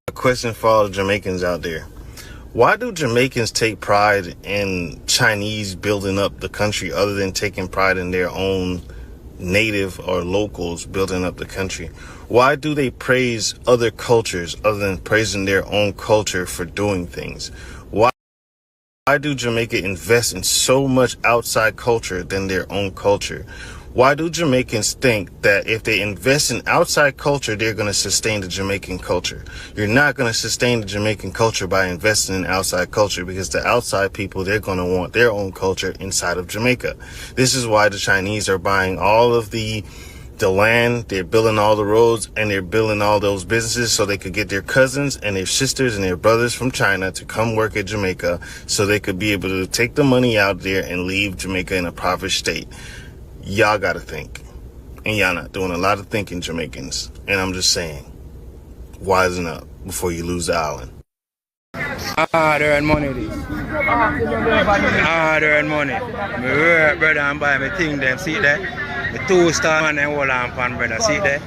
A question for all the Jamaicans out there. Why do Jamaicans take pride in Chinese building up the country other than taking pride in their own native or locals building up the country? Why do they praise other cultures other than praising their own culture for doing things? Why do Jamaica invest in so much outside culture than their own culture? Why do Jamaicans think that if they invest in outside culture, they're going to sustain the Jamaican culture? You're not going to sustain the Jamaican culture by investing in outside culture, because the outside people, they're going to want their own culture inside of Jamaica. This is why the Chinese are buying all of the land, they're building all the roads, and they're building all those businesses so they could get their cousins and their sisters and their brothers from China to come work at Jamaica so they could be able to take the money out there and leave Jamaica in a profit state. Y'all gotta think. And y'all not doing a lot of thinking, Jamaicans. And I'm just saying, wisen up before you lose the island. Harder and money this. Harder and money. Me work, brother, and buy me thing them, see there? Me 2-star man and hold on pan, brother, see there?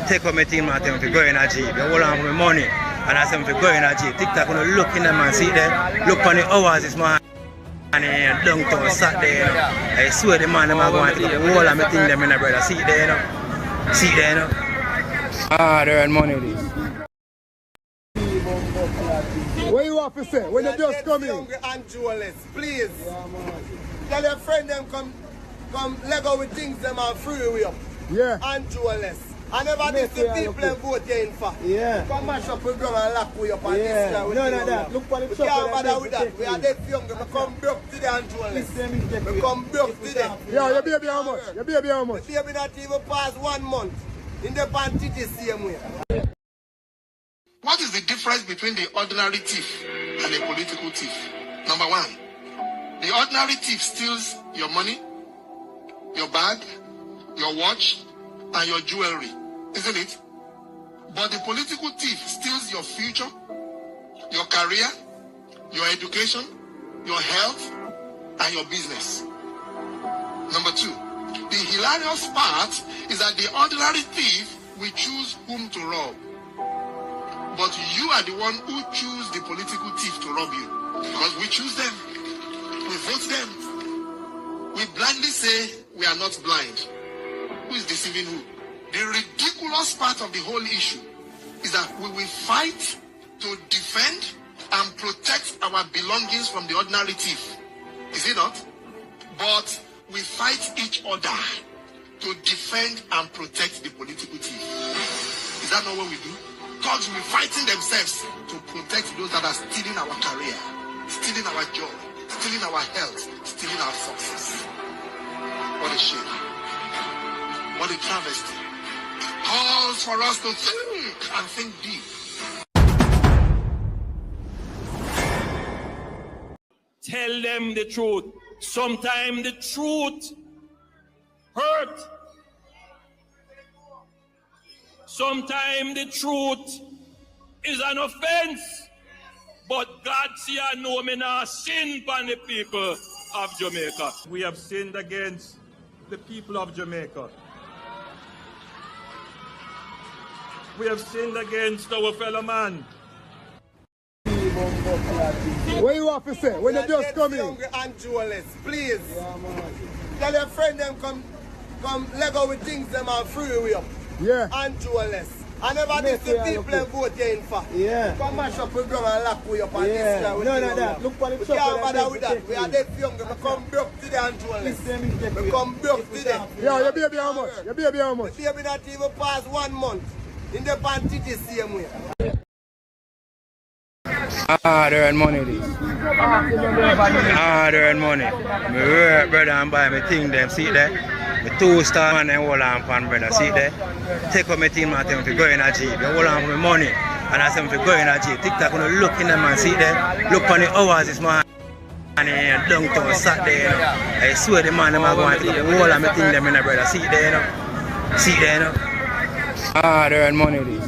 Take up my thing, man, tell me to go in a jeep. They hold on for my money. And I say me to go in a jeep. TikTok gonna look in the man, see there? Look on the hours this man. And downtown Saturday, you know. I swear the man them are going to take up the whole of me thing them in the brother. See there, you know. See there, you know. Harder and money this. What you want to say? When they just come in? Younger and jewelers, please. Tell your friend them come Lego with things them and free way up. Yeah. And jewelers. I never did the people and vote in for. Yeah. Come mash up with ground and lock way up and Yeah. this with No, that. Look for the we shop. can't bother with that. We are dead younger. We come broke today and jewelers. We come broke today. Yeah, your baby how much? Your baby how much? The baby not even past 1 month. In the panty the same way. What is the difference between the ordinary thief and a political thief? Number one, the ordinary thief steals your money, your bag, your watch, and your jewelry, isn't it? But the political thief steals your future, your career, your education, your health, and your business. Number two, the hilarious part is that the ordinary thief will choose whom to rob. But you are the one who choose the political thief to rob you. Because we choose them. We vote them. We blindly say we are not blind. Who is deceiving who? The ridiculous part of the whole issue is that we will fight to defend and protect our belongings from the ordinary thief. Is it not? But we fight each other to defend and protect the political thief. Is that not what we do? Thugs will be fighting themselves to protect those that are stealing our career, stealing our joy, stealing our health, stealing our success. What a shame. What a travesty. Calls for us to think and think deep. Tell them the truth. Sometimes the truth hurt. Sometimes the truth is an offense. But God see I know me now sin upon the people of Jamaica. We have sinned against the people of Jamaica. We have sinned against our fellow man. What you want to say? When they just come in? Younger and jewelers, please. Tell your friend them come Lego with things them and free way up. Yeah. And jewelers. I never did the people and vote in for. Yeah. Come mash up with ground and lock way up and Yeah. this with No, the that. Look for the we shop. can't bother with that. We are dead younger. We come broke today and jewelers. We come broke today. Yeah, your baby how much? Your baby how much? The baby not even past 1 month. In the panty the same way. Harder and money this. Harder and money. Me work, brother, and buy me thing them, see there? Me 2-star man and hold on pan, brother, see there? Take up my thing, man, tell me to go in a jeep. They hold on for my money. And I say me to go in a jeep. TikTok gonna look in the man, see there? Look on the hours this man. And downtown Saturday, you know. I swear the man them are going to take up the whole of my thing them in the brother, see there, you know? See there, you know? Harder and money this.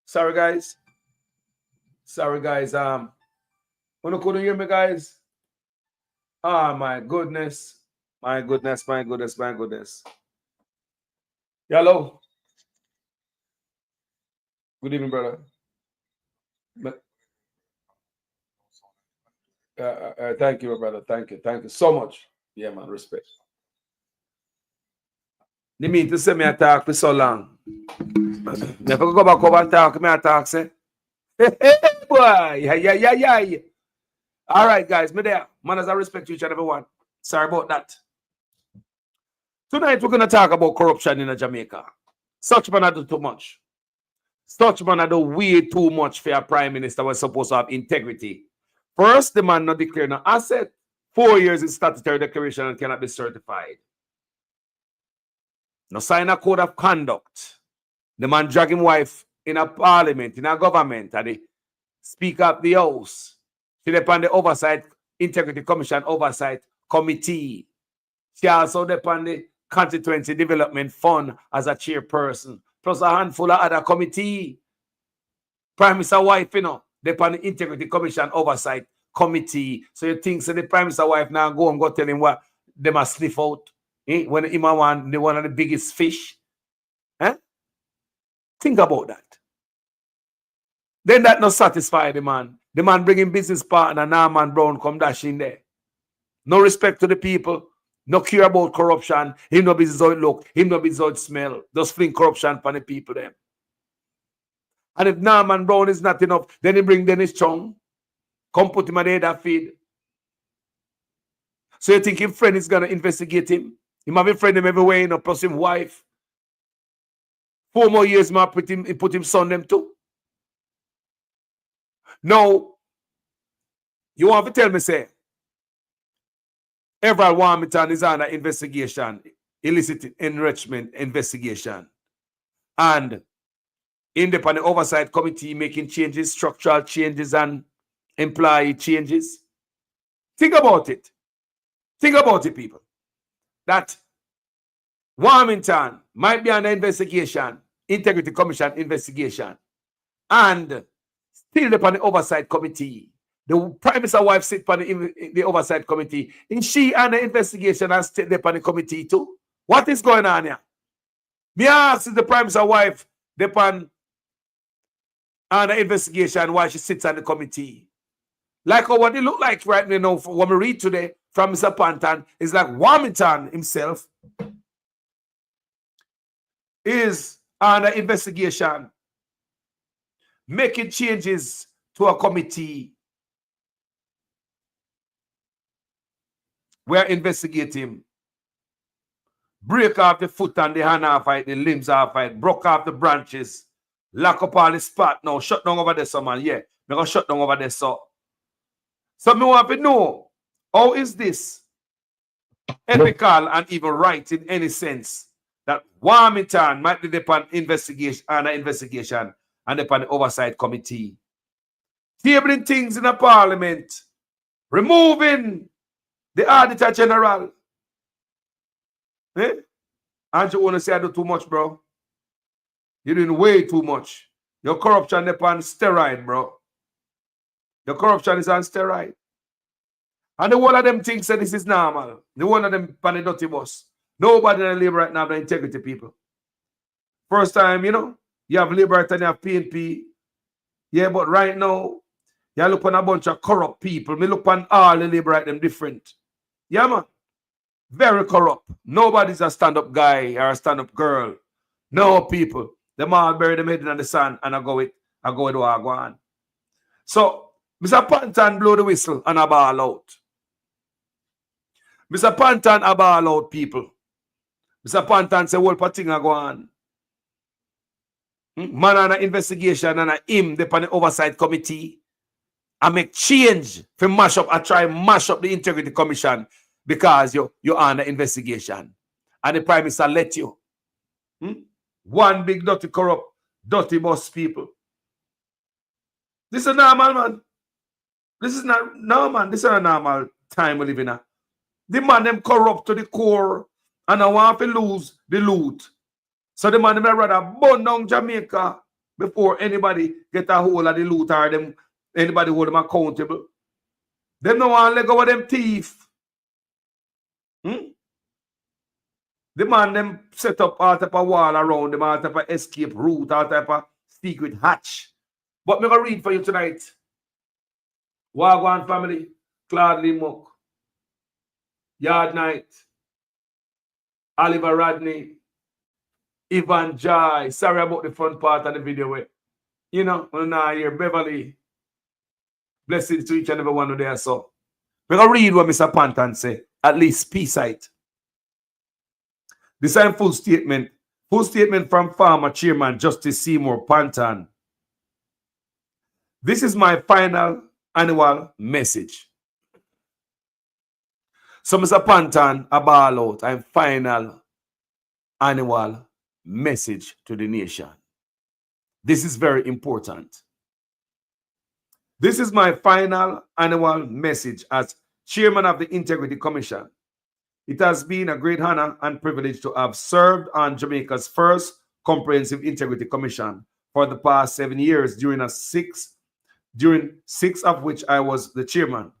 Sorry, guys. When you couldn't hear me, guys. Ah, my goodness. Hello. Good evening, brother. Thank you, brother. Thank you so much. Yeah, man, respect. They mean to say me attack for so long. Never go back over and talk, me attack, say. Hey, boy. Yeah. All right, guys, me there. Man, as I respect you each and every one. Sorry about that. Tonight, we're going to talk about corruption in Jamaica. Such man, I do too much. Such man, I do way too much for a prime minister was supposed to have integrity. First, the man not declare no asset. 4 years in statutory declaration and cannot be certified. No sign a code of conduct. The man drag him wife in a parliament, in a government, and the speaker of the house. She depend the oversight, integrity commission oversight committee. She also depend the constituency development fund as a chairperson, plus a handful of other committee. Prime Minister wife, depend the integrity commission oversight committee. So you think so the Prime Minister wife now go and go tell him what they must sniff out when him want one of the biggest fish. Think about that. Then that not satisfy the man. The man bringing business partner Norman Brown come dash in there. No respect to the people. No care about corruption. Him no business how it look. Him no business how it smell. Just fling corruption for the people them. And if Norman Brown is not enough, then he bring Dennis Chung. Come put him on the head feed. So you think his friend is going to investigate him? Him have a friend him everywhere, plus his wife. 4 more years, man, put him son them too. Now, you want to tell me, say, Everald Warmington is on an investigation, illicit enrichment investigation. And independent oversight committee making changes, structural changes, and employee changes. Think about it. Think about it, people. That Warmington might be under investigation, integrity commission investigation, and still upon the oversight committee. The Prime Minister wife sit upon the oversight committee. Is she under investigation and still upon the committee too? What is going on here? Me ask the Prime Minister wife upon under investigation why she sits on the committee. Like what it look like right now when we read today from Mr. Panton is like Warmington himself is under investigation, making changes to a committee. We're investigating. Break off the foot and the hand off it, the limbs off it, broke off the branches, lock up all the spot now, shut down over there, so man. Yeah, we're going to shut down over there, so. So me want to know, how is this ethical and even right in any sense that Warmington might be upon investigation under investigation and upon the oversight committee, tabling things in the parliament, removing the auditor general. And you want to say I do too much, bro? You're doing way too much. Your corruption is on steroid, bro. Your corruption is on steroid. And the one of them thinks that this is normal. The one of them on the dirty bus. Nobody in the Labour right now have the integrity people. First time, you have Labour and you have PNP. Yeah, but right now, you look on a bunch of corrupt people. Me look on all the Labour right them different. Yeah, man. Very corrupt. Nobody's a stand-up guy or a stand-up girl. No people. Them all bury them head in the sand and I go with what I go on. So, Mr. Panton blow the whistle and I ball out. Mr. Panton a ball out, people. Mr. Panton say, well, thing I go on. Man on an investigation and him depend the oversight committee. I make change for mash up. I try mash up the integrity commission because you're on the investigation. And the Prime Minister let you. One big dirty corrupt, dirty boss people. This is normal, man. This is not normal. This is a normal time we live in. The man them corrupt to the core and I want to lose the loot. So the man them rather burn down Jamaica before anybody get a hold of the loot or them, anybody hold them accountable. Them no want to let go of them thief. The man them set up all type of wall around them, all type of escape route, all type of secret hatch. But I'm going to read for you tonight. Wagwan family, Claude Lee Mook, Yard Knight, Oliver Rodney, Ivan Jai. Sorry about the front part of the video. You know, now here, Beverly. Blessings to each and every one of there. So, we're going to read what Mr. Pantan say, at least peace site. This is full statement. Full statement from Farmer Chairman Justice Seymour Pantan. This is my final annual message. So, Mr. Pantan, a ball out and final annual message to the nation. This is very important. This is my final annual message as Chairman of the Integrity Commission. It has been a great honor and privilege to have served on Jamaica's first Comprehensive Integrity Commission for the past 7 years, during six of which I was the chairman.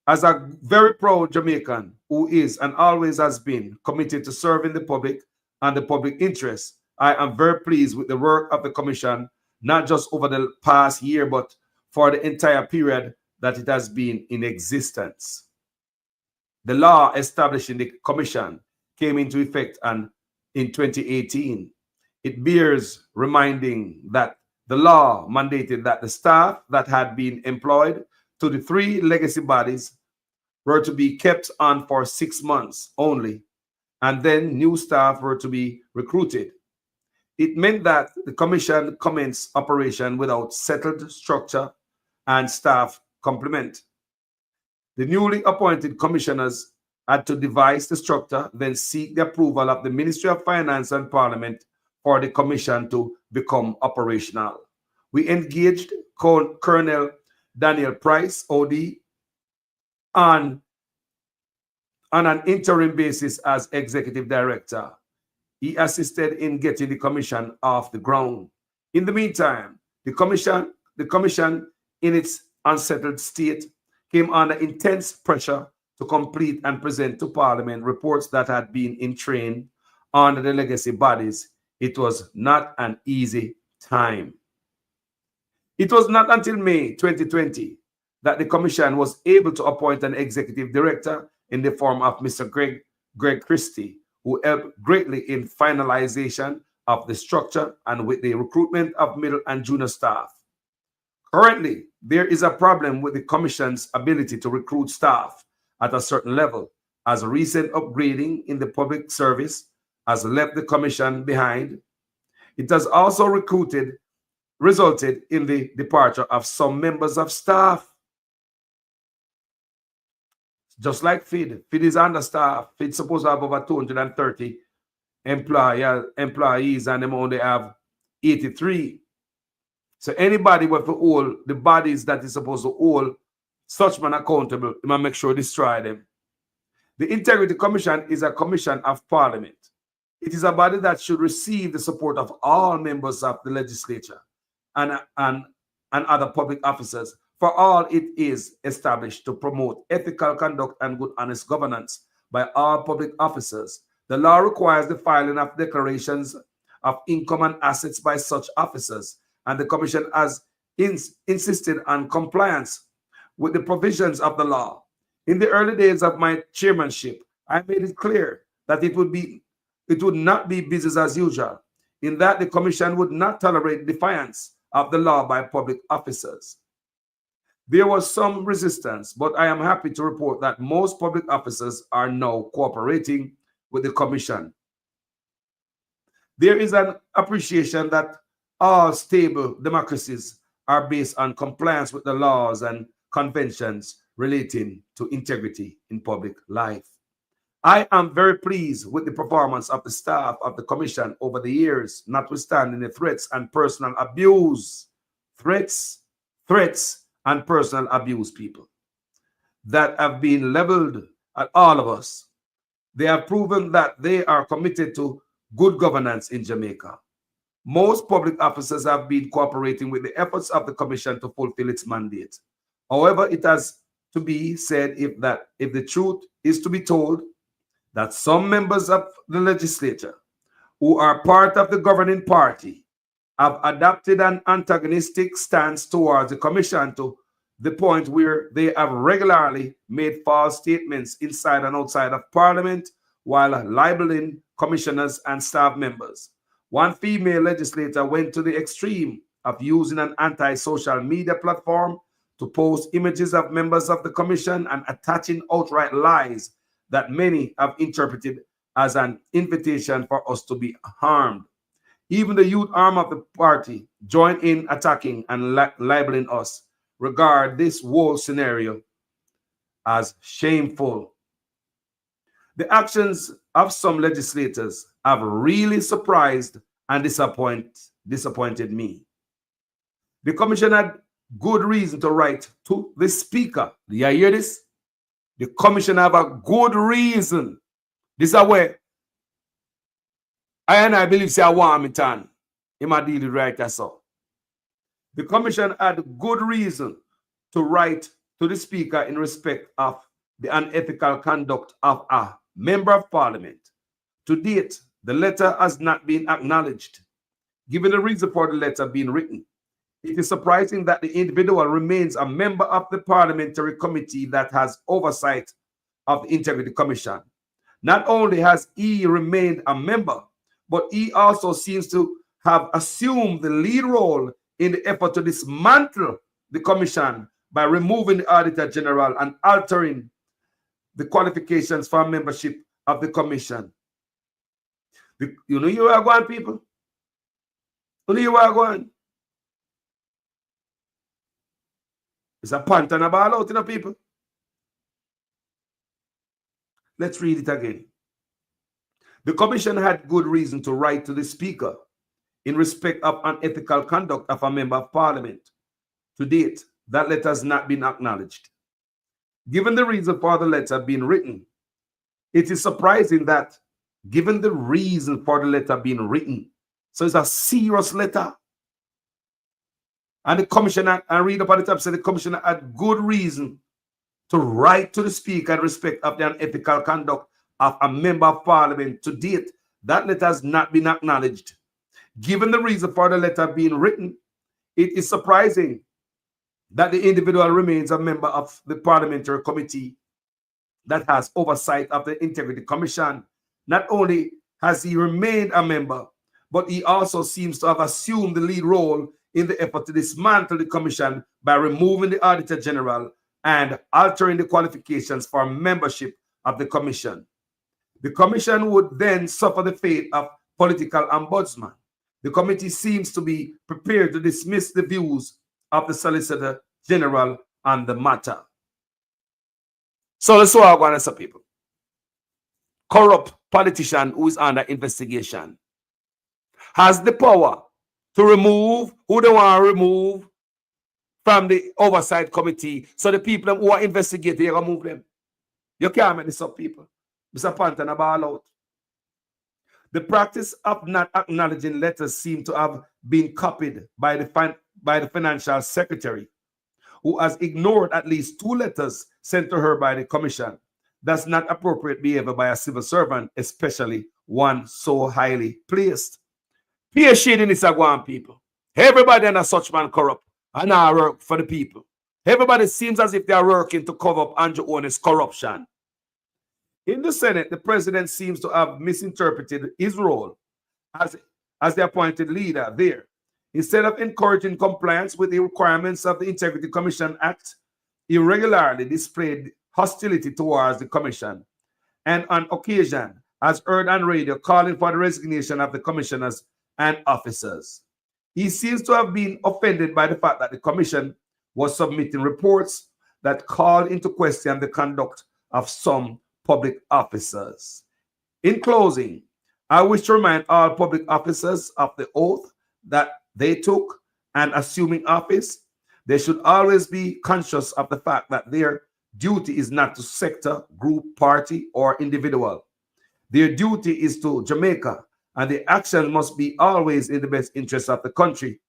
As a very proud Jamaican who is and always has been committed to serving the public and the public interest, I am very pleased with the work of the commission, not just over the past year, but for the entire period that it has been in existence. The law establishing the commission came into effect in 2018. It bears reminding that the law mandated that the staff that had been employed to the 3 legacy bodies were to be kept on for 6 months only, and then new staff were to be recruited. It meant that the commission commenced operation without settled structure and staff complement. The newly appointed commissioners had to devise the structure, then seek the approval of the Ministry of Finance and Parliament for the commission to become operational. We engaged Colonel Daniel Price, OD, on an interim basis as executive director. He assisted in getting the commission off the ground. In the meantime, the commission in its unsettled state came under intense pressure to complete and present to Parliament reports that had been in train under the legacy bodies. It was not an easy time. It was not until May 2020 that the commission was able to appoint an executive director in the form of Mr. Greg Christie, who helped greatly in finalization of the structure and with the recruitment of middle and junior staff. Currently, there is a problem with the commission's ability to recruit staff at a certain level, as recent upgrading in the public service has left the commission behind. It has also resulted in the departure of some members of staff. Just like FID is understaffed. FID's supposed to have over 230 employees, and them only have 83. So anybody with all the bodies that is supposed to hold such man accountable, you must make sure destroy them. The Integrity Commission is a commission of Parliament. It is a body that should receive the support of all members of the legislature and other public officers. For all, it is established to promote ethical conduct and good honest governance by all public officers. The law requires the filing of declarations of income and assets by such officers, and the Commission has insisted on compliance with the provisions of the law. In the early days of my chairmanship, I made it clear that it would not be business as usual, in that the Commission would not tolerate defiance of the law by public officers. There was some resistance, but I am happy to report that most public officers are now cooperating with the Commission. There is an appreciation that all stable democracies are based on compliance with the laws and conventions relating to integrity in public life. I am very pleased with the performance of the staff of the Commission over the years, notwithstanding the threats and personal abuse, threats and personal abuse, people, that have been leveled at all of us. They have proven that they are committed to good governance in Jamaica. Most public officers have been cooperating with the efforts of the commission to fulfill its mandate. However, it has to be said if the truth is to be told, that some members of the legislature who are part of the governing party have adopted an antagonistic stance towards the commission to the point where they have regularly made false statements inside and outside of Parliament while libeling commissioners and staff members. One female legislator went to the extreme of using an anti-social media platform to post images of members of the commission and attaching outright lies that many have interpreted as an invitation for us to be harmed. Even the youth arm of the party joined in attacking and libeling us. Regard this whole scenario as shameful. The actions of some legislators have really surprised and disappointed me. The commission had good reason to write to the speaker. Do you hear this? The commission have a good reason. This is where I believe say I want me turn. He might deal it right as so. The commission had good reason to write to the speaker in respect of the unethical conduct of a member of parliament. To date, the letter has not been acknowledged. Given the reason for the letter being written, it is surprising that the individual remains a member of the parliamentary committee that has oversight of the Integrity Commission. Not only has he remained a member, but he also seems to have assumed the lead role in the effort to dismantle the commission by removing the Auditor General and altering the qualifications for membership of the commission. You know you are going, people? You know you are going? It's a pant and a ball out, you know, people? Let's read it again. The commission had good reason to write to the speaker in respect of unethical conduct of a member of parliament. To date, that letter has not been acknowledged. Given the reason for the letter being written, it is surprising that given the reason for the letter being written, so it's a serious letter, and the commissioner, I read up at the top, said the commissioner had good reason to write to the speaker in respect of the unethical conduct of a member of parliament. To date, that letter has not been acknowledged. Given the reason for the letter being written, it is surprising that the individual remains a member of the parliamentary committee that has oversight of the Integrity Commission. Not only has he remained a member, but he also seems to have assumed the lead role in the effort to dismantle the commission by removing the Auditor General and altering the qualifications for membership of the commission. The commission would then suffer the fate of political ombudsman. The committee seems to be prepared to dismiss the views of the Solicitor General on the matter. So let's what I'm going to say, people. Corrupt politician who is under investigation has the power to remove who they want to remove from the oversight committee. So the people who are investigating, you remove them. You can't make this up, people. Mr. Pantan about out. The practice of not acknowledging letters seem to have been copied by the financial secretary, who has ignored at least 2 letters sent to her by the commission. That's not appropriate behavior by a civil servant, especially one so highly placed. Peer shading is a one, people. Everybody in a such man corrupt and I work for the people. Everybody seems as if they are working to cover up Andrew Owen's corruption. In the Senate, the president seems to have misinterpreted his role as the appointed leader there. Instead of encouraging compliance with the requirements of the Integrity Commission Act, he regularly displayed hostility towards the commission and on occasion has heard on radio calling for the resignation of the commissioners and officers. He seems to have been offended by the fact that the commission was submitting reports that called into question the conduct of some public officers. In closing, I wish to remind all public officers of the oath that they took and assuming office. They should always be conscious of the fact that their duty is not to sector, group, party, or individual. Their duty is to Jamaica and the action must be always in the best interest of the country.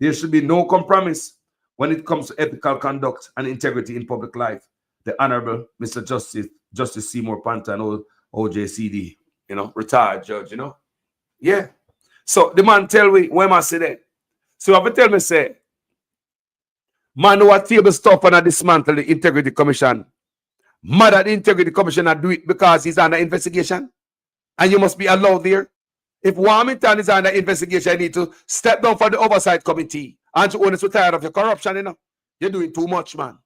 There should be no compromise when it comes to ethical conduct and integrity in public life. The Honorable Mr. Justice Seymour Panton, OJCD, retired judge, Yeah. So the man tell me, when I say that? So I tell me, say, man who are table stuff and dismantle the Integrity Commission. Mad at the Integrity Commission and do it because he's under investigation. And you must be allowed there. If Warmington is under investigation, you need to step down for the oversight committee. And you honest, tired of your corruption, You're doing too much, man.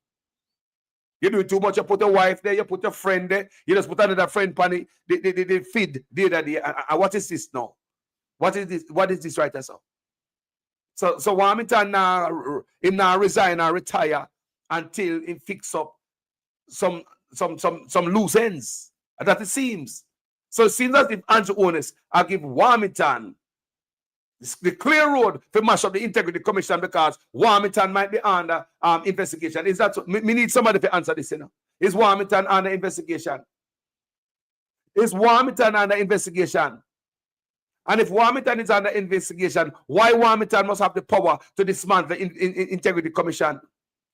You're doing too much. You put a wife there, you put a friend there, you just put another friend on the feed the other day. What is this now? What is this? What is this right now? So Warmington now resign or retire until he fix up some loose ends. That it seems. So it seems as if Andrew Honest I give Warmington the clear road to mash up the Integrity Commission because Warmington might be under investigation. Is that so? We need somebody to answer this, Is Warmington under investigation? Is Warmington under investigation? And if Warmington is under investigation, why Warmington must have the power to dismantle the Integrity Commission?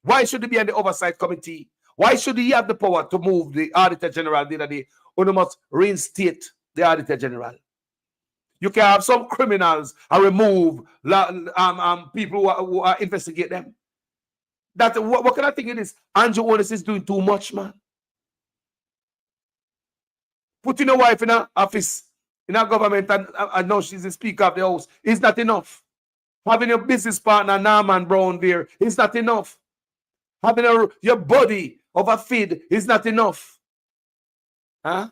Why should it be in the Oversight Committee? Why should he have the power to move the Auditor General the other day? Or must reinstate the Auditor General? You can have some criminals and remove people who are investigate them. What kind of thing it is? Andrew Honest is doing too much, man. Putting a wife in an office, in a government, and now she's the Speaker of the House, is not enough. Having your business partner, Norman Brown, there is not enough. Having your body of a feed is not enough. Huh?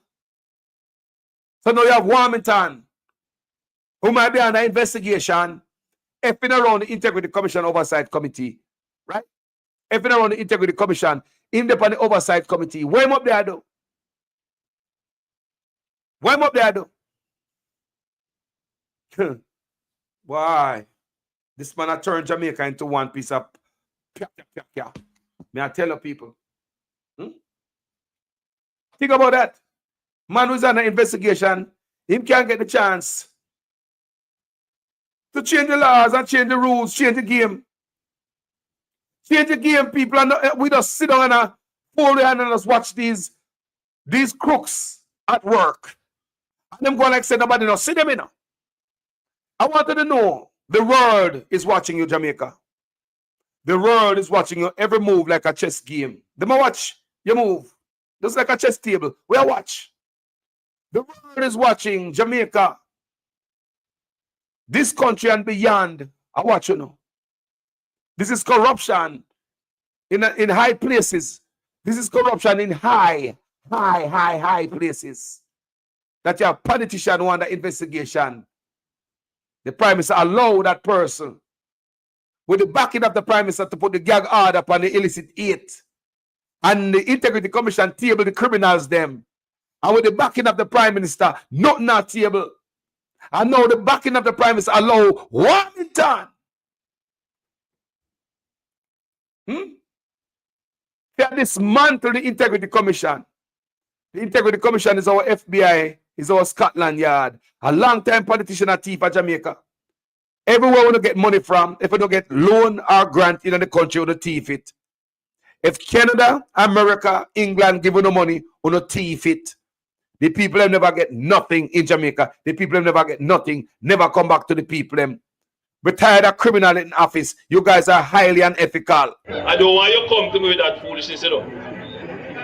So now you have Warmington, who might be under investigation, effing around the Integrity Commission Oversight Committee, right? Effing around the Integrity Commission, Independent Oversight Committee. Where up there, though? Where up there, though? Why? This man has turned Jamaica into one piece of... May I tell you people? Think about that. Man who's under investigation, him can't get the chance to change the laws and change the rules, change the game. Change the game, people. And we just sit down and fold the hand and just watch these crooks at work. And them going like say nobody not see them in. I wanted to know, the world is watching you, Jamaica. The world is watching you every move like a chess game. They might watch you move. Just like a chess table. We watch. The world is watching Jamaica. This country and beyond. I watch you know. This is corruption in high places. This is corruption in high places. That you have politician who under investigation. The Prime Minister allow that person with the backing of the Prime Minister to put the gag order upon the illicit aid. And the Integrity Commission table the criminals them. And with the backing of the Prime Minister, nothing at table. And now the backing of the Prime Minister allow Warmington. They dismantle the Integrity Commission. The Integrity Commission is our FBI, is our Scotland Yard. A long-time politician at thief for Jamaica. Everywhere we don't get money from, if we don't get loan or grant in the country, we don't thief it. If Canada, America, England give you no money, we don't thief it. The people have never get nothing in Jamaica. The people have never get nothing, never come back to the people. Retired a criminal in office. You guys are highly unethical. I don't want you to come to me with that foolishness, you know.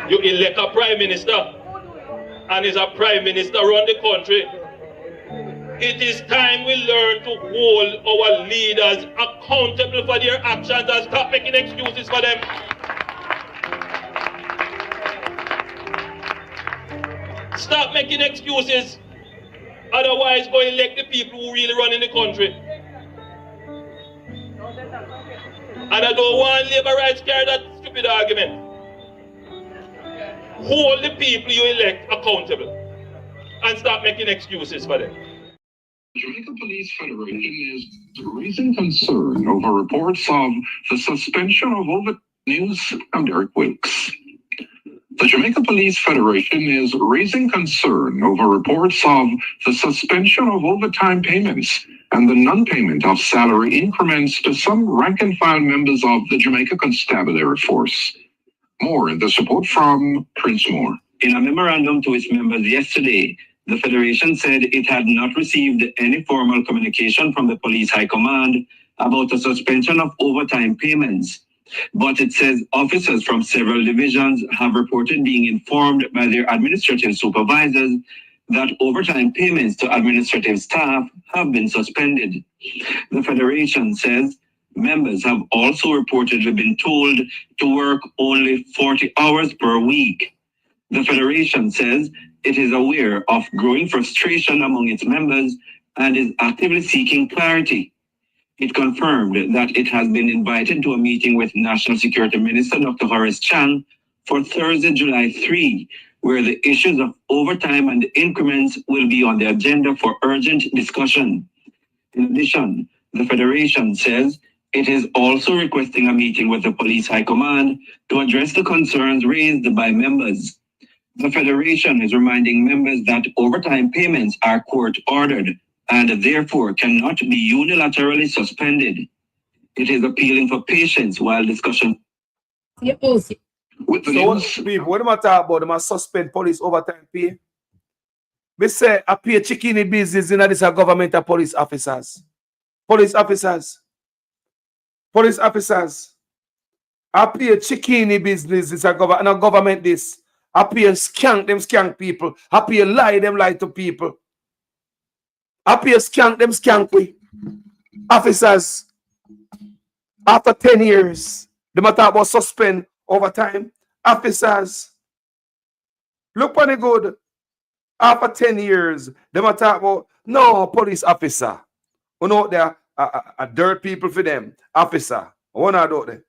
You elect a prime minister, and is a prime minister run the country. It is time we learn to hold our leaders accountable for their actions and stop making excuses for them. Stop making excuses. Otherwise, go elect the people who really run in the country. And I don't want labor rights carry that stupid argument. Hold the people you elect accountable and stop making excuses for them. Jamaica Police Federation is raising concern over reports of the suspension of over news and Derek Wilkes. The Jamaica Police Federation is raising concern over reports of the suspension of overtime payments and the non-payment of salary increments to some rank-and-file members of the Jamaica Constabulary Force. More in this report from Prince Moore. In a memorandum to its members yesterday, the Federation said it had not received any formal communication from the Police High Command about the suspension of overtime payments. But it says officers from several divisions have reported being informed by their administrative supervisors that overtime payments to administrative staff have been suspended. The Federation says members have also reportedly been told to work only 40 hours per week. The Federation says it is aware of growing frustration among its members and is actively seeking clarity. It confirmed that it has been invited to a meeting with National Security Minister Dr. Horace Chang for Thursday, July 3, where the issues of overtime and increments will be on the agenda for urgent discussion. In addition, the Federation says it is also requesting a meeting with the Police High Command to address the concerns raised by members. The Federation is reminding members that overtime payments are court-ordered and therefore cannot be unilaterally suspended. It is appealing for patience while discussion. So what people, what am I talking about? Them a suspend police overtime pay? We say I pay chicken business in this government of police officers. Police officers. Police officers. I pay chicken business is a government this. I pay skank people. I pay lie to people. I pay skank we. Officers, after 10 years, they might talk about suspend overtime. Officers, look on the good. After 10 years, they might talk about no police officer. You know, there are dirt people for them. Officer, one out there.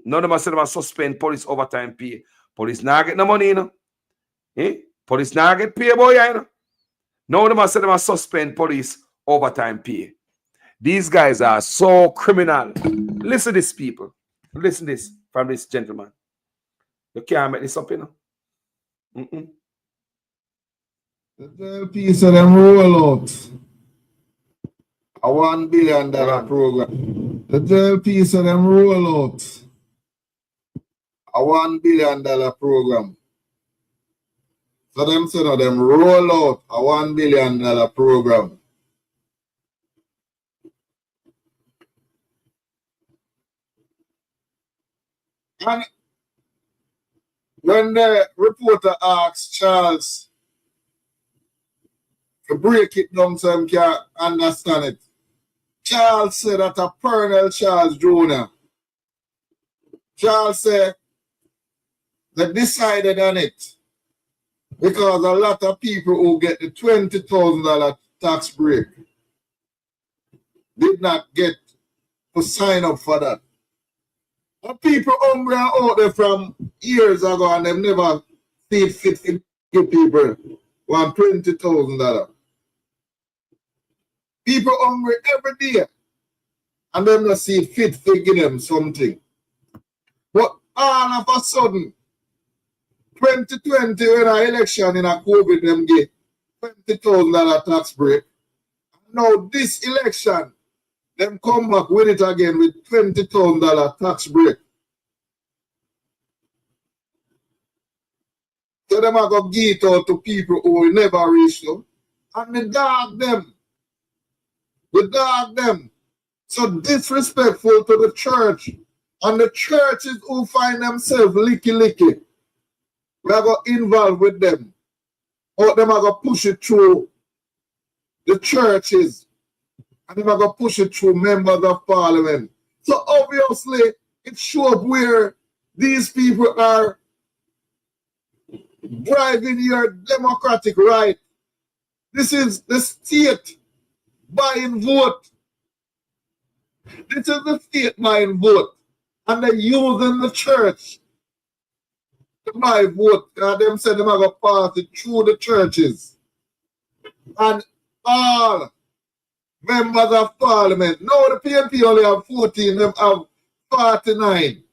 None of them say they suspend police overtime pay. Police not get no money, you know. Police not get pay, boy, you know. None of them say they suspend police overtime pay. These guys are so criminal. Listen to this, people. Listen to this from this gentleman. You can't make this up, you know. The piece of them roll out a $1 billion program. The jail piece of them roll out a $1 billion program. So them say no, them roll out a $1 billion program. And when the reporter asked Charles to break it down so him can understand it, Charles said that a Colonel Charles Jr. Charles said they decided on it because a lot of people who get the $20,000 tax break did not get to sign up for that. And people hungry out there from years ago and they've never seen fit to give people $20,000. People hungry every day and them not see fit to give them something. But all of a sudden, 2020 when our election in a COVID them get $20,000 tax break. Now this election, them come back with it again with $20,000 tax break. So them are going to give it out to people who will never reach them. And they dog them. They dog them. So disrespectful to the church. And the churches who find themselves licky. We are going to involve with them. Or them are going to push it through the churches. And they're going to push it through members of parliament. So obviously, it shows where these people are driving your democratic right. This is the state buying vote. This is the state buying vote. And they're using the church to buy vote. And them said they're going to pass it through the churches. And all members of parliament. No, the PNP only have 14, them have 49.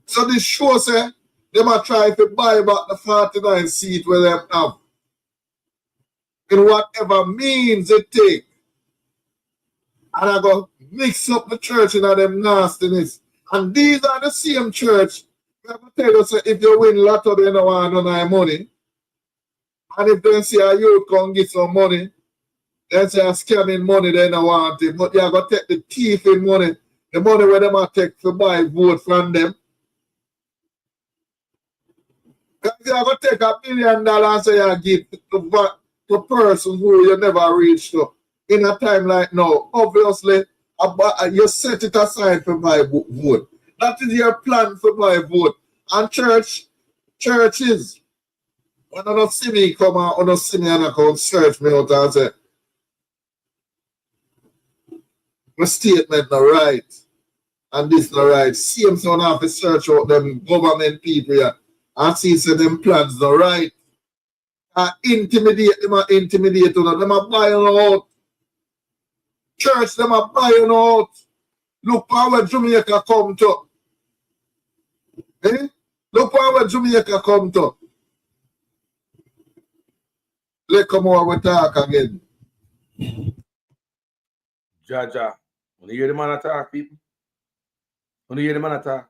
So this show say, they might try to buy back the 49 seat where they have. In whatever means it take. And I go mix up the church in them nastiness. And these are the same church. I'm going to tell you, so if you win lotto, they don't want none of your money. And if they say a youth come get some money, they say a scamming money, they don't want it. But you're going to take the thief in money, the money where they might take to buy vote from them. Because you're going to take $1 billion and say you give to person who you never reached to. In a time like now, obviously, you set it aside for my vote. That is your plan for my vote. And churches, when I don't see me come out, I don't see me and I come search me out and say, my statement not right. And this not right. Same son have to search out them government people here and see say them plans not right. Intimidate them and intimidate them. Them are buying out. Church, them are buying out. Look how where Jamaica come to. Eh? Look how where Jamaica come to. Let's come over and talk again. Jaja. When you hear the man attack, people? When you hear the man attack?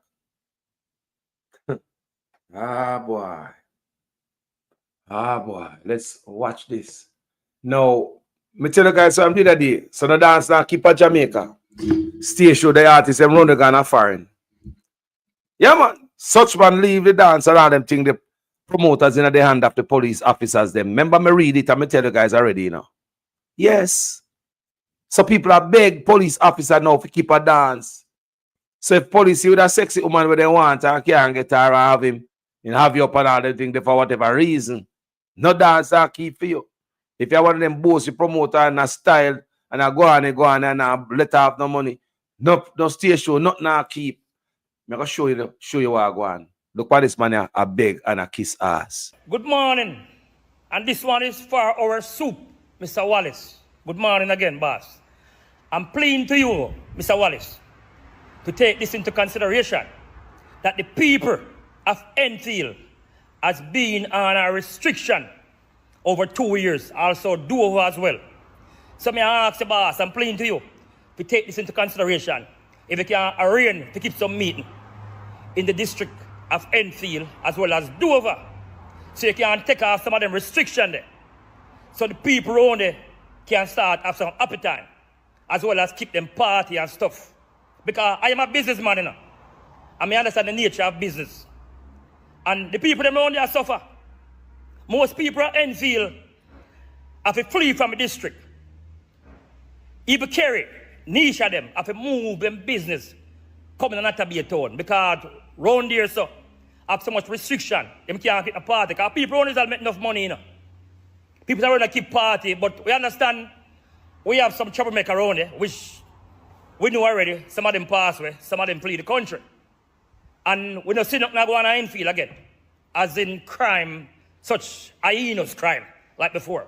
Ah, boy. Let's watch this. Now, me tell you guys something the other day. So the dance now keep at Jamaica. Stay show the artists them run the gun foreign. Yeah, man. Such man leave the dance around them thing the promoters in the hand of the police officers them. Remember me read it and me tell you guys already, you know. Yes. So people are beg police officer now to keep a dance. So if police see with a sexy woman where they want and can't get her and have him and have you up and all them thing for whatever reason. No dance and keep for you. If you're one of them bossy promoter and a style and I go on and let off no money, no stay show, not now keep. I'm gonna show you what I go on. Look what this man here, a beg and a kiss ass. Good morning. And this one is for our soup, Mr. Wallace. Good morning again, boss. I'm pleading to you, Mr. Wallace, to take this into consideration that the people of Enfield has been on a restriction over 2 years, also Dover as well. So may I ask the boss, I'm pleading to you to take this into consideration. If you can arrange to keep some meeting in the district of Enfield as well as Dover, so you can take off some of them restrictions there. So the people around there can start have some appetite, as well as keep them party and stuff. Because I am a businessman, you know. And I understand the nature of business. And the people them around there suffer. Most people at Enfield have to flee from the district. Even Kerry, niche of them have to move them business coming not to be a town. Because round there so have so much restriction. They can't keep a party. Because people around there make enough money, you know. People are going to keep party, but we understand we have some troublemaker around there, which we know already. Some of them pass away, some of them flee the country. And we don't see nothing going on in Enfield again. As in crime, such heinous crime, like before.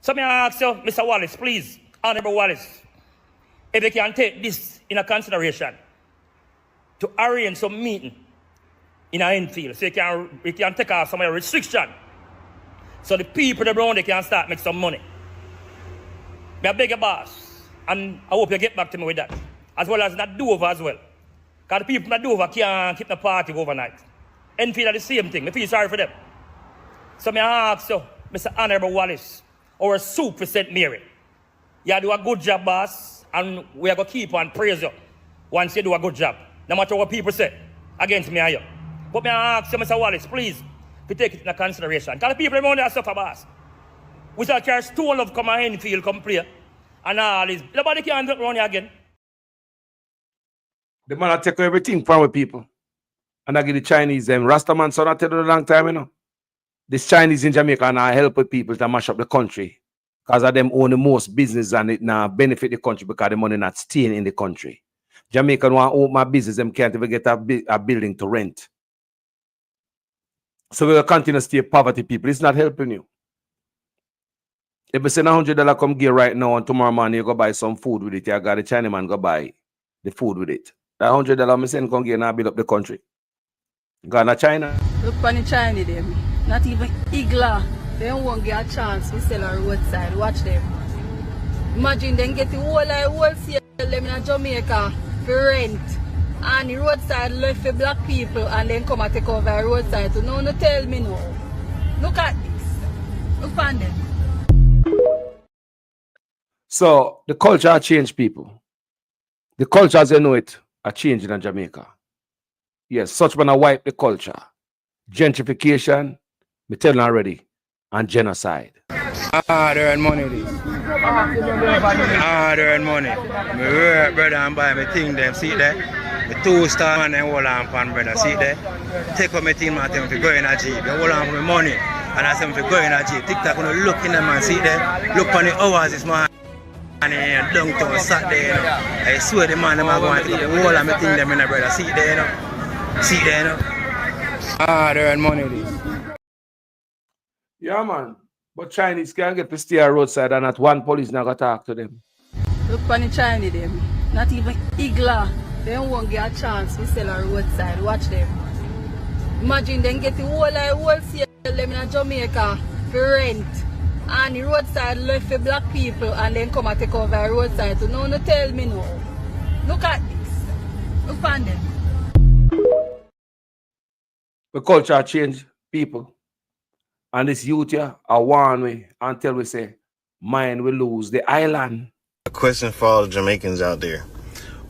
So may I ask you, Mr. Wallace, please, Honorable Wallace, if you can take this in a consideration to arrange some meeting in Enfield, so you can take off some of the restriction, so the people around they can start make some money. May I beg your boss, and I hope you get back to me with that, as well as that Dover as well. Because the people in Dover can't keep the party overnight. Enfield are the same thing. I feel sorry for them. So may I ask you, Mr. Honorable Wallace, our soup for St. Mary. You do a good job, boss, and we are going to keep on praise you once you do a good job. No matter what people say against me and you. But may I ask you, Mr. Wallace, please, to take it into consideration. Because the people around there suffer, boss. We shall carry stone of come and Enfield, come play. And all this. Nobody can do it around here again. The man take everything from the people. And I give the Chinese them. Rastaman son I tell you a long time, you know. This Chinese in Jamaica now help with people to mash up the country. Because of them own the most business and it now benefit the country because the money not staying in the country. Jamaican want to own my business, them can't even get a building to rent. So we will continue to stay poverty people. It's not helping you. If you send $100 come gear right now and tomorrow morning you go buy some food with it, you got the Chinaman go buy the food with it. That $100 me send come gear now build up the country. Ghana, China. Look on the China them. Not even Igla. They won't get a chance to sell on roadside. Watch them. Imagine them get the wholesale them in Jamaica for rent. And the roadside left for black people and then come and take over the roadside. So no tell me no. Look at this. Look on them. So the culture changed, people. The culture as you know it are changing in Jamaica. Yes, such man wipe the culture. Gentrification, me tell you already, and genocide. Hard earn money this. Hard earn money. Me work, brother, and buy me thing them, see there. Me 2-star man and hold on pan, brother, see there. Take up my thing, man, tell me to go in a jeep. You hold on for me money. And I say me to go in a jeep. TikTok, when you look in them, man, see there. Look on the hours, this man. And downtown Saturday, you know. I swear the man them are going to take the whole of me thing them in the brother. See there, you know. See there, you know. Hard earn money this. Yeah, man. But Chinese can't get to stay on roadside and not one police not gonna talk to them. Look on the China them. Not even Igla. They won't get a chance to sell on roadside. Watch them. Imagine them get the wholesale them in Jamaica for rent. And the roadside left for black people and then come and take over the roadside. So no tell me no. Look at this. Look on them. The culture change, people. And this youth here are warn me until we say, mine will lose the island. A question for all the Jamaicans out there.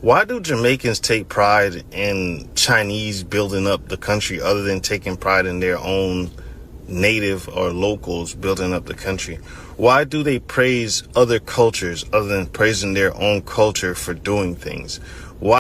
Why do Jamaicans take pride in Chinese building up the country other than taking pride in their own native or locals building up the country? Why do they praise other cultures other than praising their own culture for doing things? Why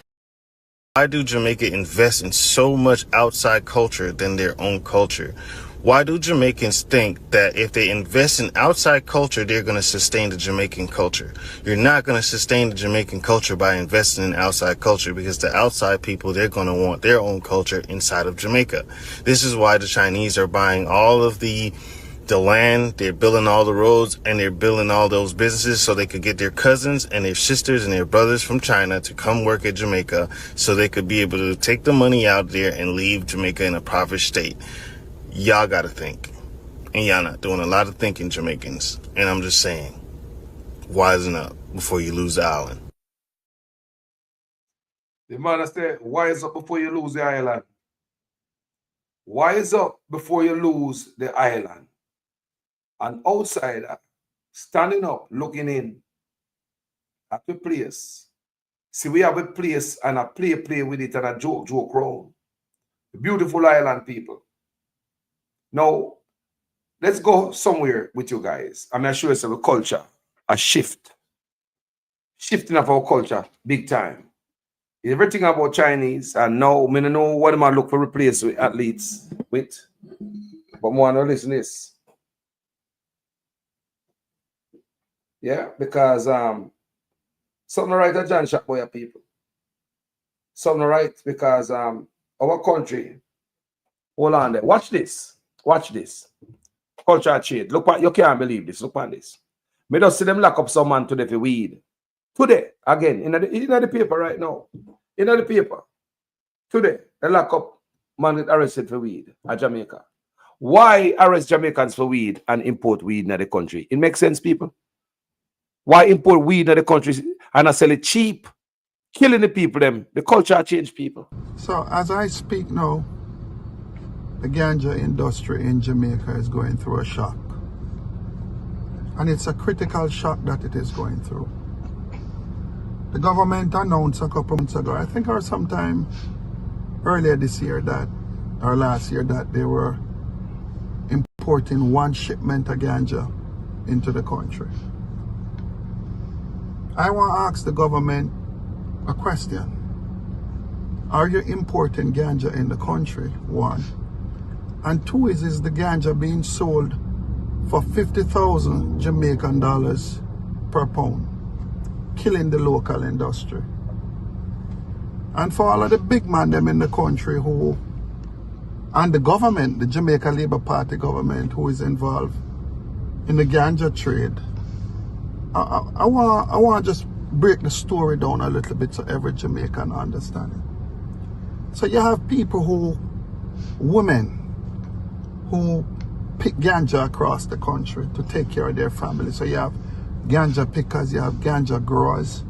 do Jamaica invest in so much outside culture than their own culture? Why do Jamaicans think that if they invest in outside culture, they're going to sustain the Jamaican culture? You're not going to sustain the Jamaican culture by investing in outside culture, because the outside people, they're going to want their own culture inside of Jamaica. This is why the Chinese are buying all of the land, they're building all the roads, and they're building all those businesses so they could get their cousins and their sisters and their brothers from China to come work at Jamaica so they could be able to take the money out there and leave Jamaica in a profit state. Y'all got to think. And y'all not doing a lot of thinking, Jamaicans. And I'm just saying, wisen up before you lose the island. The man said, wise up before you lose the island. Wise up before you lose the island. An outsider standing up, looking in at the place. See, we have a place and a play with it and a joke around. The beautiful island, people. Now, let's go somewhere with you guys. I'm going to show you some culture, a shift. Shifting of our culture, big time. Everything about Chinese, and now, I don't know what am I look for replace with athletes with. But more want to listen to this. Yeah, because something right at John Shop boy, people. Something right because our country. Hold on there. Watch this. Watch this. Culture change. Look what you can't believe this. Look at this. Me just see them lock up some man today for weed. Today, again, in the paper right now. In the paper. Today, they lock up man get arrested for weed at Jamaica. Why arrest Jamaicans for weed and import weed in the country? It makes sense, people. Why import weed in the country and I sell it cheap? Killing the people, them. The culture change, people. So as I speak now, the ganja industry in Jamaica is going through a shock. And it's a critical shock that it is going through. The government announced a couple months ago, I think or sometime earlier this year or last year, that they were importing 1 shipment of ganja into the country. I want to ask the government a question. Are you importing ganja in the country? 1. And 2, is the ganja being sold for 50,000 Jamaican dollars per pound, killing the local industry? And for all of the big man them in the country who, and the government, the Jamaica Labour Party government who is involved in the ganja trade, I want to just break the story down a little bit so every Jamaican understand it. So you have people who women who pick ganja across the country to take care of their family. So you have ganja pickers, you have ganja growers,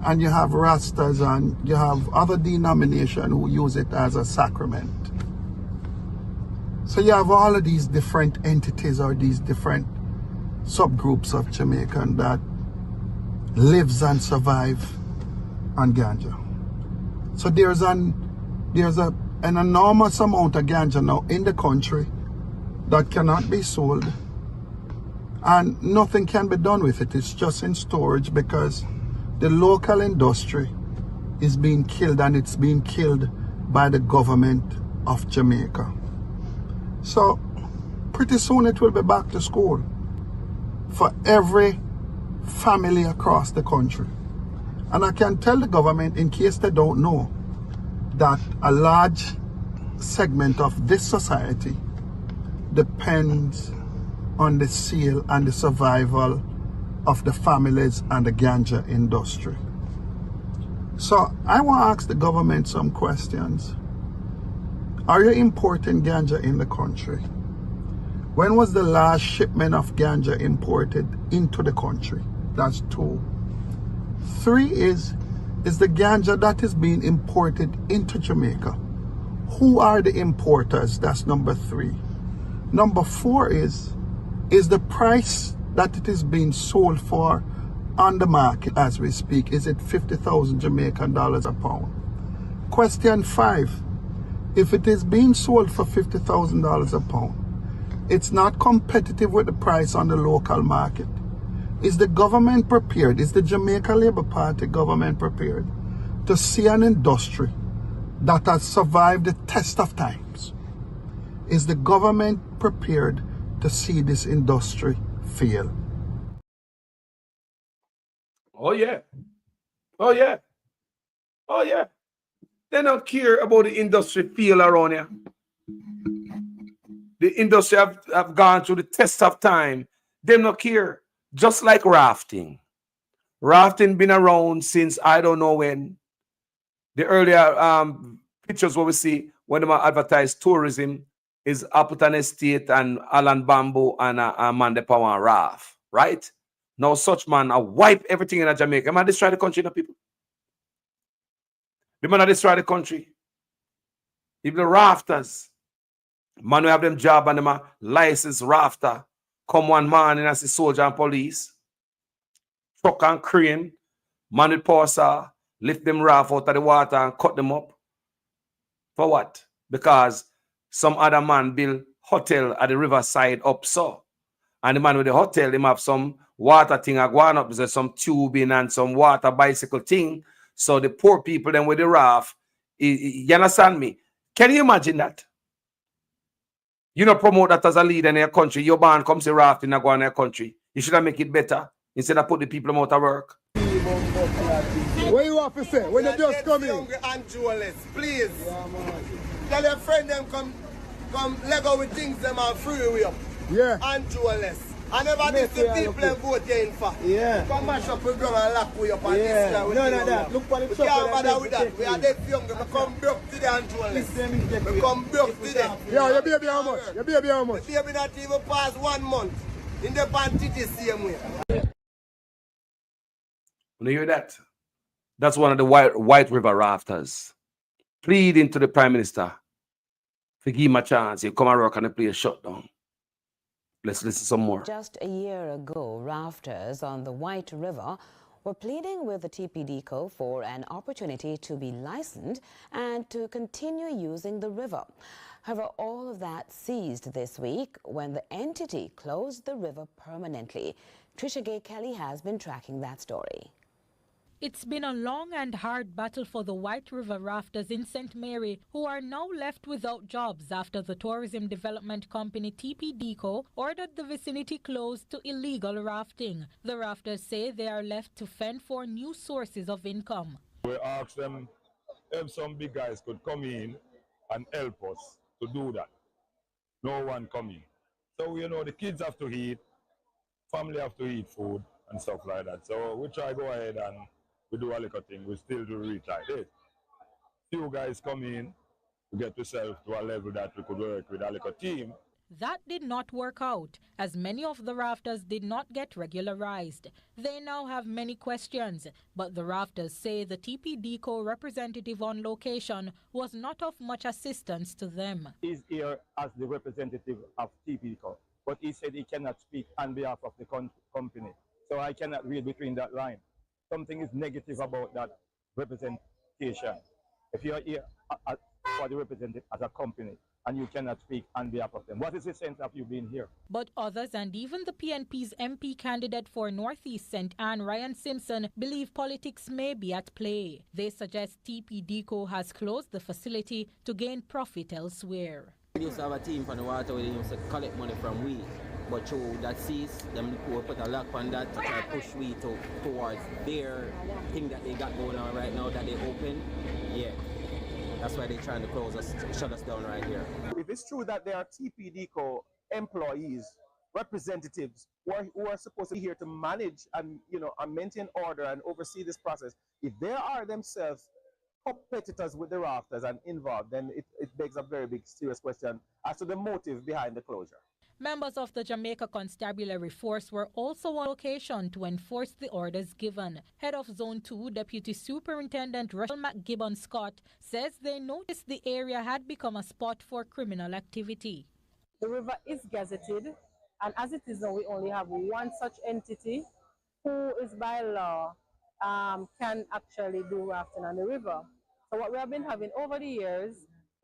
and you have Rastas, and you have other denominations who use it as a sacrament. So you have all of these different entities or these different subgroups of Jamaican that lives and survive on ganja. So there's an enormous amount of ganja now in the country that cannot be sold, and nothing can be done with it. It's just in storage because the local industry is being killed, and it's being killed by the government of Jamaica. So pretty soon it will be back to school for every family across the country. And I can tell the government, in case they don't know, that a large segment of this society depends on the sale and the survival of the families and the ganja industry. So I want to ask the government some questions. Are you importing ganja in the country? When was the last shipment of ganja imported into the country? That's 2. 3 is the ganja that is being imported into Jamaica. Who are the importers? That's number 3. Number 4 is the price that it is being sold for on the market as we speak. Is it 50,000 Jamaican dollars a pound? Question 5, if it is being sold for $50,000 a pound, it's not competitive with the price on the local market. Is the government prepared? Is the Jamaica Labour Party government prepared to see an industry that has survived the test of times? Is the government prepared to see this industry fail? Oh yeah. Oh yeah. Oh yeah. They don't care about the industry fail around here. The industry have gone through the test of time. They don't care. Just like rafting. Rafting been around since I don't know when. The earlier pictures what we see when they advertise tourism is Appleton Estate and Alan Bamboo and a man de power raft, right? Now such man wipe everything in Jamaica. Man destroy the country, people. The man destroy the country. Even the rafters. Man, we have them job and them a licensed rafter. Come one morning as a soldier and police. Truck and crane. Man with power saw. Lift them raft out of the water and cut them up. For what? Because some other man build hotel at the riverside up so. And the man with the hotel, him have some water thing going up. There's some tubing and some water bicycle thing. So the poor people then with the raft, you understand me? Can you imagine that? You know, promote that as a leader in your country. Your band comes to rafting and go in your country. You should have make it better instead of put the people out of work. What you want to say? When you just come in? And jewelers, please. Tell your friend them come Lego with things them and free way up. Yeah. And jewelers. I never did the people and vote in for. Yeah. Come mash up the ground and lock way up and this guy with that. Look for the we can't bother with that. We are dead young. We come broke today and jewelers. We come broke today. Yeah, your baby how much? Your baby how much? The baby not even past 1 month. In the panty the same way. When you hear that? That's one of the White River rafters pleading to the Prime Minister to give him a chance. He'll come and work on the place shut down. Let's listen some more. Just a year ago, rafters on the White River were pleading with the TPDCO for an opportunity to be licensed and to continue using the river. However, all of that ceased this week when the entity closed the river permanently. Trisha Gay Kelly has been tracking that story. It's been a long and hard battle for the White River rafters in St. Mary, who are now left without jobs after the tourism development company TPDCO ordered the vicinity closed to illegal rafting. The rafters say they are left to fend for new sources of income. We asked them if some big guys could come in and help us to do that. No one coming. So, you know, the kids have to eat, family have to eat food and stuff like that. So we try to go ahead and we do a little thing. We still do reach like this. Few guys come in, to get ourselves to a level that we could work with a little team. That did not work out, as many of the rafters did not get regularized. They now have many questions, but the rafters say the TPDCO representative on location was not of much assistance to them. He's here as the representative of TPDCO, but he said he cannot speak on behalf of the company. So I cannot read between that line. Something is negative about that representation. If you're here for the representative as a company, and you cannot speak on behalf of them, what is the sense of you being here? But others, and even the PNP's MP candidate for Northeast St. Anne, Ryan Simpson, believe politics may be at play. They suggest TPDCO has closed the facility to gain profit elsewhere. We used to have a team from the water where they used to collect money from we, but through that cease, them will put a lock on that to try to push we towards their thing that they got going on right now that they open. Yeah. That's why they're trying to close us, shut us down right here. If it's true that there are TPDCO employees, representatives who are supposed to be here to manage and and maintain order and oversee this process, if they are themselves competitors with the rafters and involved, then it begs a very big serious question as to the motive behind the closure. Members of the Jamaica Constabulary Force were also on location to enforce the orders given. Head of Zone 2, Deputy Superintendent Rachel McGibbon Scott, says they noticed the area had become a spot for criminal activity. The river is gazetted, and as it is now, we only have one such entity who is by law can actually do rafting on the river. So what we have been having over the years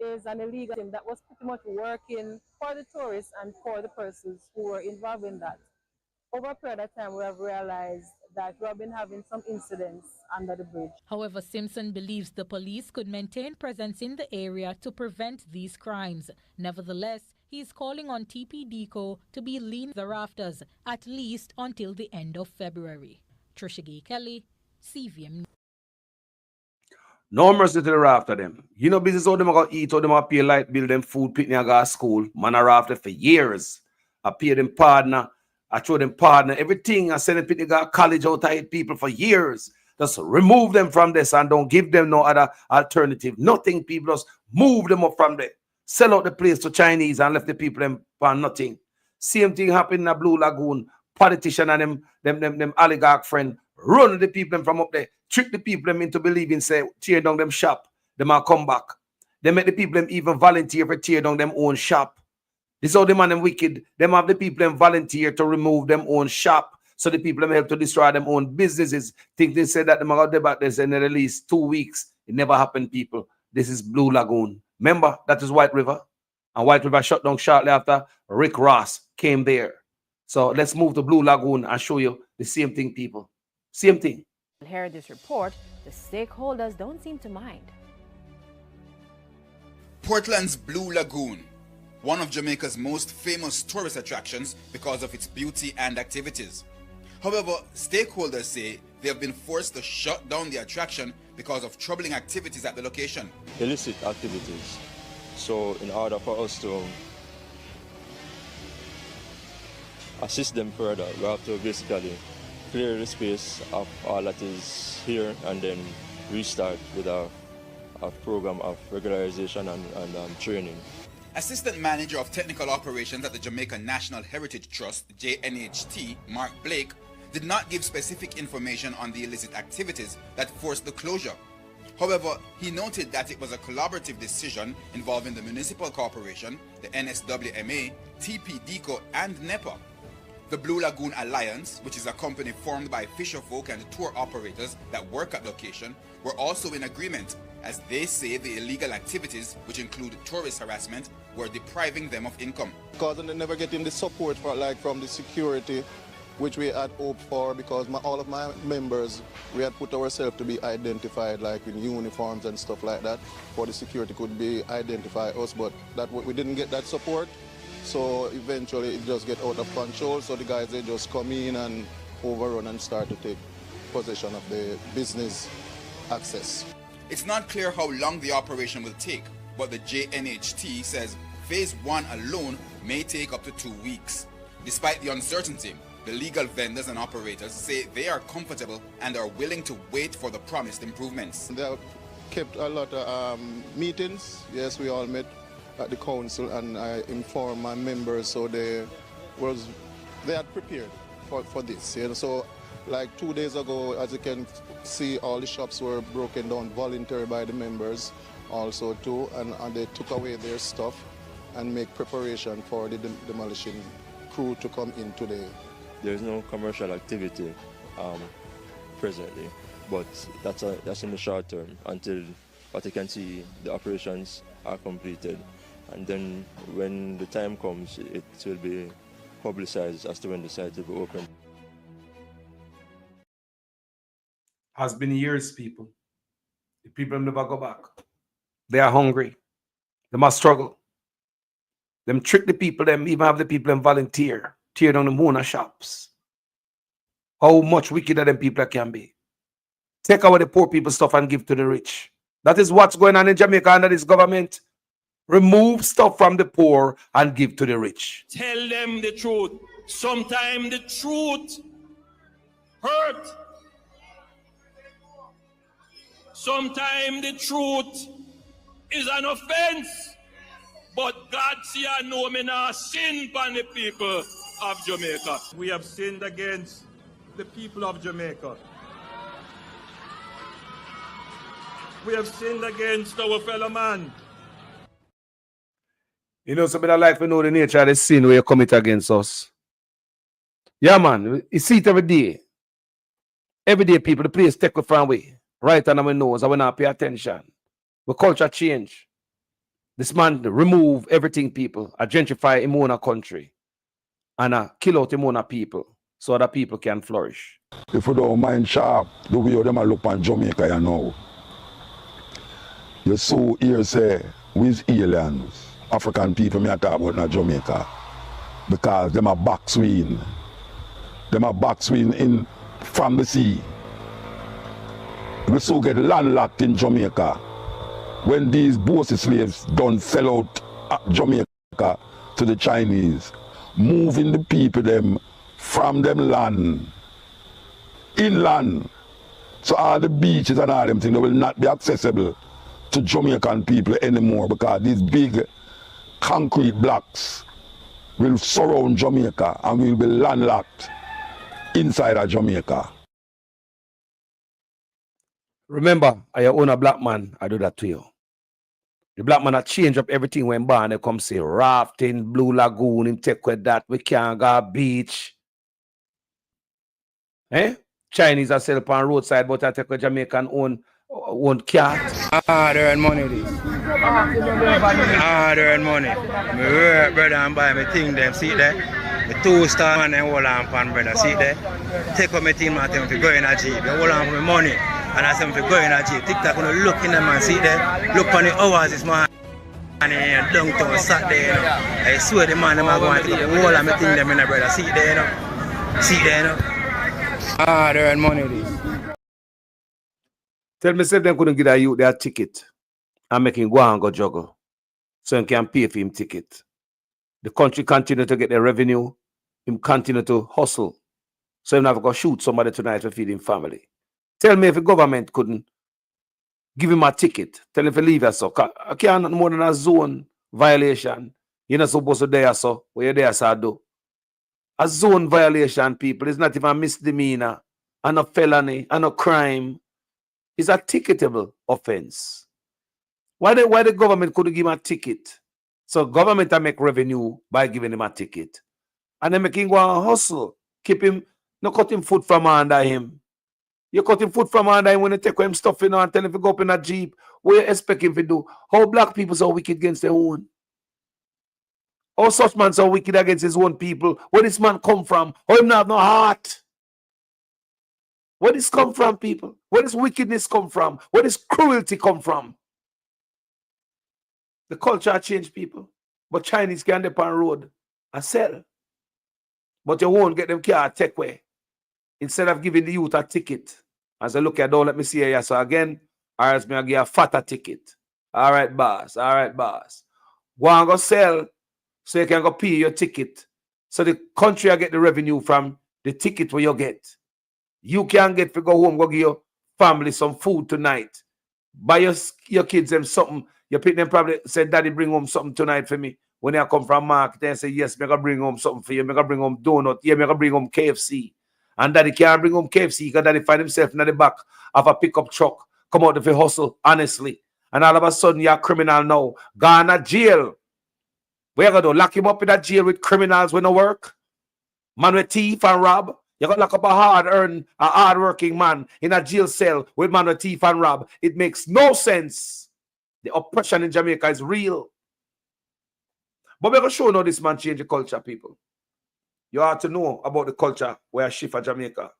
is an illegal thing that was pretty much working for the tourists and for the persons who were involved in that. Over a period of time, we have realized that we have been having some incidents under the bridge. However, Simpson believes the police could maintain presence in the area to prevent these crimes. Nevertheless, he is calling on TPDCO to be lean the rafters, at least until the end of February. Trisha Gay Kelly, CVM. No mercy to the rafter them. You know business how them going to eat, how them going to pay light bill, them food, pitney, I go to school. Man, I rafter for years. I pay them partner. I show them partner. Everything. I send them pitney go to college out to people for years. Just remove them from this and don't give them no other alternative. Nothing, people. Just move them up from there. Sell out the place to Chinese and left the people them for nothing. Same thing happened in the Blue Lagoon. Politician and them oligarch friend run the people from up there, trick the people them into believing, say, tear down them shop, they might come back. They make the people them even volunteer for tear down them own shop. This is how the man them wicked. Them have the people them volunteer to remove them own shop, so the people them help to destroy them own businesses. Think they said that they might go back this in at least 2 weeks. It never happened, people. This is Blue Lagoon. Remember, that is White River. And White River shut down shortly after Rick Ross came there. So let's move to Blue Lagoon and show you the same thing, people. Same thing. Hear this report, the stakeholders don't seem to mind. Portland's Blue Lagoon, one of Jamaica's most famous tourist attractions because of its beauty and activities. However, stakeholders say they have been forced to shut down the attraction because of troubling activities at the location. Illicit activities. So in order for us to assist them further, we have to basically clear the space of all that is here and then restart with a program of regularization and training. Assistant Manager of Technical Operations at the Jamaica National Heritage Trust, JNHT, Mark Blake, did not give specific information on the illicit activities that forced the closure. However, he noted that it was a collaborative decision involving the Municipal Corporation, the NSWMA, TPDCO, and NEPA. The Blue Lagoon Alliance, which is a company formed by fisherfolk and tour operators that work at location, were also in agreement, as they say the illegal activities, which include tourist harassment, were depriving them of income. Because they're never getting the support from the security, which we had hoped for, because all of my members, we had put ourselves to be identified, like in uniforms and stuff like that, for the security could be identify us, but we didn't get that support. So eventually it just get out of control. So the guys, they just come in and overrun and start to take possession of the business access. It's not clear how long the operation will take, but the JNHT says phase 1 alone may take up to 2 weeks. Despite the uncertainty, the legal vendors and operators say they are comfortable and are willing to wait for the promised improvements. They are kept a lot of meetings. Yes, we all met at the council, and I informed my members, so they had prepared for this. You know? So, like 2 days ago, as you can see, all the shops were broken down voluntarily by the members also too, and they took away their stuff and make preparation for the demolition crew to come in today. There's no commercial activity presently, but that's in the short term until what you can see the operations are completed, and then when the time comes, it will be publicized as to when the site will be open. Has been years, people. The people never go back. They are hungry. They must struggle. Them trick the people, them even have the people them volunteer, tear down the Mona shops. How much wickeder them people can be. Take away the poor people stuff and give to the rich. That is what's going on in Jamaica under this government. Remove stuff from the poor and give to the rich. Tell them the truth. Sometimes the truth hurt. Sometimes the truth is an offense. But God see and know me now sin upon the people of Jamaica. We have sinned against the people of Jamaica. We have sinned against our fellow man. You know, somebody like to know the nature of the sin where you commit against us. Yeah, man. You see it every day. Every day, people, the place take a far away. Right under my nose, I will not pay attention. The culture change. This man remove everything, people. I gentrify Imona country. And I kill out Imona people so other people can flourish. If you don't mind sharp, the way them look on Jamaica, you know. You so here say, with aliens, African people me talk about in Jamaica. Because them are backswing. Them are backswing in from the sea. We so get landlocked in Jamaica. When these Bossy slaves don't sell out Jamaica to the Chinese, moving the people them from them land, inland. So all the beaches and all them things will not be accessible to Jamaican people anymore because these big concrete blocks will surround Jamaica and will be landlocked inside of Jamaica. Remember, I own a black man, I do that to you. The black man that change up everything when born, they come say rafting, Blue Lagoon, him take with that, we can't go beach. Chinese are sell upon roadside, but I take a Jamaican own cat. Harder and money this. Harder and money. Me work, brother, and buy me thing them, see there? The 2-star man and hold on pan, brother, see there? Take up my thing, man, tell me to go in a jeep. You hold on for my money. And I said, if you go in a jeep, TikTok, when you look in them and see there, look on the hours this man. And downtown Saturday, you know. I swear the man, them are going to take up the whole of my thing, them in a brother, see there, you know. See there, you know. Harder and money this. Tell me if them couldn't get a youth their ticket and make him go and go juggle so he can pay for him ticket. The country continue to get the revenue, him continue to hustle. So he never go shoot somebody tonight to feed him family. Tell me if the government couldn't give him a ticket. Tell him to leave us so. I can't more than a zone violation. You're not supposed to there so. What you there so do? A zone violation, people, is not even a misdemeanor, and a felony, and a crime. It's a ticketable offense. Why the government couldn't give him a ticket? So government will make revenue by giving him a ticket. And then make him go and hustle. Keep him, not cut him food from under him. You cut him food from under him when you take him stuff in and tell him to go up in a jeep. What you expect him to do? How black people so wicked against their own? How such man so wicked against his own people? Where this man come from? How him not have no heart? Where this come from, people? Where this wickedness come from? Where this cruelty come from? The culture changed, people. But Chinese can dip on road and sell. But you won't get them car take away. Instead of giving the youth a ticket. As I look at don't let me see here. So again, I ask me to give a fatter ticket. All right, boss. All right, boss. Go and go sell so you can go pay your ticket. So the country will get the revenue from the ticket where you get. You can get to go home, go give your family some food tonight. Buy your kids them something. Your pick them probably said, Daddy, bring home something tonight for me. When they come from market, they say, yes, I'm going to bring home something for you. I'm going to bring home donut. Yeah, I'm going to bring home KFC. And Daddy can't bring home KFC because Daddy find himself in the back of a pickup truck. Come out of the hustle, honestly. And all of a sudden, you're a criminal now. Gone to jail. Where you going to do? Lock him up in that jail with criminals when no work? Man with thief and rob? You got to lock up a hard-working man in a jail cell with man with thief and rob. It makes no sense. The oppression in Jamaica is real. But we're going to show now this man change the culture, people. You have to know about the culture where I shift for Jamaica.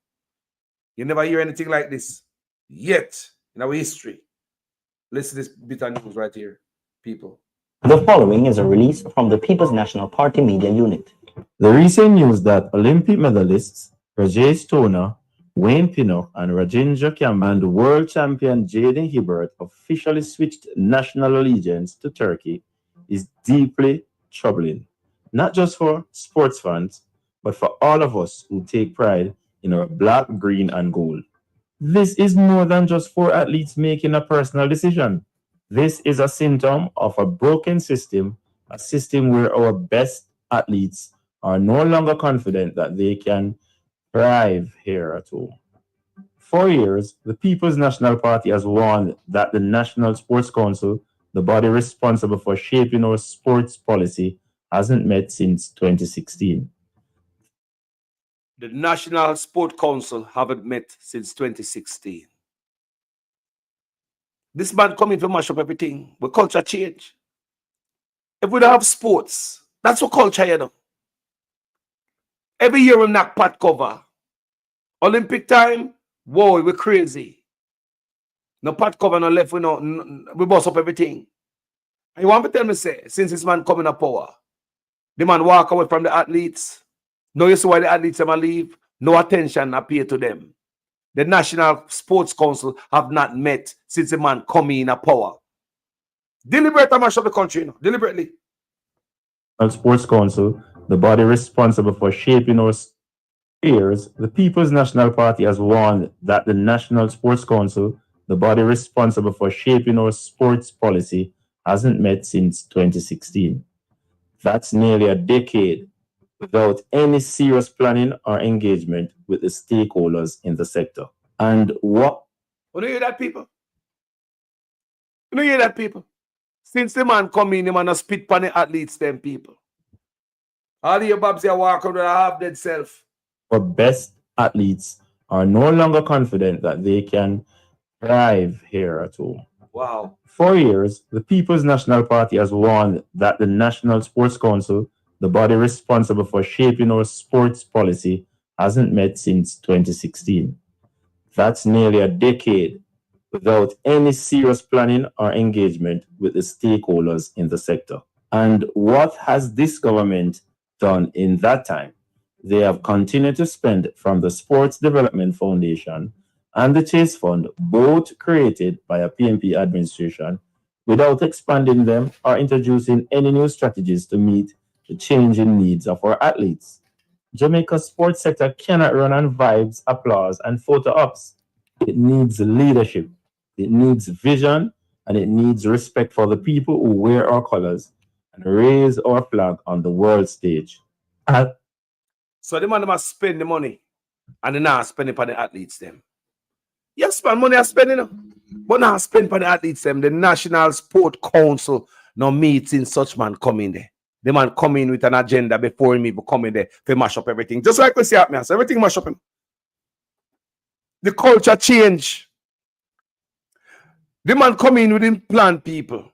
You never hear anything like this yet in our history. Listen to this bit of news right here, people. The following is a release from the People's National Party Media Unit. The recent news that Olympic medalists Rajesh Tona, Wayne Pinnock, and Rajendra Campbell and world champion Jaden Hibbert officially switched national allegiance to Turkey is deeply troubling, not just for sports fans, but for all of us who take pride in our black, green, and gold. This is more than just 4 athletes making a personal decision. This is a symptom of a broken system, a system where our best athletes are no longer confident that they can thrive here at home. For years, the People's National Party has warned that the National Sports Council, the body responsible for shaping our sports policy, hasn't met since 2016. The National Sport Council haven't met since 2016. This man coming to mash up everything. With culture change. If we don't have sports, that's what culture, you know. Every year we knock pot cover. Olympic time, whoa, we're crazy. No pot cover, no left, we bust up everything. And you want to tell me, say, since this man coming to power, the man walk away from the athletes. No, you see why the athletes ever leave? No attention appear to them. The National Sports Council have not met since the man coming in power. Deliberately mash up the country, you know, deliberately. Sports Council, the body responsible for shaping our years, the People's National Party has warned that the National Sports Council, the body responsible for shaping our sports policy, hasn't met since 2016. That's nearly a decade without any serious planning or engagement with the stakeholders in the sector. And what? You hear that, people? You hear that, people? Since the man come in, the man has spit on the athletes, them people. All the babs here walk around with a half-dead self. Our best athletes are no longer confident that they can thrive here at home. Wow. For years, the People's National Party has warned that the National Sports Council, the body responsible for shaping our sports policy, hasn't met since 2016. That's nearly a decade without any serious planning or engagement with the stakeholders in the sector. And what has this government done in that time? They have continued to spend from the Sports Development Foundation and the Chase Fund, both created by a PNP administration, without expanding them or introducing any new strategies to meet the changing needs of our athletes. Jamaica's sports sector cannot run on vibes, applause, and photo ops. It needs leadership, it needs vision, and it needs respect for the people who wear our colors and raise our flag on the world stage. So the man must spend the money and they not spend it on the athletes them. Yes, spend money and spend it, but not spend on the athletes them. The National Sport Council no meets in such man come in there. The man come in with an agenda before him even come in there to mash up everything. Just like we see at me, so everything mash up him. The culture change. The man come in with him plan people.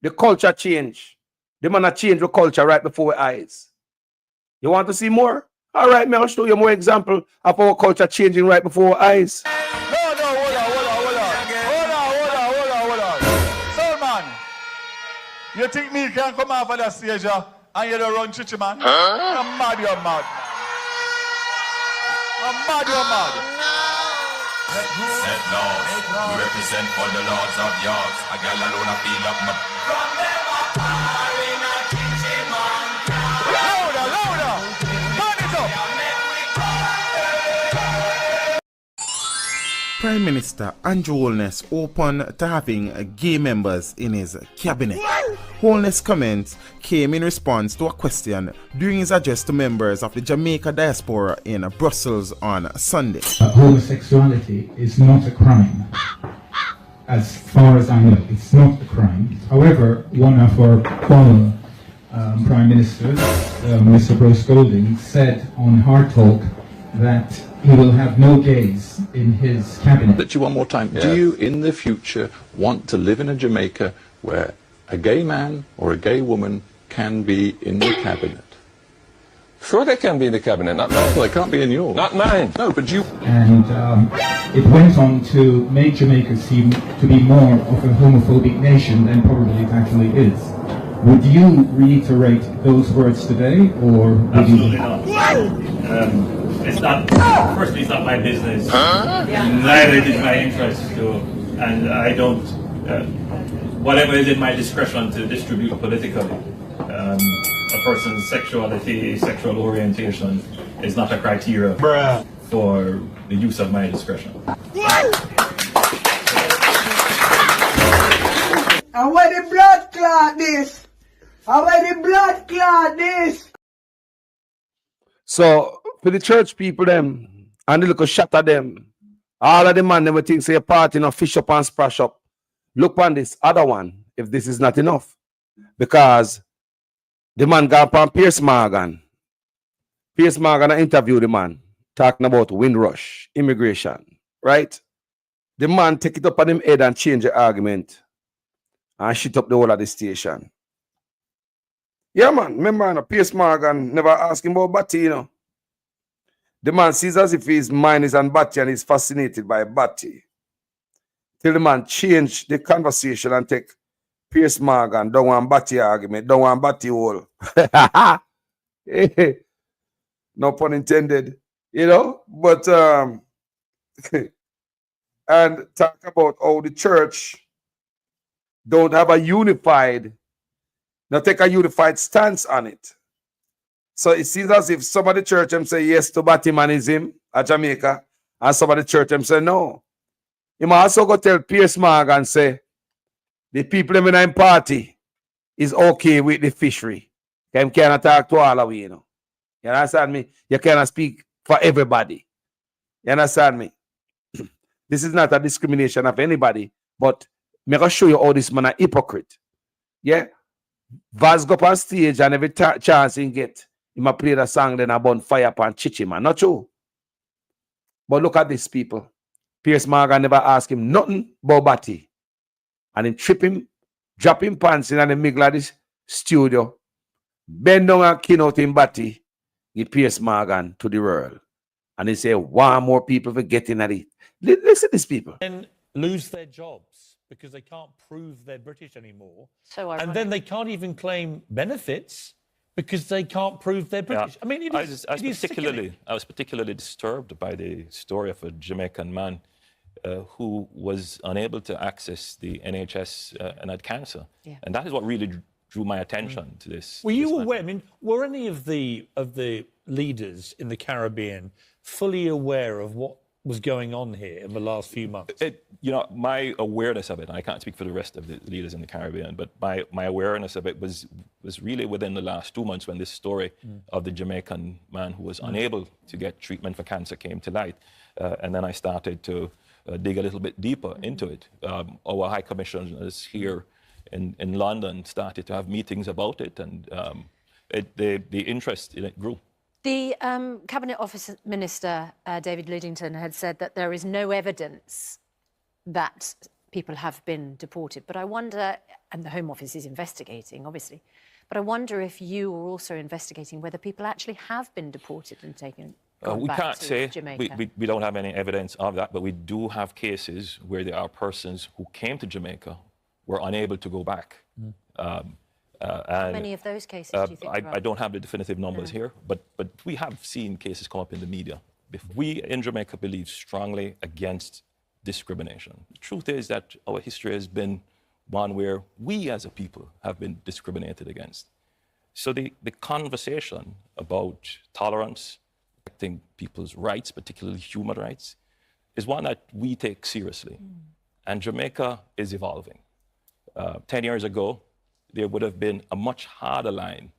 The culture change. The man a change the culture right before our eyes. You want to see more? All right, I'll show you more example of our culture changing right before our eyes. No, hold on. Soul man, you think me can come off of that stage and you don't run chichi, man? I'm mad, you're mad. Set laws, we represent for the lords of yards. A gal alone, I feel up my... From them up high in a kitchen man. Louder! Turn it up! Prime Minister Andrew Holness open to having gay members in his cabinet. Holness' comments came in response to a question during his address to members of the Jamaica diaspora in Brussels on Sunday. Homosexuality is not a crime. As far as I know, it's not a crime. However, one of our former Prime Ministers, Mr. Bruce Golding, said on Hard Talk that he will have no gays in his cabinet. Let you one more time. Do you, in the future, want to live in a Jamaica where a gay man or a gay woman can be in the cabinet? Sure they can be in the cabinet, not mine. Well, they can't be in yours. Not mine. No, but you... And it went on to make Jamaica seem to be more of a homophobic nation than probably it actually is. Would you reiterate those words today, or would Absolutely you... not. It's not, firstly, it's not my business. Neither is it my interest to, and I don't, whatever is in my discretion to distribute politically. A person's sexuality, sexual orientation is not a criteria for the use of my discretion. And where the blood clot this? And where the blood clot this? So, for the church people them, and the little shot at them, all of the man them think say a party no fish up and splash up. Look on this other one, if this is not enough. Because the man got upon Piers Morgan. Piers Morgan interviewed the man, talking about Windrush, immigration, right? The man take it up on him head and change the argument and shit up the whole of the station. Yeah, man, remember, Piers Morgan never asked him about Batty, you know. The man sees as if his mind is on Batty and he's fascinated by Batty. Till the man change the conversation and take Piers Morgan, don't want Batty argument, don't want Batty hole. No pun intended, you know. But and talk about how the church don't have a unified, not take a unified stance on it. So it seems as if some of the church them say yes to Batmanism at Jamaica, and some of the church them say no. You must also go tell Piers Morgan say the people in the party is okay with the fishery. They cannot talk to all of you know. You understand me? You cannot speak for everybody. You understand me? This is not a discrimination of anybody, but I'm going to show you how this man a hypocrite. Yeah? Vaz go up on stage and every chance he get, he might play the song, then I burn fire upon Chichi, man. Not true. But look at these people. Piers Morgan never asked him nothing about Batty. And he trip him, drop him pants in the middle of this studio, bend down and keynote him Batty, give Piers Morgan to the world. And he say, one more people for getting at it. Listen to these people. Then lose their jobs because they can't prove they're British anymore. So and then they can't even claim benefits because they can't prove they're British. Yeah. I mean, I was particularly disturbed by the story of a Jamaican man who was unable to access the NHS and had cancer. Yeah. And that is what really drew my attention to this. Were you aware? I mean, were any of the leaders in the Caribbean fully aware of what was going on here in the last few months? You know, my awareness of it, and I can't speak for the rest of the leaders in the Caribbean, but my awareness of it was really within the last 2 months when this story of the Jamaican man who was unable to get treatment for cancer came to light. And then I started to dig a little bit deeper into it. Our High Commissioners here in London started to have meetings about it, and the interest in it grew. The Cabinet Office Minister, David Lidington, had said that there is no evidence that people have been deported. But I wonder, and the Home Office is investigating, obviously, but I wonder if you are also investigating whether people actually have been deported and taken We back can't to say. Jamaica. We don't have any evidence of that, but we do have cases where there are persons who came to Jamaica, were unable to go back. How many of those cases do you think there are? I don't have the definitive numbers here, but we have seen cases come up in the media. We in Jamaica believe strongly against discrimination. The truth is that our history has been one where we as a people have been discriminated against. So the conversation about tolerance, protecting people's rights, particularly human rights, is one that we take seriously. And Jamaica is evolving. 10 years ago, there would have been a much harder line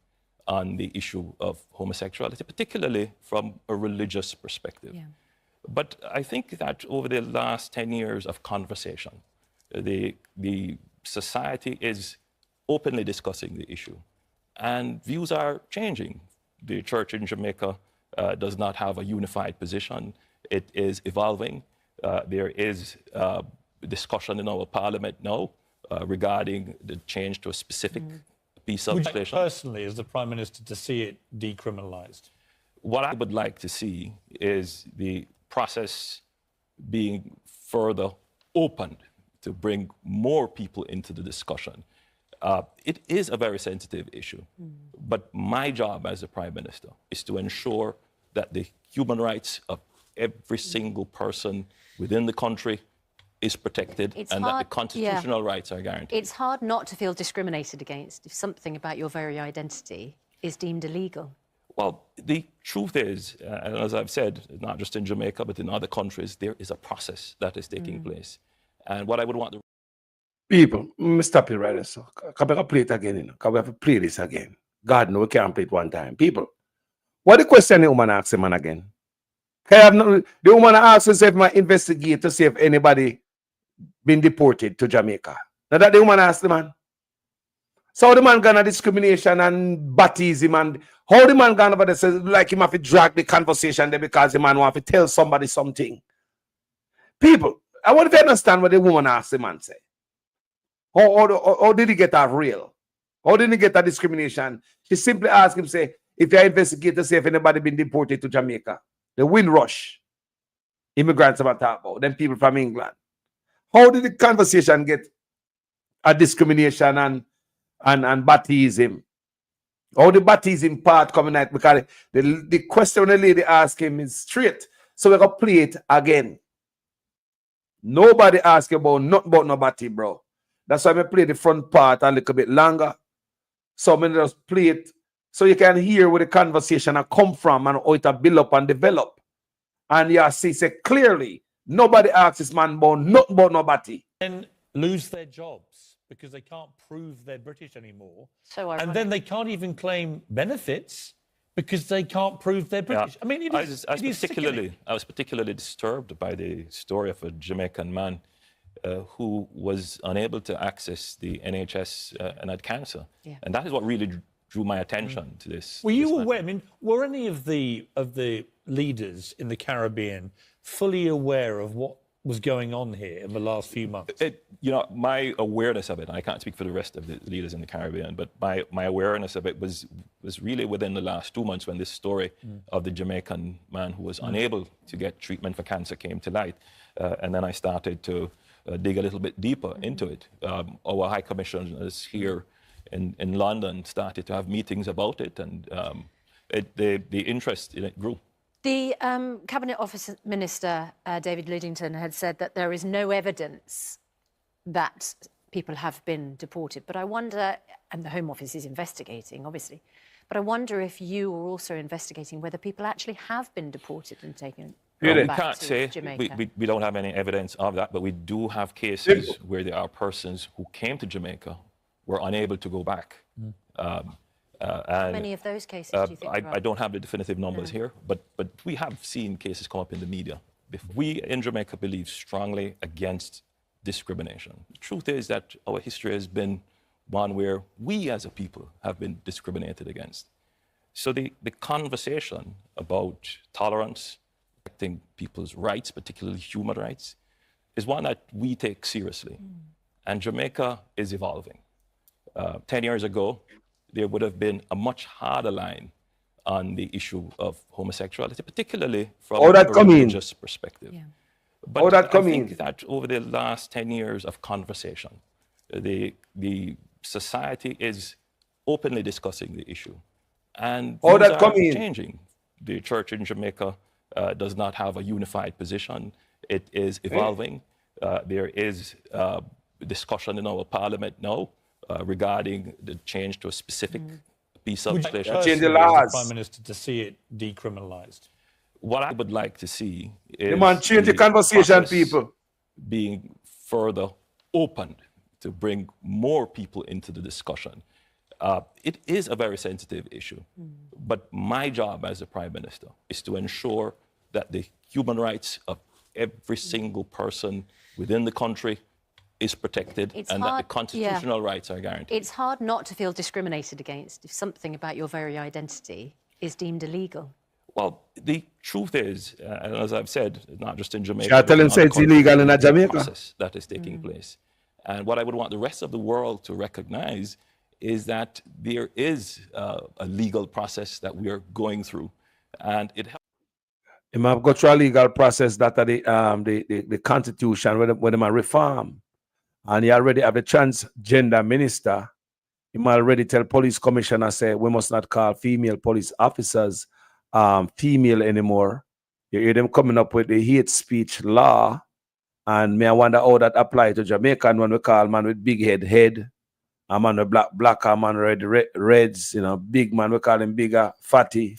on the issue of homosexuality, particularly from a religious perspective. But I think that over the last 10 years of conversation, the society is openly discussing the issue. And views are changing. The church in Jamaica does not have a unified position. It is evolving. There is discussion in our parliament now regarding the change to a specific piece of Would you legislation. personally, as the Prime Minister, to see it decriminalised? What I would like to see is the process being further opened to bring more people into the discussion. It is a very sensitive issue, but my job as the Prime Minister is to ensure that the human rights of every single person within the country is protected and that the constitutional rights are guaranteed. It's hard not to feel discriminated against if something about your very identity is deemed illegal. Well, the truth is, and as I've said, not just in Jamaica, but in other countries, there is a process that is taking place. And what I would want the People, me stop it right there, so. Can we play it again, you know? Can we have to play this again? God, no, we can't play it one time. People, what the question the woman asked the man again? Can I have no, the woman asked herself, my investigate to see if anybody been deported to Jamaica. Now that the woman asked the man. So the man gonna discrimination and baptism and how the man gonna over there say like him have to drag the conversation there because the man want to tell somebody something. People, I want to understand what the woman asked the man say. How did he get that real? How did he get that discrimination? She simply asked him, say, if you investigate to see if anybody been deported to Jamaica, the Windrush immigrants about talk about, them people from England. How did the conversation get a discrimination and baptism? How the baptism part coming out? Because the question the lady asked him is straight. So we're going to play it again. Nobody asked about nothing about no baptism, bro. That's why I play the front part a little bit longer. So I'm just play it so you can hear where the conversation has come from and how it build up and develop. And you see, say clearly, nobody asks this man about nothing about nobody. Then lose their jobs because they can't prove they're British anymore. So and then they can't even claim benefits because they can't prove they're British. Yeah. I mean, I was particularly disturbed by the story of a Jamaican man who was unable to access the NHS and had cancer. And that is what really drew my attention to this. Were you aware? I mean, were any of the leaders in the Caribbean fully aware of what was going on here in the last few months? You know, my awareness of it, and I can't speak for the rest of the leaders in the Caribbean, but my awareness of it was really within the last 2 months when this story of the Jamaican man who was unable to get treatment for cancer came to light. And then I started to dig a little bit deeper into it. Our High Commissioners here in London started to have meetings about it, and the interest in it grew. The Cabinet Office Minister, David Lidington, had said that there is no evidence that people have been deported. But I wonder, and the Home Office is investigating, obviously, but I wonder if you are also investigating whether people actually have been deported and taken We back can't to say, Jamaica. we don't have any evidence of that, but we do have cases where there are persons who came to Jamaica, were unable to go back. How many of those cases do you think there are? I don't have the definitive numbers here, but we have seen cases come up in the media. We in Jamaica believe strongly against discrimination. The truth is that our history has been one where we as a people have been discriminated against. So the conversation about tolerance, protecting people's rights, particularly human rights, is one that we take seriously. And Jamaica is evolving. 10 years ago, there would have been a much harder line on the issue of homosexuality, particularly from a religious perspective. But I think that over the last 10 years of conversation, the society is openly discussing the issue. And views are changing. The church in Jamaica does not have a unified position. It is evolving. There is discussion in our parliament now regarding the change to a specific piece of legislation. Change the laws. Prime Minister, to see it decriminalised. What I would like to see is The man change the conversation, process people. being further opened to bring more people into the discussion. It is a very sensitive issue, but my job as a Prime Minister is to ensure that the human rights of every single person within the country is protected and that the constitutional rights are guaranteed. It's hard not to feel discriminated against if something about your very identity is deemed illegal. Well, the truth is, and as I've said, not just in Jamaica, Shall I tell but him in say other it's countries, illegal in there's a Jamaica? process that is taking place. And what I would want the rest of the world to recognize is that there is a legal process that we are going through, and it helps. Him have got through a legal process that are the constitution where them a reform. And he already have the transgender minister. He might already tell police commissioner say we must not call female police officers female anymore. You hear them coming up with the hate speech law. And I wonder how that apply to Jamaican when we call man with big head. A man with black, a man with reds, you know, big man, we call him bigger, fatty,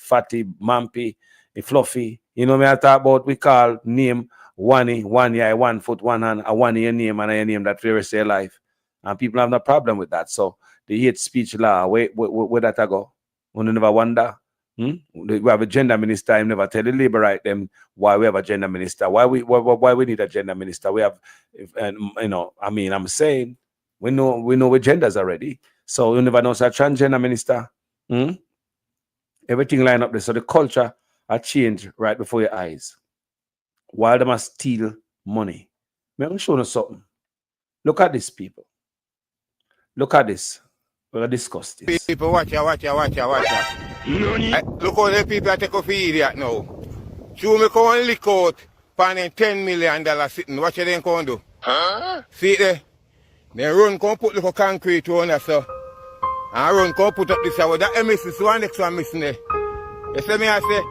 mampy, fluffy. You know me I talk about, we call name one eye, 1 foot, 1 hand, a 1 year name and a name that for rest of their life. And people have no problem with that. So the hate speech law, where that I go? We never wonder. We have a gender minister, I never tell the labor right them why we have a gender minister, why we need a gender minister. We have, you know, I mean, I'm saying, we know with genders already. So you never know, so a transgender minister. Everything line up there. So the culture has changed right before your eyes. While they must steal money. Let me show you something. Look at this, people. Look at this. We're going to discuss this. People, watch ya. Look how the people take off idiot now. So me come and lick out pan $10 million sitting. What you then come do? See there? They run come put little concrete on there, so. And run come put up this hour. That misses one next one missing there. You see me I say,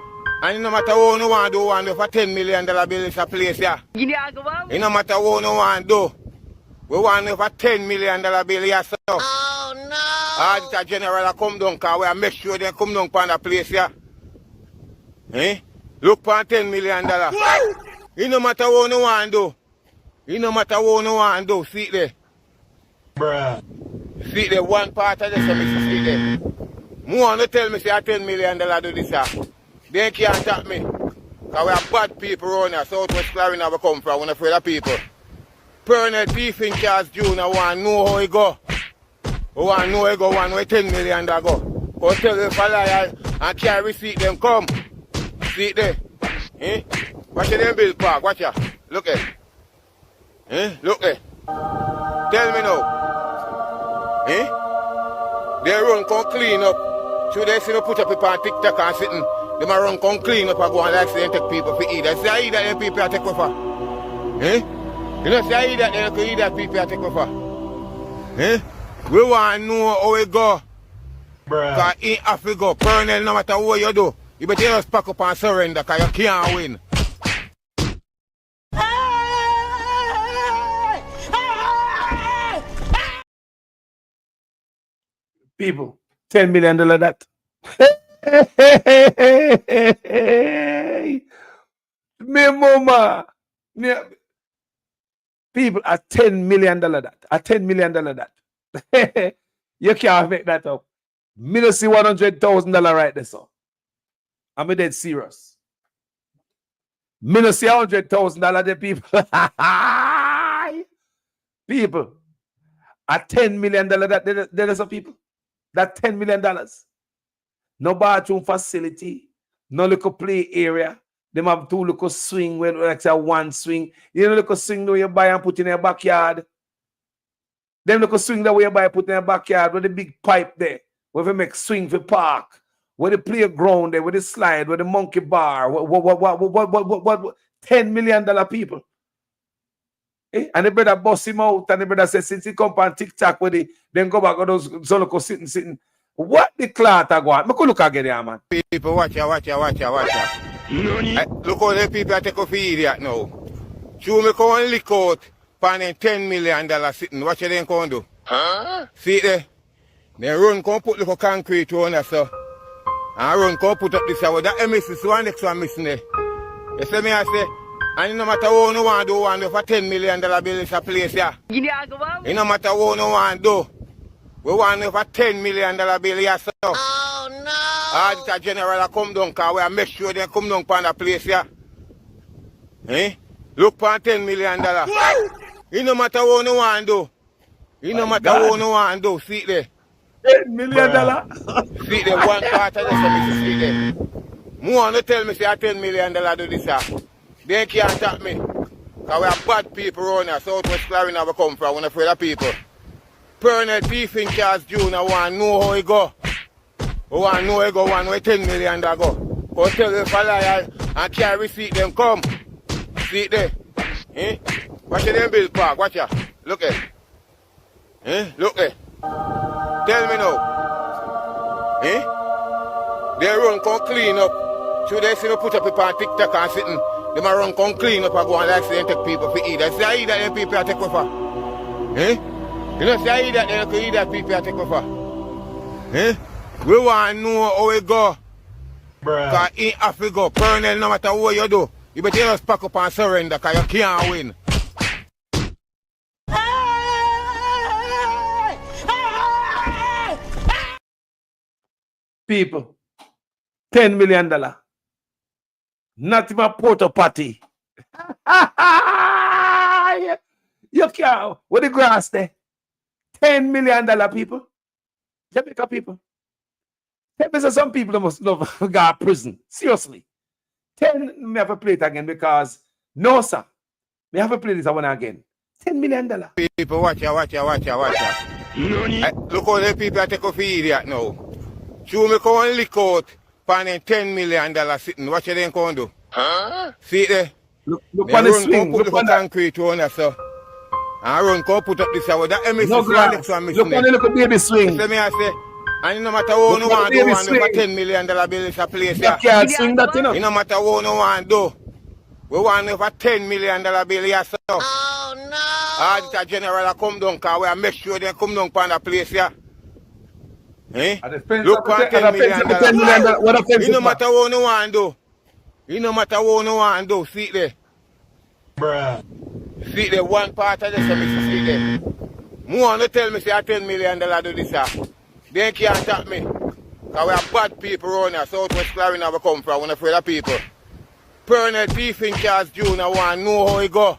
and no matter what you want to do for $10 million bill is a place here. It no matter what you want to do. We want to for $10 million bill here, so. Oh no! Auditor General come down, because we make sure they come down on the place here. Look for $10 million. It no matter what you want to do. It no matter what you want to do. See it there. Bruh. See the one part of this, Mr. See there. More to tell me say $10 million do this here. They can't tap me. Because we are bad people around here. Southwest Carolina we come from. We're afraid of people. Colonel Thief in Charles Jr. want to know how he go. We want to know how he go. One way $10 million go. Go tell you if a liar and carry receipt them come. See it there. Watch them bill park. Watch ya. Look at. Look at. Tell me now. They run come clean up. Should they see no put up people on TikTok and sitting. They might run come clean up and go and like say and take people for eat. I say I eat that them people I take over. You know say I eat that them could eat that people I take over. We want to know how we go. Because he have to go. Colonel, no matter what you do, you better just pack up and surrender because you can't win. People, $10 million that. Me mama. People, a $10 million that. A $10 million that. You can't make that up. Me no see $100,000 right there, so. I'm dead serious. Me no see $100,000 there, people. People, a $10 million that there are some people. That $10 million. No bathroom facility, no little play area. Them have 2 little swing when like say 1 swing. You know little swing that you buy and put in your backyard. Them little swing that you buy and put in your backyard with the big pipe there. Where we make swing for park. Where the playground there, with the slide, with the monkey bar. What $10 million people. And the brother bust him out, and the brother says, since he come on TikTok with it, then go back to those Zoloko sitting. What the clout I go on? I could look again here, man. People, watch ya. Look how the people take off idiot now. So me come and lick out pan $10 million sitting. What you then come do? See it there? They run come put little concrete on there, so. I run come put up this hour. That MSC one next one missing there. You see me I say, and no matter what you want to do, one for $10 million bill is a place here. It no matter what you want to do. We want for $10 million bill here, so. Oh no! Auditor General come down, because we make sure they come down from the place here. Eh? Look for $10 million. It no matter what you want to do. It no matter what you want to do. See there. $10 million. See there, one part of this, see there. More to tell me say $10 million do this. They can't attack me. Because we are bad people around here. Southwest Clarina we come from. We're afraid of people. Colonel Thief in Charles Jr. want to know how he go. We want to know how he go one way $10 million go. Go tell you if I lie and carry receipt them come. See it there. Eh? Watch them bill park. Watch ya. Look at. Eh? Look there. Tell me now. Eh? They run come clean up. Should they see me put up people on TikTok and sitting? They might run come clean up and go and like say and take people for eat. I say I eat that them people I take for. Eh? You know say I eat that them could eat that people I take for. Eh? We want to know how it go. Because it have to go. Colonel, no matter what you do, you better just pack up and surrender because you can't win. People, $10 million. Not even a porta potty. You can't. Where the grass there? $10 million, people. Jamaica people. Some people must go to prison. Seriously. 10, me have to play it again because, no, sir. Me have to play this one again. $10 million. People, watch ya. Look how the people take off the idiot now. Show me come and lick out for $10 million sitting. What you then come do? Huh? See it there? Look on the swing. Put the concrete on us, so. And run come put up this hour. That MSC no next one missing. Look on the little baby swing. See me I say, and no matter what you want to do, one for $10 million bill is a place here. You can't swing that, you know. No matter what you want to do. We want for $10 million bill here, so. Oh no! Auditor General come down, because we make sure they come down from the place here. Eh? Look for $10 million. It no matter what you want to do. It no matter what you want to do. See it there. Bruh. See it there, one part of this, see it there. More to tell me say $10 million do this. They can't attack me. Because we are bad people around here. Southwest Clarina we come from. We're afraid of people. Colonel Thief in Charles Jr. want to know how he go.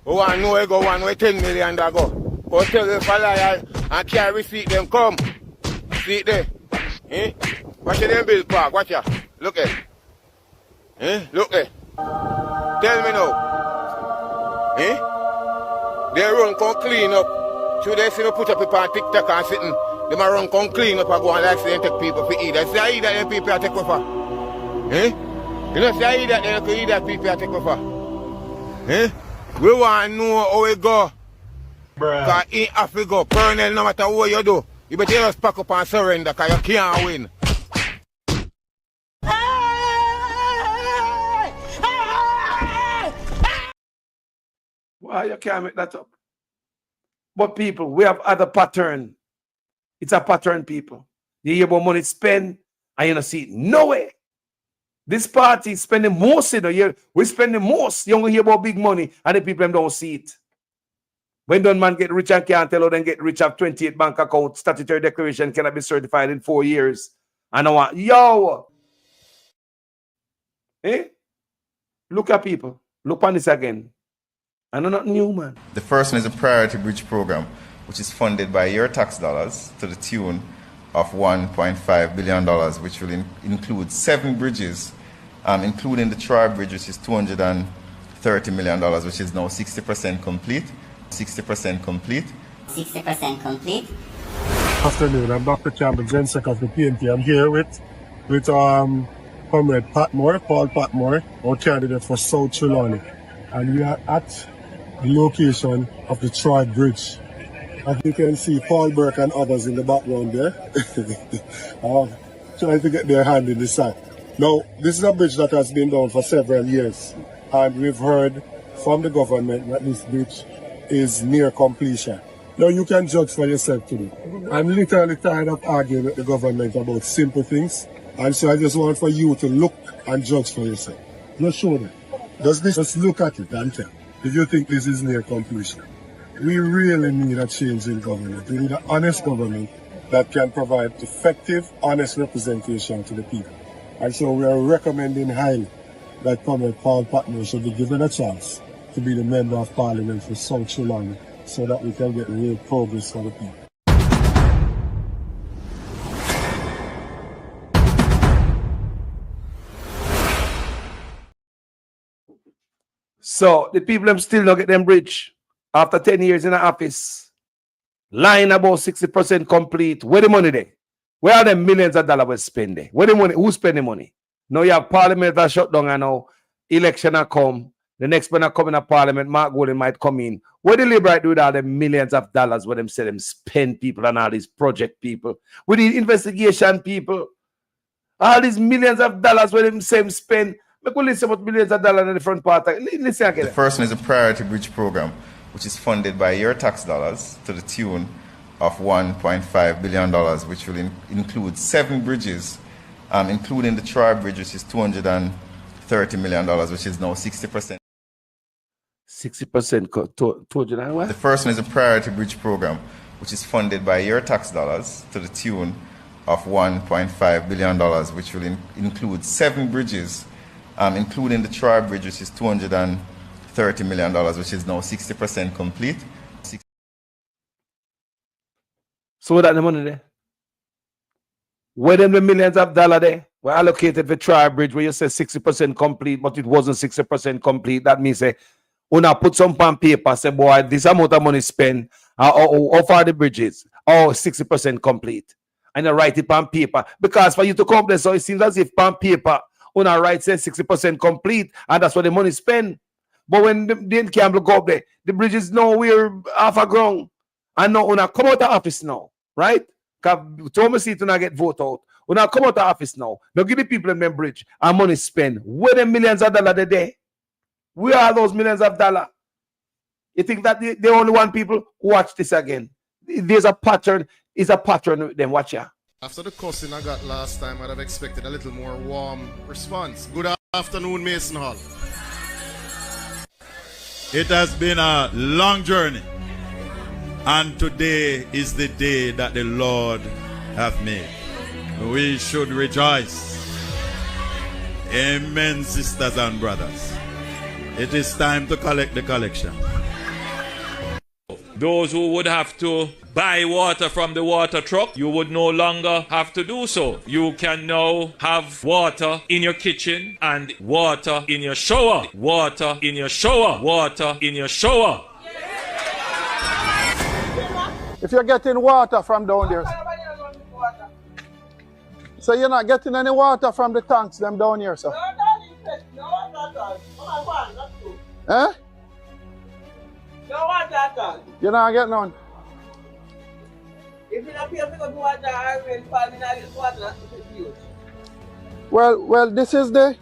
We want to know how he go one way $10 million go. Go tell you if I lie and carry receipt them come. See it there. Eh? Watch them bill park. Watch ya. Look at. Eh? Look there. Tell me now. Eh? They run come clean up. Should they see me put up people on TikTok and sitting? They might run come clean up and go and like say and take people for eat. I say I eat that them people I take for. Eh? You know say I eat that them could eat that people I take for. Eh? We want to know how it go. Because it have to go. Colonel, no matter what you do, you better just pack up and surrender because you can't win. Why you can't make that up? But people, we have other pattern. It's a pattern, people. You hear about money spent and you don't see it. No way. This party is spending most, you know. We're spending most. You only hear about big money and the people don't see it. When done man get rich and can't tell how they get rich, have 28 bank accounts, statutory declaration cannot be certified in 4 years. And I want, yo! Eh? Look at people. Look on this again. I know nothing new, man. The first one is a priority bridge program, which is funded by your tax dollars to the tune of $1.5 billion, which will include 7 bridges, including the Troy Bridge, which is $230 million, which is now 60% complete. 60% complete. 60% complete. Afternoon, I'm Dr. Campbell, Gensec of the PNP. I'm here with Comrade Patmore, Paul Patmore, our candidate for South Trelawney. And we are at the location of the Troy Bridge. As you can see, Paul Burke and others in the background there, trying to get their hand in the sack. Now, this is a bridge that has been down for several years, and we've heard from the government that this bridge is near completion. Now, you can judge for yourself today. I'm literally tired of arguing with the government about simple things. And so I just want for you to look and judge for yourself. Not show them. Just look at it and tell. If you think this is near completion. We really need a change in government. We need an honest government that can provide effective, honest representation to the people. And so we are recommending highly that Comrade Paul Patmore should be given a chance to be the Member of Parliament for South Chulani so that we can get real progress for the people. So the people them still not get them bridge after 10 years in the office. Line about 60% complete. Where the money there? Where are the millions of dollars we spend there? Where the money? Who spend the money? Now you have parliament that shut down and now election are come. The next one that come in a parliament, Mark Golden might come in. What the Liberate do with all the millions of dollars where them say them spend people and all these project people? With the investigation people, all these millions of dollars where them say them spend. We could listen about millions of dollars in the front part. Listen again. The first one is a priority bridge program, which is funded by your tax dollars to the tune of $1.5 billion, which will include 7 bridges, including the Troy Bridge, which is $230 million, which is now 60%. 60%. The first one is a priority bridge program, which is funded by your tax dollars to the tune of $1.5 billion, which will include 7 bridges, including the Troy Bridge, which is $230 million, which is now 60% complete. So where that the money there? Where them the millions of dollars there were allocated for Troy Bridge, where you say 60% complete, but it wasn't 60% complete. That means una put some on paper, say, boy, this amount of money spent, how far the bridges? 60% complete. And you write it on paper. Because for you to come there, so it seems as if on paper, una write says 60% complete, and that's what the money spent. But when the Campbell go up there, the bridge is nowhere half a ground. And now una come out of office now, right? Because Thomas seat una get vote out. Una come out of office now. Now give the people in them bridge and money spent. Where the millions of dollars a day? Where are those millions of dollars? You think that the only one people watch this again? There's a pattern. It's a pattern with them. Watch ya. After the cussing I got last time, I'd have expected a little more warm response. Good afternoon, Mason Hall. It has been a long journey, and today is the day that the Lord hath made. We should rejoice. Amen, sisters and brothers. It is time to collect the collection. Those who would have to buy water from the water truck, you would no longer have to do so. You can now have water in your kitchen and water in your shower. Water in your shower. Water in your shower. If you're getting water from down there, so you're not getting any water from the tanks them down here, sir? Eh? You're not getting none. If you don't pay for water, I will find get water. Well, this is the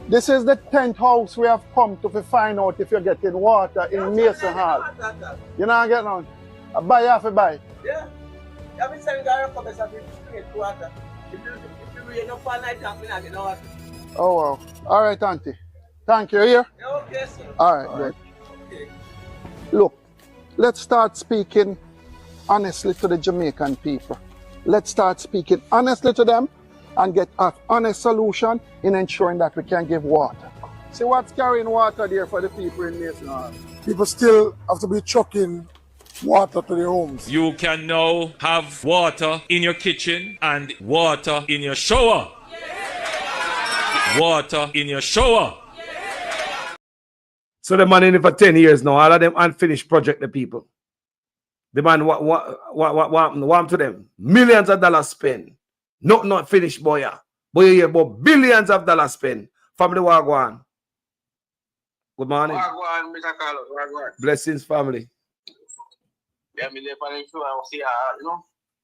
10th house we have come to find out if you're getting water in Mason Hall. You're not getting none. I buy half a buy. Yeah. I've been saying that I get water. If you rain up all night, I'm not getting water. Oh wow. All right, Auntie. Thank you. Here? Yeah, okay, sir. All right, good. Okay. Look, let's start speaking honestly to the Jamaican people. Let's start speaking honestly to them and get an honest solution in ensuring that we can give water. See what's carrying water there for the people in Mason Hall. People still have to be chucking water to their homes. You can now have water in your kitchen and water in your shower. Water in your shower. So the man in it for 10 years now, all of them unfinished project, the people. The man, what to them? Millions of dollars spent. Not finished, boy. Boy, you hear about billions of dollars spent. Family Wagwan. Good morning. Wagwan, Mr. Carlos. Wagwan. Blessings, family. Yeah, me live on the show. I see,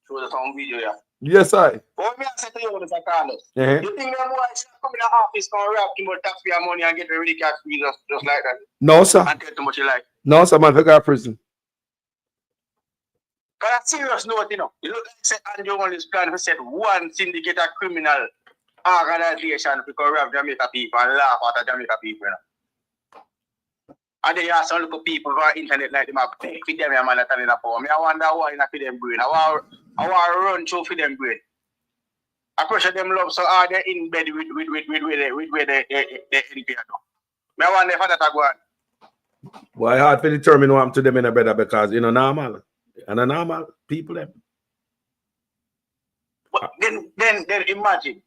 show the some video, yeah. Yes, I. What me I say to you, Mr. Carlos? Uh-huh. You think that boy should come in the office and rap too much taxpayer money and get a really cash free just like that? No, sir. And take too much you like? No, sir, man, I got prison. On a serious note, you know, you look like say Andrew Holness plan to set one syndicate of criminal organization to corrupt Jamaica people and laugh at Jamaica people. You know. And then you have some little people on internet like them, I beg for them, man, that in a power. I wonder why not for them brain. I want to run through for them brain. I pressure them love so hard they're in bed with the NP. I wonder if that go on. Well, hard to determine what happened to them in a better because you know normal. And a normal people them. But then imagine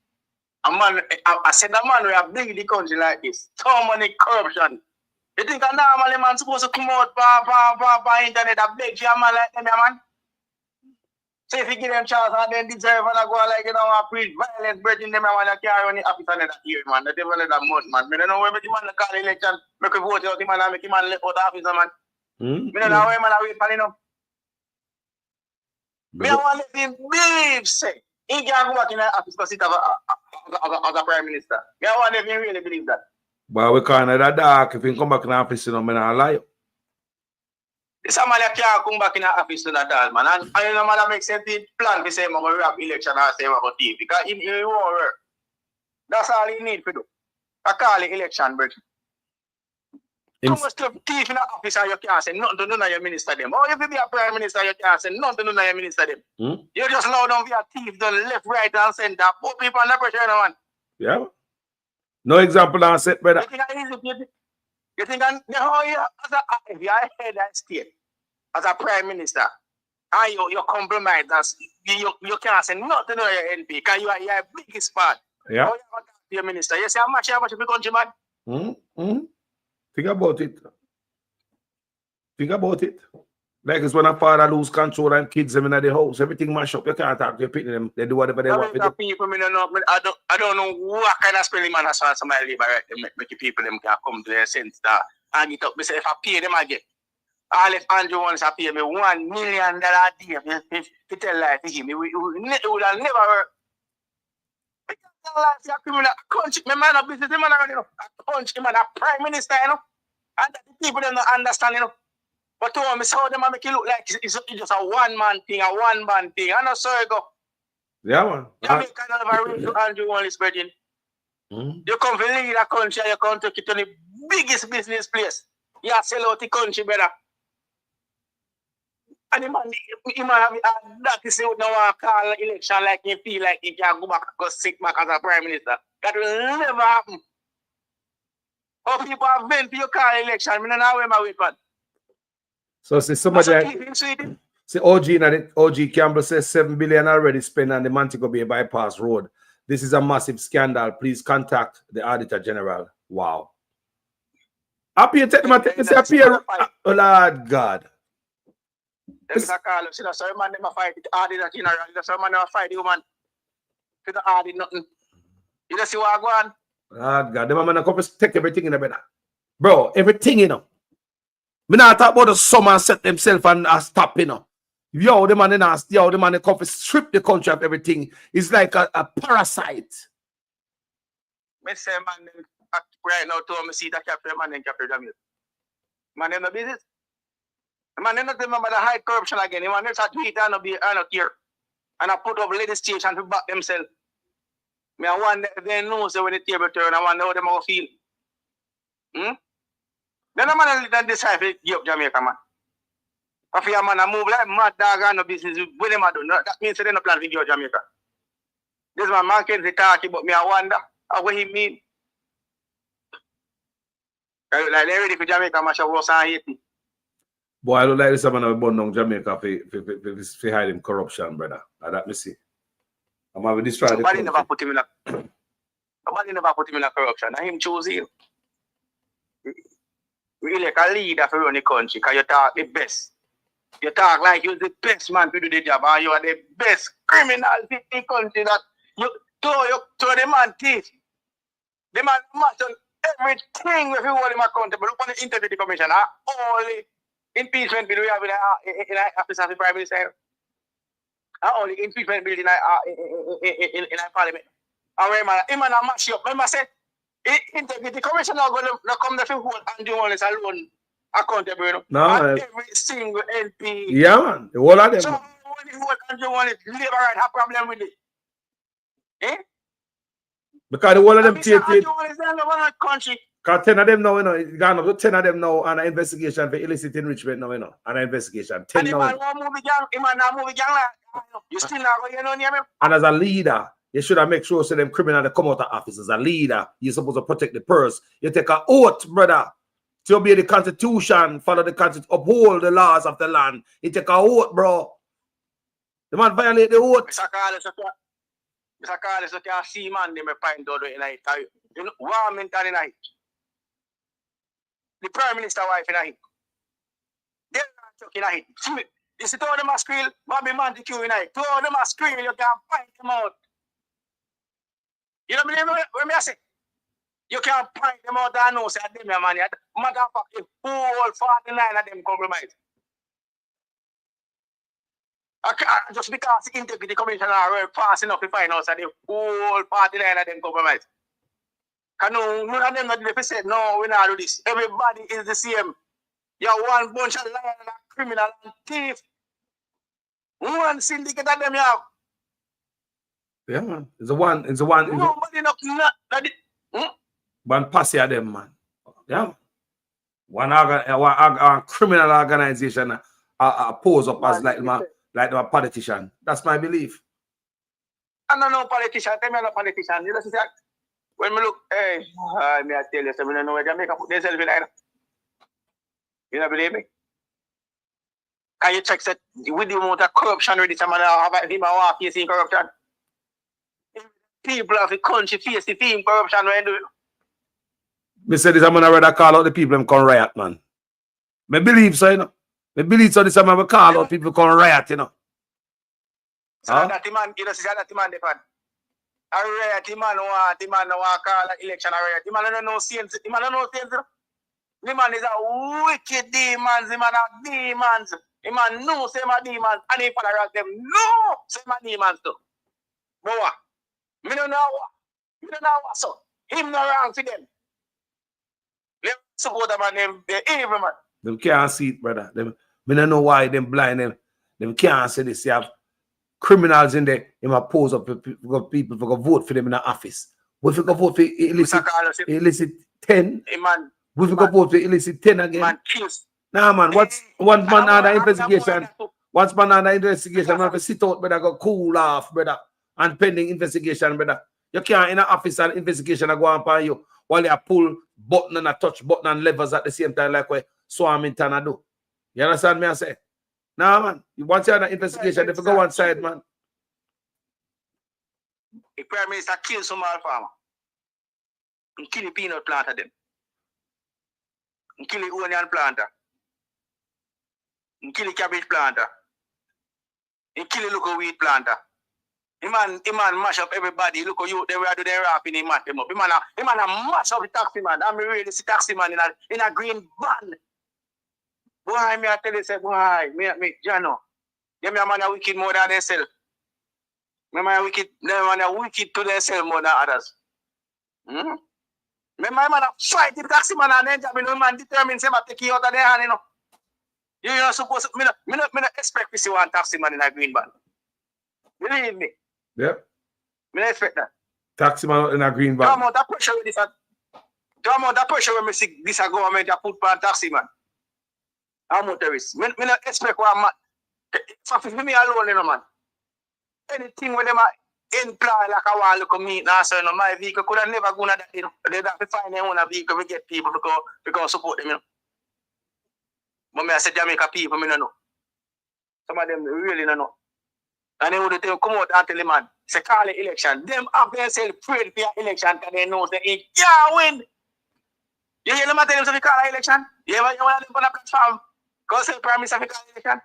a man I said a man we have big the country like this. So many corruption. You think a normal man supposed to come out by internet and beg you a man like them, man? So if you give them chance and then deserve and go like, you know, a preach violence, breaking them, I want to carry on the office another year, man. That even another month, man. I don't know where the man call the election, make a vote out the man and make him man left out the office, man. I don't know where man wait for, you know. I want to let him believe, say, he can go back in the office because he's as a prime minister. I want to let him really believe that. But we can't have that dark. If he come back in the office, you know, I'm not lie. Somebody can't come back in the office to that all, man. And you know, man, that makes sense. He plan to say, I'm going to wrap election and say, I'm going to TV. Because he won't work. That's all he need to do. I call it election, bro. Too much stuff thief in the office and you can't say nothing to none of your minister them. Oh, if you be a prime minister, you can't say nothing to none of your minister them. You just allow them to be a thief, done left, right, and center. Put people under pressure, you know, man. Yeah. No example on set, brother. You think it's easy? You think if you're a head of state, as a prime minister, and you compromise, you can't say nothing to your NP because you are your biggest part. Yeah. How you going to talk to your minister? You say, how much of the country, man? Think about it. Think about it. Like it's when a father lose control and kids them in the house, everything mash up. You can't talk to your people, them. They do whatever they want. People, I don't know what kind of spelling man has on somebody live right to make the people them can come to their sense that and get up. Say if I pay them again. All if Andrew wants to pay me $1 million a day to tell life to him, it would have never work. Life, a criminal country, my man of business, man, you know, a country man, a prime minister, you know, and the people don't understand, you know. But to me, how them make it look like it's just a one-man thing, a one-man thing. I know, sir, go. Yeah, man. You kind of a reach to Andrew Holness, Virgin. You come to lead a country, you come to get to the biggest business place. You sell out the country, brother. And the man have that is no one call election like he feel like he can go back and go sit back as a prime minister. That will never happen. How people have been for you call election, I don't know where my weapon. So see somebody see OG Campbell says 7 billion already spent on the Montego Bay bypass road. This is a massive scandal. Please contact the Auditor General. Wow. Up here, take them and say, oh Lord God. There's a call, see, so man, them fight the Auditor General. So man, them fight the woman. To the audit nothing. You just see what I go on? Lord God, them man come take everything in the bed. Bro, everything, you know. Me not talk about the summer set themselves and stop, you know. Yo, the man in us, yo, the man in come strip the country of everything. It's like a parasite. Me say, man, right now, to me see that capture, man, then capture them. Man, them no business. Man, they not remember the high corruption again. Man, they start tweet and not care. And I put up legislation to back themselves. Me, I wonder if they know so when the table turn, I wonder how them all feel. Then a man then decide to give up Jamaica, man. If a man move like mad dog and no business with them, that means they don't plan to give up Jamaica. This man Mackenzie talking about me, I wonder what he mean. Like they ready for Jamaica, man, show us and Haiti. Boy, I don't like this man of Bondong Jamaica for hiding corruption, brother. That me see. I'm having destroyed the country. Nobody never put him in a corruption. And him choose him. Really like a leader for run the country because you talk the best. You talk like you're the best man to do the job and you are the best criminal in the country that you throw the man teeth. The man must on everything if you hold him accountable. Look on the Integrity Commission. Only impeachment bill we have in the office of the Prime Minister. Only impeachment bill in the Parliament. And when man mash up, when I say Integrity Commission now going to come to hold Andrew Holness alone accountable. You know? No, And every single MP. Yeah, man. The whole of them. So when the whole country want it, Labour right have problem with it. Eh? Because the whole of them Mr. take it. Andrew Wall is the only one in the country. Because 10 of them now, you know, it's gone up to 10 of them now on an investigation for illicit enrichment now, you know, on an investigation. 10 And the now. man won't move the gang, the man not move the gang like, you still not going to name him. And as a leader, you should have make sure so them criminals that come out of office. As a leader, you're supposed to protect the purse. You take an oath, brother, to obey the constitution, follow the constitution, uphold the laws of the land. You take an oath, bro. The man violate the oath. Mr. Carlos, you can see man, they may find out in night. You know, Warmington in night. The Prime Minister wife in night. They're not talking in night. See, you see, two of them are scream, Bobby Montague in night. Two of them are screaming, you can find them out. You don't believe me when I say? You can't point them out and know, say, them, man. Motherfucking whole 49 of them compromise. Just because the integrity commissioner are fast enough to find out that the whole 49 of them compromise. Because none of them not say, no, we not do this. Everybody is the same. You're one bunch of liars and criminal and thief. One syndicate of them you have. Yeah, man. It's the one. Nobody One posse of them, man. Yeah. One criminal organization pose up as like my politician. That's my belief. I don't know politician. Tell me I'm a politician. You know, when me look, hey, me I tell you, so I don't know where Jamaica put themselves in there. You don't believe me? Can you check that with the amount of corruption with this man have him walk you see corruption? People of the country face the theme corruption when do it. Me say this I'm gonna rather call out the people and come riot, man. Me believe so, you know. Me believe so this I'm gonna call out people come riot, you know. So that the man, you know, see that the man depend. A riot, the man want call an election a riot. The man don't know sense. The man don't know sense. The man is a wicked demons. The man are demons. The man knows them are demons. And he follow them. No! Say my demons too. But what? Me don't know what. Me don't know what so. Him no wrong for them. Them support them and them, they're evil, man. Them can't see it, brother. Me don't know why them blind them can't see this. You have criminals in there, they might pose up for people for vote for them in the office. We go vote for illicit 10. Man, we go vote for illicit 10 again. Man, kills. Nah, man, one man under investigation. Once man under investigation, man, to sit out, brother, go cool off, brother, and pending investigation, brother. You can't in an office and investigation go on by you while you pull button and a touch button and levers at the same time, like what Swarmington do. You understand me? I say, nah, man. Once you're in an investigation, if you go one side, man. The Prime Minister kill some small farmer. And kill the peanut planter them. And kill the onion planter. And kill the cabbage planter. And kill the local wheat planter. The man mash up everybody. Look at you, they were doing rapping, he mash them up. The man mash up the taxi man. I'm really see taxi man in a green van. Boy, me I tell you, say, boy, me, Jano. Them man are wicked more than themselves. Them man are wicked to themselves more than others. Me man are fight the taxi man and then the man determined to take you out of their hand, you know. You're not supposed to, me not expect to see one taxi man in a green van. Believe me. Yep. Me not expect that. Taxi man in a green van. The amount of pressure with this, the amount of pressure when me see this government to put on taxi man. I'm motorist. Me not expect one man. For me alone, you know, man. Anything when them employ like I want to look at me now, so you know, my vehicle could have never gone at that, you know. They have to find their own vehicle to get people to support them, you know. But me I say Jamaica people, me no know. Some of them really don't know. And they would come out and tell the man, say call the election. Them have themselves prayed for your election because they know that they can't win. You hear them tell them to call the election? You ever hear one of them on a platform? Go say Prime Minister to call the election?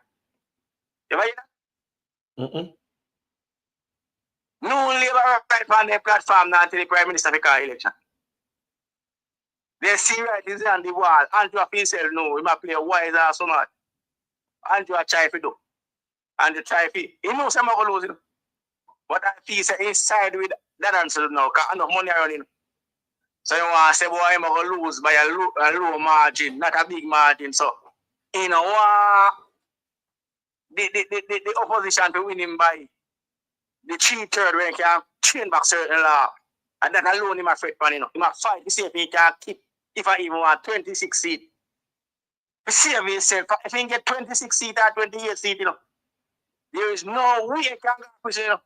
You ever hear that? No Labour right on their platform now until the Prime Minister to call the election. They see right is on the wall. Andrew himself know he might play a wise ass so much. Andrew try to do. And the try to he knows I'm going to lose it. But I feel say inside with that answer now, because I know money around him. So you want to say, boy, I'm going to lose by a low margin, not a big margin. So, you know, the opposition to win him by the 3/3 when he can change back certain law. And that alone him afraid man, you know. He must fight to see if he can keep, if I even want 26 seats. To save himself, if he can get 26 seats or 28 seats, you know, there is no way he can go, you know.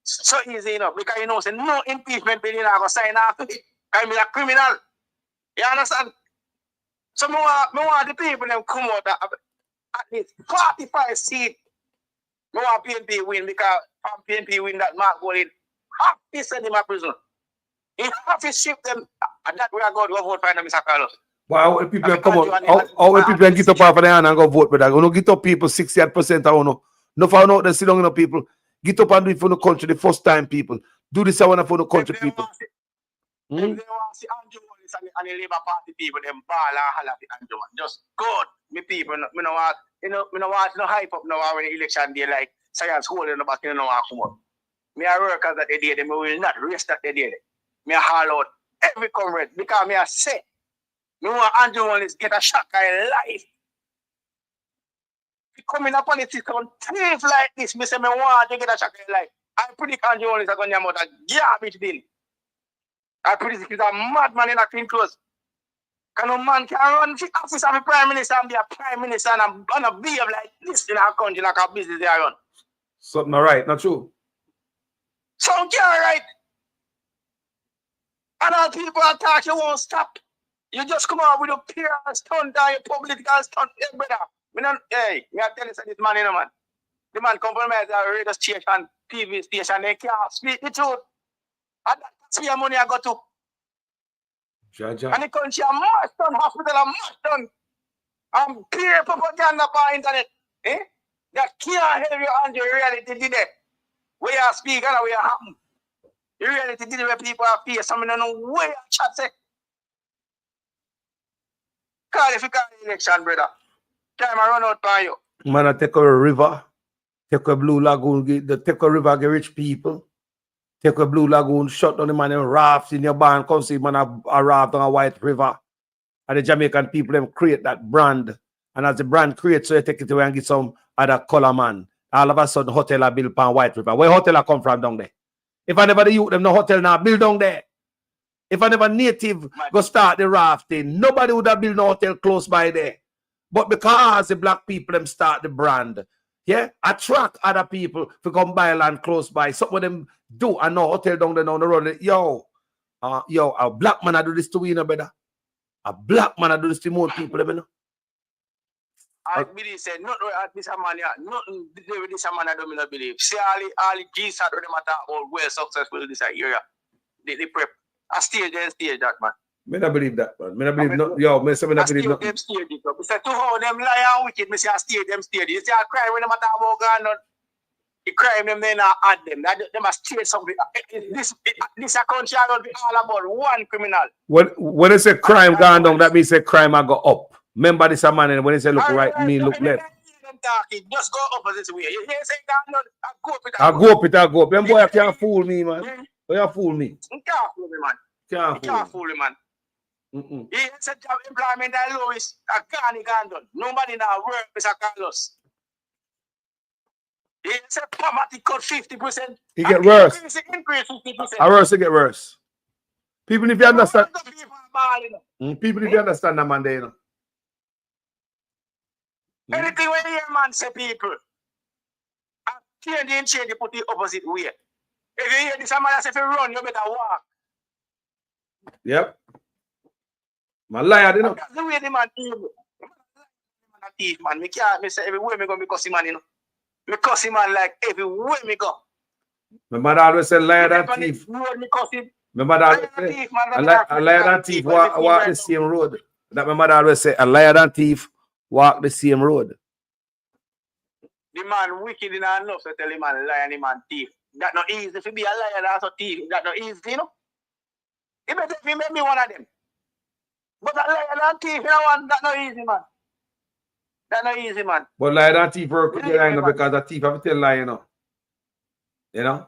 So easy, you know, because you know, say no impeachment bill, you know, I go sign after it. I'm a criminal. You understand? So I want the people them come out at least 45 seats. I want PNP win because PNP win that Mark Golding. Half to send him to prison. He have to ship them. And that way I go to vote for Mr. Carlos. Wow, when people come out, how when people get up off of the hand and go vote for that? You know, get up people 68% or no found out they sit down, you know, people. Get up and do it for the country the first time, people. Do this I want for the country, people. If they want to see Andrew Wallace and the Labour Party people, them ball and holler for Andrew. Just good. Me people, me no want, no hype up now when the election day like science holding the back, you know, come up. Me a workers that they did, me will not rest that they did. Me a haul out every comrade because me a say, me want Andrew Wallace get a shock in life. If come in a politics on thief like this, me say me want to get a shock in life. I predict Andrew Wallace is going to come out a garbage bill. I predict he's a madman in a clean clothes. Because no man can run the office of a prime minister and be a prime minister and behave like this in our country, like a business they run. Something not right, not true. Something right. And all people attack, you won't stop. You just come out with your PR stunt and your political stunt. Hey, brother. Hey, me tell you this man, you know, man. The man compromised a radio station, TV station, they can't speak the truth. And that's where money I got to. Jaja. And the country a much done, hospital a much done. And peer propaganda by internet. Eh? That can't help you on the reality today. Where you speak and where you happen. The reality today where people are fear, some don't know where you chat say. Call if you call the election, brother. Time I run out by you. Man, I take a river, take a Blue Lagoon, take a river, get rich people. Take a Blue Lagoon, shut down the man and raft in your barn, come see man a raft on a white river. And the Jamaican people them create that brand. And as the brand creates, so you take it away and get some other color man. All of a sudden, hotel are built on white river. Where hotel are come from down there? If I never the youth them no hotel now build down there. If I never native go start the rafting, nobody would have built no hotel close by there. But because the black people them start the brand, yeah, attract other people to come buy land close by. Some of them do and no hotel down there down the road. Yo, a black man I do this to you, know, brother. A black man I do this to more people, you know. I believe said not this man, nothing with this man I don't believe. See all the Jesus that them attack all well successful in this area. They prep. I stage that man. Me not believe that, man. Me not believe no. Yo, me say me not believe no. Them stage it up. Me say to how them lie and wicked. Me say I stage them stage. You see I cry when them attack about gun. The crime them then I add them. They must stage something. This country I don't be all about one criminal. When they say crime gone down, that means say crime I go up. Remember this man and when they say look right, me look left. Just go opposite way. You say I go up it. I go up. Them boy can't fool me, man. You fool me. You can't fool me, man. Can't fool me, man. He said job employment that low is a gone done. Nobody now work Mr. Carlos. He said poverty cut 50%. He get worse. Increase 50%. Or worse, it get worse. People if you understand. People if you understand that man there, you know. Anything when you hear man say people, change, they put the opposite way. If you hear this man say if you run, you better walk. Yep. My liar, you know. That's the way the man thief, man. Me can't say everywhere me go me cuss him, man, you know. Me cuss him, man, like everywhere me go. My mother always say liar and thief. My mother always say a liar and thief walk the same road. That my mother always say a liar and thief walk the same road. The man wicked enough to tell him man liar and him man thief. That not easy. If you be a liar, that's a thief. That not easy, you know. He better if he make me one of them. But a liar and thief, you know what? That not easy, man. That not easy, man. But liar and thief work together, you know, because a thief have to tell lie, you know. You know?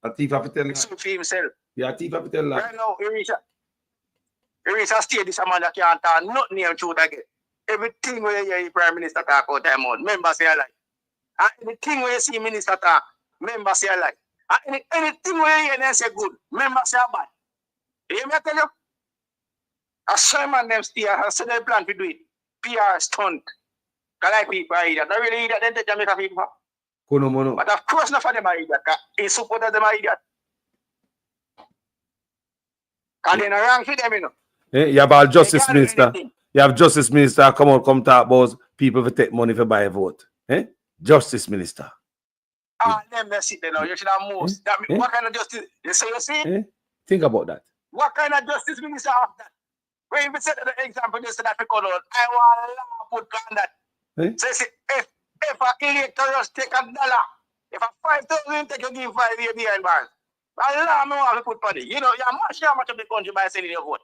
A thief have to tell lie. For himself. Yeah, thief have to tell that. Right now, he reach a stage this man that can't talk nothing near truth again. Everything where you hear the Prime Minister talk about time out, members say a lie. And anything where you see Minister talk, members say a lie. And anything where you hear them say good, members say a bad. You hear me tell you? A Simon them stay, I said they plan to do it. PR stunt. Because like people are idiot. Not really idiot, then they Jamaica people. But of course not for them are idiot. He supported them are idiot. Because they're not wrong for them, you know. You have our Justice Minister. You have Justice Minister come talk about people to take money for buy a vote. Justice Minister. Them they sit there now. You should have most. That mean, what kind of justice? You see? Think about that. What kind of justice minister have that? When we said the example, you said that because I want to put on that. So you see, if an elector just take $1, if a 5,000 take you give 5 years behind bars, Allah me want to put on it. You know, you're much of the country by selling your vote.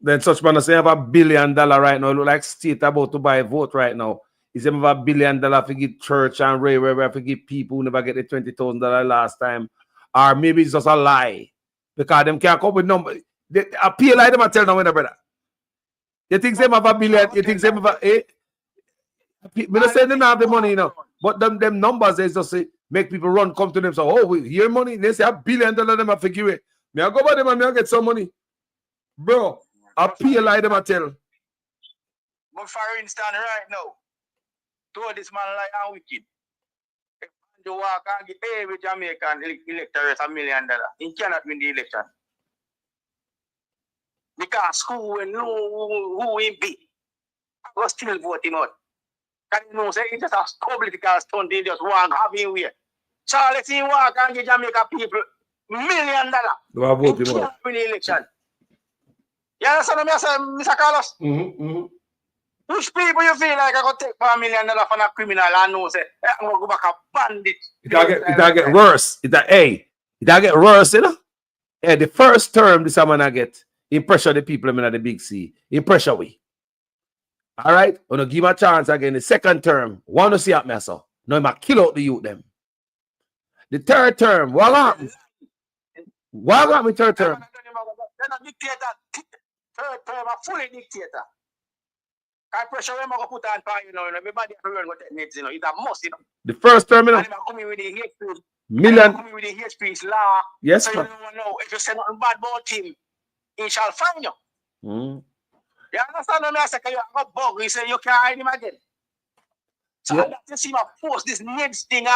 Then such man say have $1 billion right now. Look like state about to buy a vote right now. Is have $1 billion to give church and railway to give people who never get the $20,000 last time. Or maybe it's just a lie. Because them can't come with numbers. They appeal like them and tell them, brother. You think they have $1 billion? You think they have a we don't say they don't have the money, you know. But them numbers they just say make people run, come to them. So, oh, we hear money. They say $1 billion them have to give it. Me I go by them and me I get some money. Bro, appeal like them and tell. But for instance, right now, to this man like I'm wicked. If you walk and give every Jamaican electors $1 million, he cannot win the election. Because who will know who he be? I was still voting out. Can you know, say it's just a political stunt, they just want to have him here. So let's see walk and give Jamaica people $1 million. They are voting he cannot win the election. You understand what I say, Mr. Carlos? Which people you feel like I could take for $1 million from a criminal and know say, I'm going to go back a bandit? It get worse. It get worse, you know? Yeah, the first term this man I get, he pressure the people in the big C. He pressure we. All right? I'm going to give him a chance again. The second term, want to see at me, so. Now I'm kill out the youth them. The third term, what happened? What happened third term? They're not dictator. Third term, a fully dictator. I pressure them to put on fire, you know, everybody everyone what needs, you know, it's a must, you know. The first term, you know. And I'm coming with the hate speech. Million. Coming with the hate speech law. Yes, so you don't know if you say nothing bad about him, he shall find you. You understand what I say? You have a bug, you say you can't hide him again. So yeah. You see my post this next thing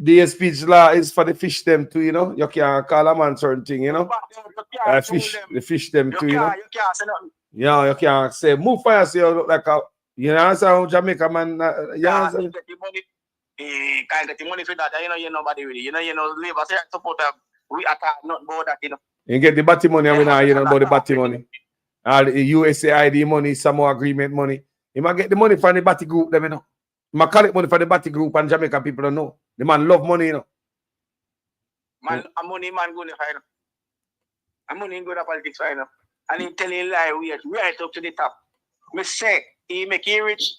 the speech law is for the fish them too, you know. You can't call a man certain thing, you know. The fish them too, you know. You can't say nothing. Yeah, you can't say move fire, so you look like a you know how Jamaica man you understand? Can't get the money for that, you know nobody really. You know labor say support we attack not about that, you know. You get the batty money, I mean, you know about the batty money. The USAID money, Samoa agreement money. You might get the money from the batty group, them, you know. You might collect money for the batty group and Jamaican people don't know. The man love money, you know. Man, a money man go to find. A money go to politics right now. And he telling lie right up to the top. Me say, he make you rich.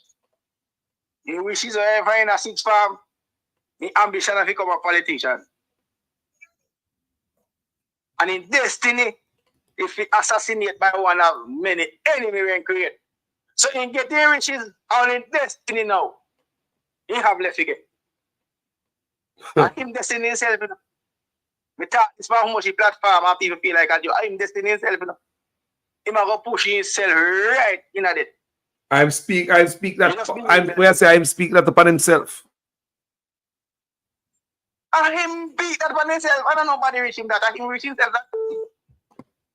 He wishes to ever in a 6 farm. He ambition to become a politician. And in destiny, if he assassinate by one of many enemy we create. So he get the riches all in destiny now. He have left again. And him destiny himself, you know. We talk this about how much he platform and people feel like I do. I'm destiny himself, you know. He might go push himself right in at it. I'm speak that I'm speak that upon himself. And him beat that upon himself. I don't know nobody reach him that. And him reach himself that.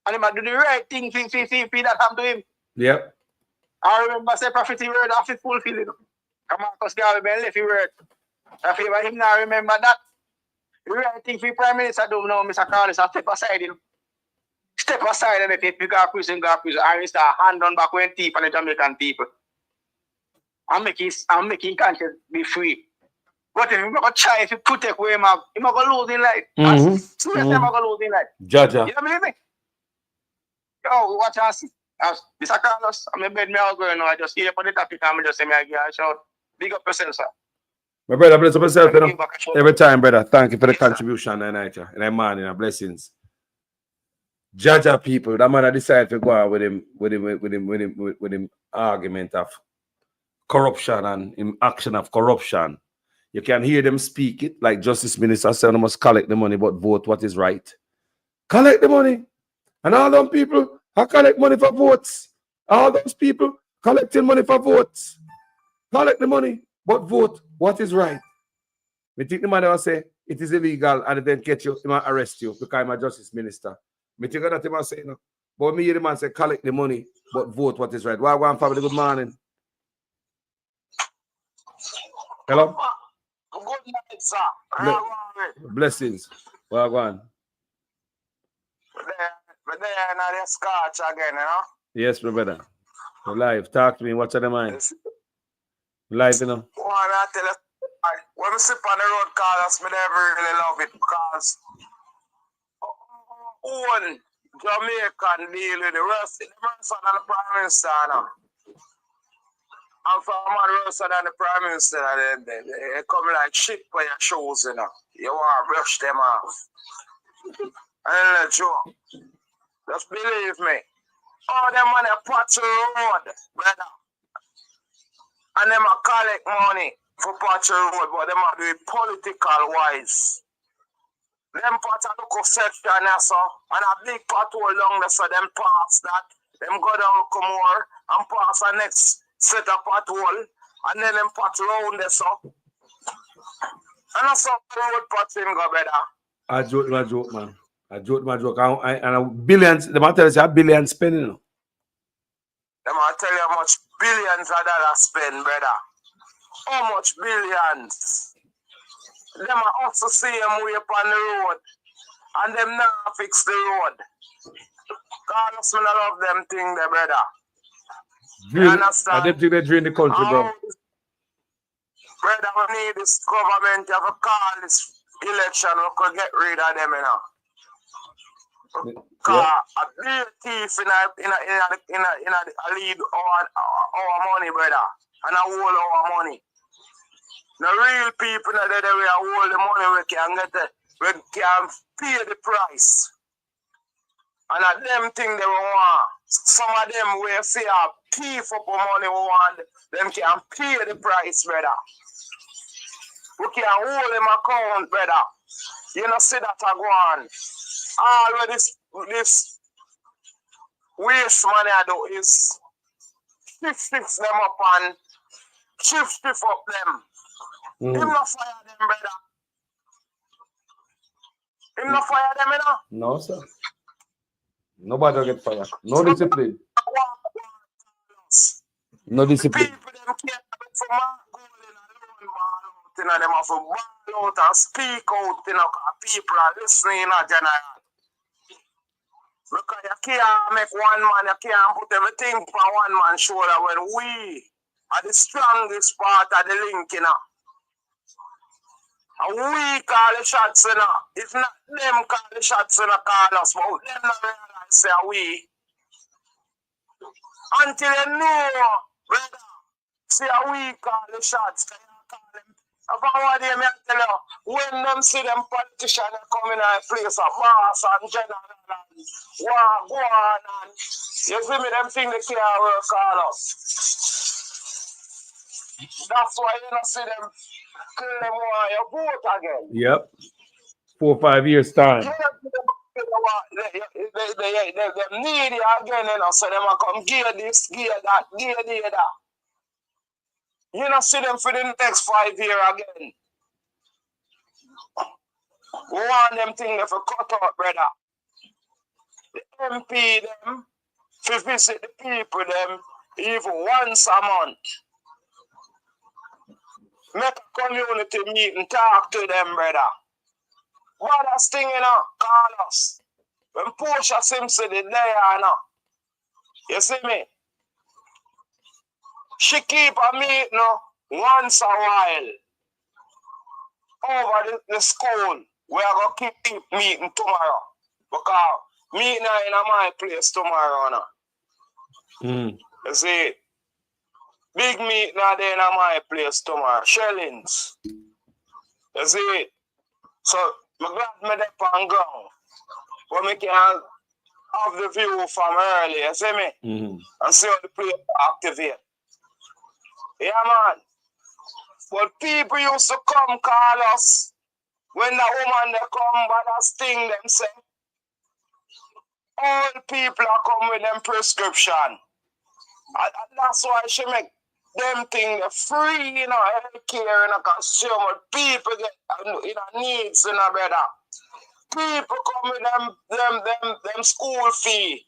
And he might do the right thing for that happen to him. Yep. I remember say prophecy word of his fulfilling. Come on, because God will be left word. I feel like him now remember that. The right thing for the Prime Minister do now, Mr. Carlos, I step aside, you know. Step aside and if you go prison, and we start hand on back when thief and the Jamaican people. I'm making conscience be free. But if you try to protect where him have, he might go lose in life. Seriously, he might go lose in life. Jaja. You don't believe me? Yo, watch and see. Mr. Carlos, I'm in bed, me all going now. I just hear for the topic and I just say me I give a shout. Big up yourself, sir. My brother, bless up yourself, you know. Every time, brother. Thank you for the contribution tonight, and that man in blessings. Jaja people, that man decided to go out with him argument of corruption and him action of corruption. You can hear them speak it like Justice Minister said, they must collect the money but vote what is right. Collect the money. And all them people are collect money for votes. All those people collecting money for votes. Collect the money but vote what is right. Me think the man will say it is illegal and then catch you, he might arrest you because I'm a Justice Minister. Me think that he must say no. But me hear the man say collect the money but vote what is right. Wagwan family, good morning. Hello? Good night, sir. Blessings. Wagwan. But they are not a scotch again, you know? Yes, my brother. We're live. Talk to me. What's on the mind? Live, you know. Well, I tell you, when we sit on the road, Carlos, I never really love it because own Jamaican deal with the rest of the Prime Minister now. And for a man worse than the Prime Minister, they come like shit for your shoes, you know. You want to brush them off. And joke. Just believe me. All them money patch the road, brother. And them a collect money for patch the road, but them are doing political wise. Them part of the section, so, and a big patrol along there, so them pass that, them go down Comore and pass the next set of patrol, and then them patrol round there, so. And that's how the road patching go, brother. I joke, man. I joke. And billions, the matter is a billion spending. Them I tell you how much billions of dollars spend, brother. How much billions? Them are also see them way upon the road. And them now fix the road. Carlos, I love them thing there, brother. You understand? I don't think they drain the country, bro. Brother, we need this government to call this election. We could get rid of them, you know. Because a big thief in a lead our money, brother. And a hold our money. The real people that they hold the money we can pay the price. And at them thing they want. Some of them will say a thief up the money we want. Them can pay the price, brother. We can hold them account, brother. You know, see that I go on. All this waste money I do is fix them up and shift up them. Him not fire them, brother. Him not fire them, you know? No, sir. Nobody will get fired. No discipline. No discipline. People them can't for my goal in a ball out, you know, them have to ball out and speak out, you know, because people are listening in a general. Because you can't make one man, you can't put everything on one man's shoulder when we are the strongest part of the link, you know. And we call the shots, you know. If not them call the shots, you know, call us, but them not realize say we. Until you know, brother, say we call the shots, can you call them? If I want them, I tell you, when them see them politicians coming in a place of boss and general and war go on and you see me, them think they can't work all us. That's why you don't see them kill them while you vote again. Yep. 4 or 5 years time. They need you again, you know, so they will come gear this, gear that, gear that. You don't see them for the next 5 years again. We want them things to cut out, brother. The MP them, to visit the people them, even once a month. Make a community meeting, talk to them, brother. What that's thing, you know, Carlos. When Portia Simpson is there, you know. You see me? She keep a meeting, you know, once a while. Over the school. We are going to keep meeting tomorrow. Because meeting in my place tomorrow, you know. You see? Big meat now there in my place tomorrow. Shellings. You see it? So, I'm glad me there on ground. But me can have the view from early, you see me? And see how the place activate. Yeah, man. But people used to come call us when the woman they come, but that sting them say. All people are come with them prescription. And that's why she make them thing free, you know, healthcare, you know, consumer. People get, you know, needs, you know, brother. People come with them school fee,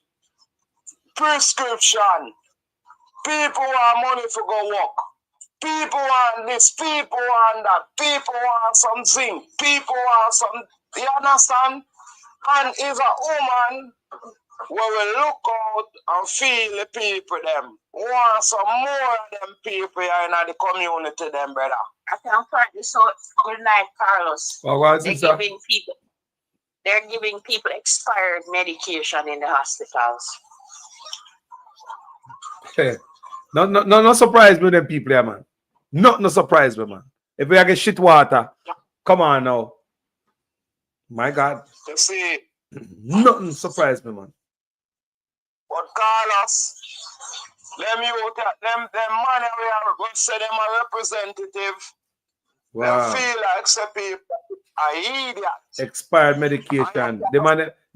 prescription. People want money to go work. People want this, people want that, people want some zinc, people want some, you understand? And it's a woman where we look out and feel the people them. Want some more of them people here in the community them, brother. I can find this out. Good night, Carlos. Well, what's it, sir? They're giving people expired medication in the hospitals. Okay. No surprise with them people here, man. No surprise with man. If we get shit water, come on now. My God. You see, nothing surprise me, man. but Carlos, them man we say them a representative. Wow. They feel like some people are idiots. Expired medication. The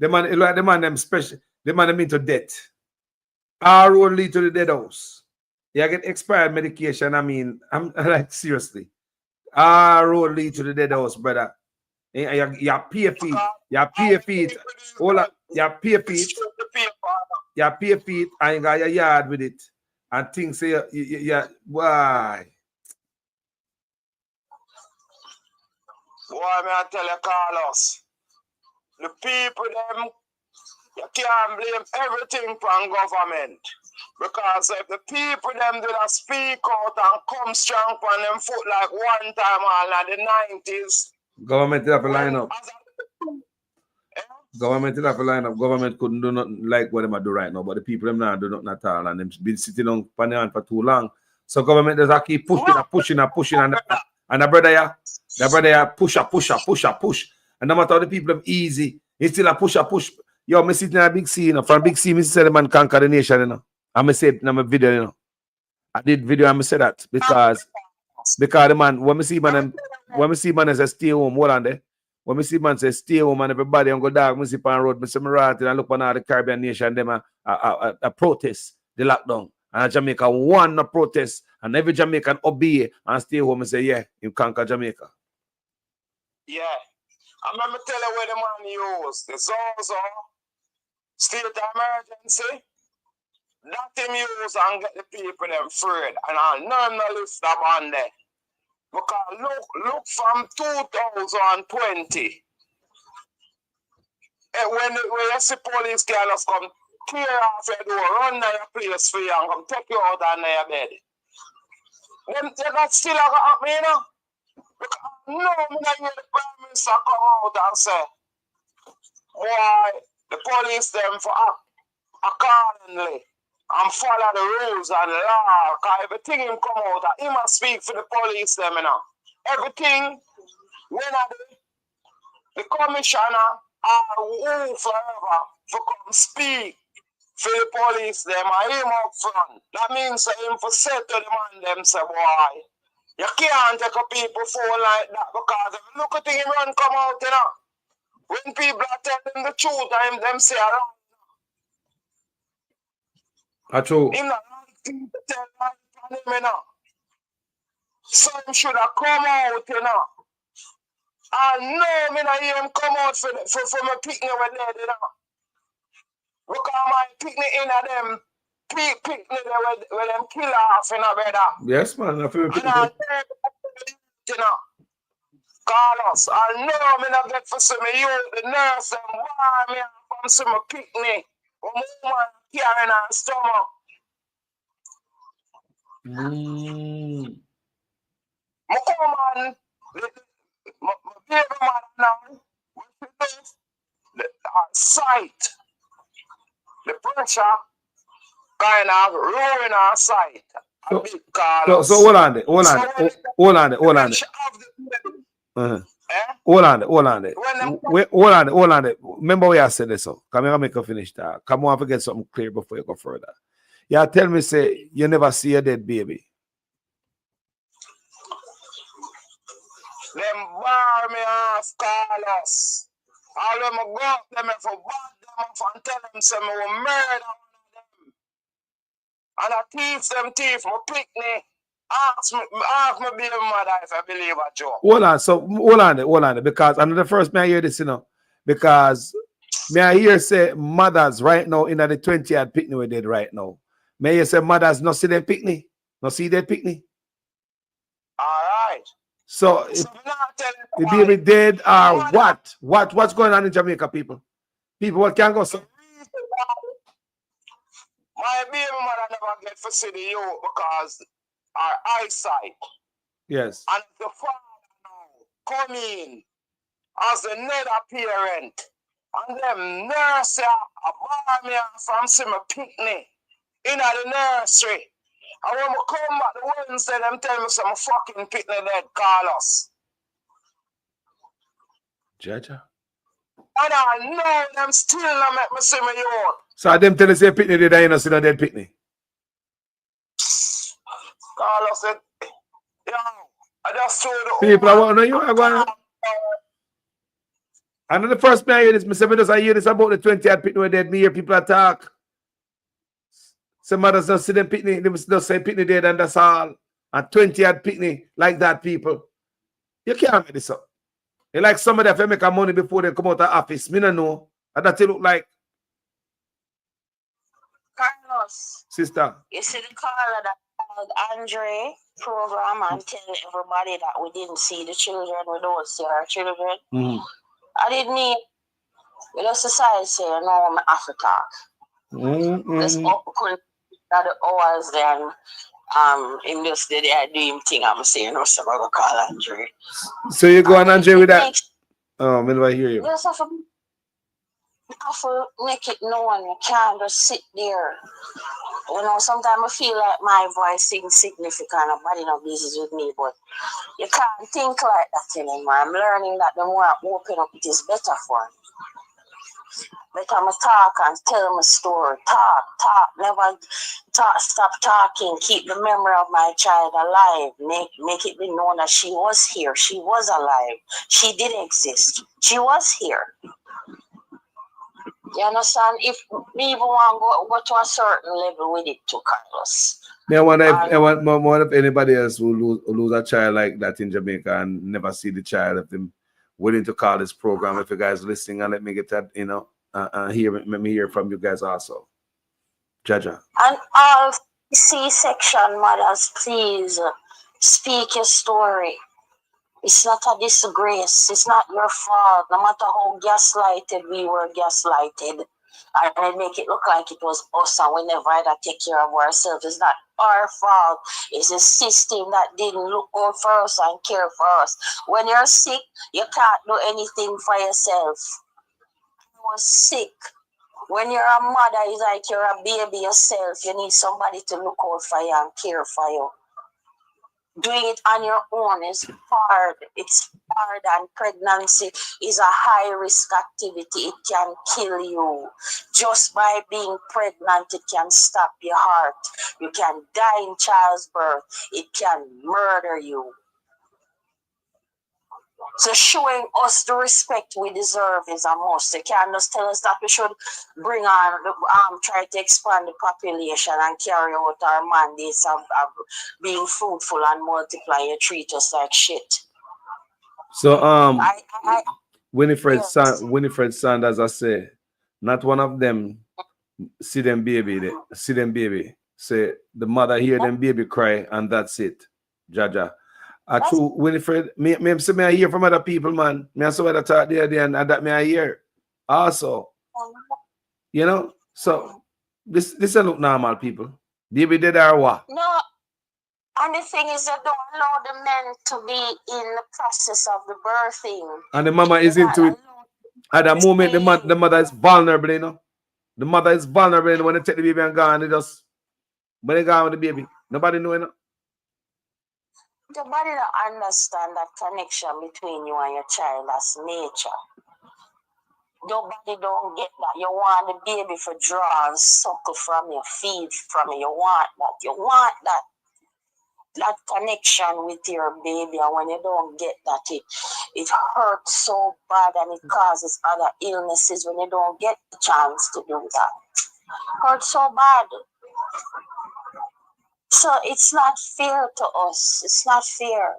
man them special. The man them into debt. Our road lead to the dead house. You get expired medication. I mean, I'm like seriously. Our road lead to the dead house, brother. You pay feet. You pay feet. Hold up. You pay feet. You pay feet and you got your yard with it. And things say why? Boy, may I tell you, Carlos, the people them, you can't blame everything from government. Because if the people them do not speak out and come strong on them foot like one time all in the 90s. Government have a line up. Government have a line up. Government couldn't do nothing like what them do right now, but the people them now do nothing at all, and them been sitting on Panayan for too long. So government does keep pushing, and the brother push. And no matter how the people them easy, it's still a push. Yo, me sitting in a big sea, you know. From big sea, me say the man conquer the nation, you know. I me say it in my video, you know. I did video and me say that because the man, when me see man say stay home, hold on there. When me see man say stay home and everybody and go dog, me see on road, me see me right and look on all the Caribbean nation, them a protest, the lockdown. And Jamaica won a protest, and every Jamaican obey and stay home and say, yeah, you conquer Jamaica. Yeah. I remember tell you where the man used. The Zozo, state of emergency. That him use and get the people them freed. And I'll none the list them on there. Because look from 2020. When you see police girls come clear off your door, run to your place for you and come take you out on your bed. They got still got me, you know? Because no, me not hear the Prime Minister come out and say, boy, the police them for act accordingly and follow the rules and the law. Because everything him come out, he must speak for the police them, you know. Everything, when the commissioner or who forever for come speak for the police them and him up front. That means him for say to the man them say, boy, you can't take a people phone like that because if you look at him run come out, you know. When people are telling the truth, them say around. That's true. Him not like to tell him, you know. Some should have come out, you know. And no, me not hear him come out for my picnic with them, you know. Because my picnic in them picnic where them kill off, you know, brother. Yes, man. I feel And I you know. Carlos, I know me not get for some of you, the nurse, them why me come see my picnic. When woman carrying her stomach. I come on, my baby mother now, the sight, the pressure kind of ruin our sight. a big Carlos. So hold on there. Hold So on when there. it- Hold on there. Hold on when there. she have the baby, eh? Hold on there. Hold on there. When them- Hold on there. Hold on there. Remember what I said this. So come here, make her finish that. Come on, forget something clear before you go further. Yeah, tell me, say you never see a dead baby. Them bar me off, Carlos. All them go up them for bad them off and tell them say me will murder one of them. And I thief, my picnic. Ask me baby mother if I believe a joke. Hold on. So hold on there. Because I'm the first man I hear this, you know. Because may I hear say mothers right now in the 20th picnic we did right now. May you say mothers not see them picnic? Not see their picnic? All right. So if the baby dead or what? What's going on in Jamaica, people? People, what can go so? My baby mother never get to see the youth because our eyesight. Yes. And the father now come in as another parent. And them nurse a bar me from see my picnic in the nursery. And when we come back the Wednesday, them tell me some fucking picnic dead Carlos. Jaja. And I know them still not make me see my youth. So them tell us say picnic dead and you not see no dead picnic. Carlos said, yo, I just told the People, I want to know you are going. And the first man I hear this, I hear this about the 20th picnic where dead. Me hear people attack. Some mothers don't see them picnic, they don't say picnic dead and that's all. And 20th picnic like that, people. You can't make this up. They like somebody if they make a money before they come out of office. Me no know. And that it look like. Carlos. Sister. You see the caller that called Andre program and tell everybody that we didn't see the children, we don't see our children. I didn't mean, we just decided to say, no, I'm Africa. This couldn't that the hours then in this day I do him thing I'm saying no so I go call Andre. So you go on Andre with that? Oh, I never hear you. Just have to make it known. You can't just sit there. You know, sometimes I feel like my voice is insignificant. Nobody no business with me, but you can't think like that anymore. I'm learning that the more I open up, it is better for me. Better I talk and tell my story. Talk, never talk, stop talking. Keep the memory of my child alive. Make it be known that she was here. She was alive. She did exist. She was here. You understand? If we even want to go to a certain level with it too, Carlos. I wonder if anybody else will lose a child like that in Jamaica and never see the child, if them willing to call this program. If you guys listening, and let me get that, you know, let me hear from you guys also. Jaja. And all C-section mothers, please speak your story. It's not a disgrace. It's not your fault. No matter how gaslighted we were gaslighted, and make it look like it was us and we never had to take care of ourselves. It's not our fault. It's a system that didn't look out for us and care for us. When you're sick, you can't do anything for yourself. I was sick. When you're a mother, it's like you're a baby yourself. You need somebody to look out for you and care for you. Doing it on your own is hard. It's hard, and pregnancy is a high-risk activity. It can kill you. Just by being pregnant, it can stop your heart. You can die in childbirth. It can murder you. So showing us the respect we deserve is a must. They can't just tell us that we should bring on, try to expand the population and carry out our mandates of being fruitful and multiply. You treat us like shit. So Winifred Sanders, I say, not one of them see them baby. Say the mother hear them baby cry and that's it. Jaja. True, Winifred, me I hear from other people, man. Me I saw that talk there and that me I hear. Also, you know, so this don't look normal, people. Baby dead or what? No, and the thing is, they don't allow the men to be in the process of the birthing. And the mama is into it. At that moment, the mother is vulnerable, you know. The mother is vulnerable when they take the baby and gone. When they gone with the baby. Nobody know enough. Your body don't understand that connection between you and your child as nature. Your body don't get that. You want the baby for draw and suckle from you, feed from you. You want that. You want that. That connection with your baby, and when you don't get that, it hurts so bad and it causes other illnesses when you don't get the chance to do that. Hurts so bad. So it's not fair to us. It's not fair.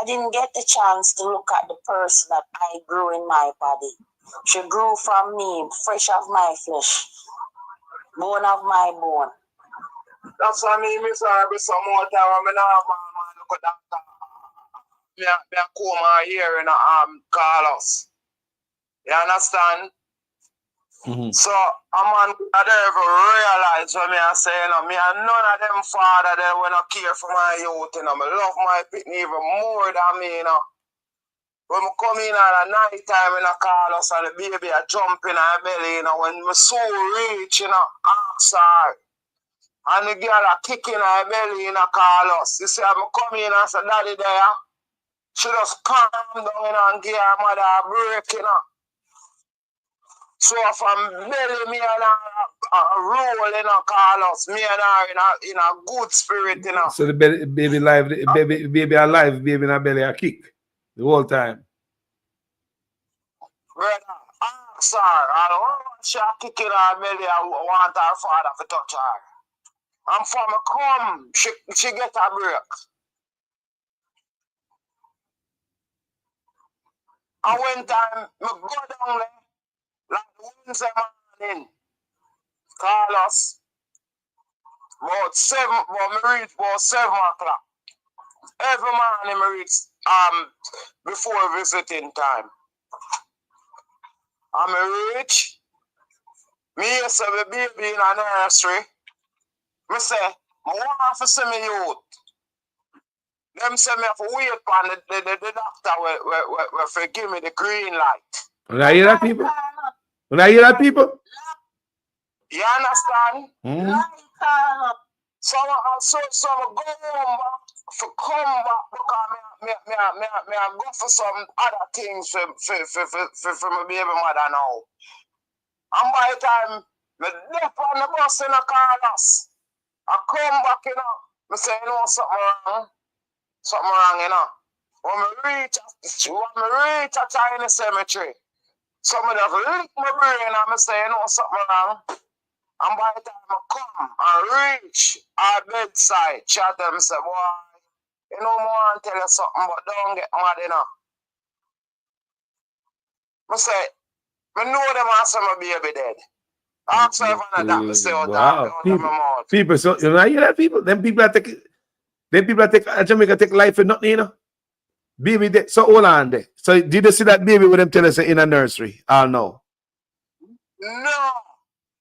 I didn't get the chance to look at the person that I grew in my body. She grew from me, fresh of my flesh, bone of my bone. That's why me miss her be some more time. I mean, man, look at that. Me a comb her hair in Carlos. You understand? So a man I never realize when me I say, you know, me and none of them father they when I care for my youth, you know, me love my pitney even more than me, you know. When I come in at night time in a Carlos and the baby a jump in her belly, you know, when me so reach, you know, ask her. And the girl a kicking her belly in a Carlos. You see, I come in and say, Daddy there. She just calm down, you know, and give her mother a break, you know. So from belly, me and her roll, you know, Carlos. Me and her in a good spirit, you know. So the baby alive, baby alive, baby in her belly a kick the whole time. Brother, ask her. And when she a kicking her belly, I want her father to touch her. And for me come, she get a break. And one time, me go down there, like Wednesday morning, Carlos, but me reach about 7 o'clock. Every morning me reach before visiting time. And me reach, me hear say the baby in a nursery. Me say, I want to see me youth. Them say me have to wait on the doctor will give me the green light. When I hear that, people? When I hear that, people? You understand? So I go home back for come back because me I go for some other things for my baby mother now. And by the time me dip on the bus in the Carlos, I come back, you know, I say, you know, something wrong, you know. When I reach a tiny cemetery, somebody have licked my brain and I say, you know, something wrong. And by the time I come and reach our bedside, chat them say, boy, you know, I want to tell you something, but don't get mad, you know. I say, I know them and say my baby dead. Ask her if that say out of my mouth. People, so you know, you hear that, people? Them people that take Jamaica take life for nothing, you know. Baby dead. So hold on there. So did you see that baby with them tell us in a nursery? I'll know. No.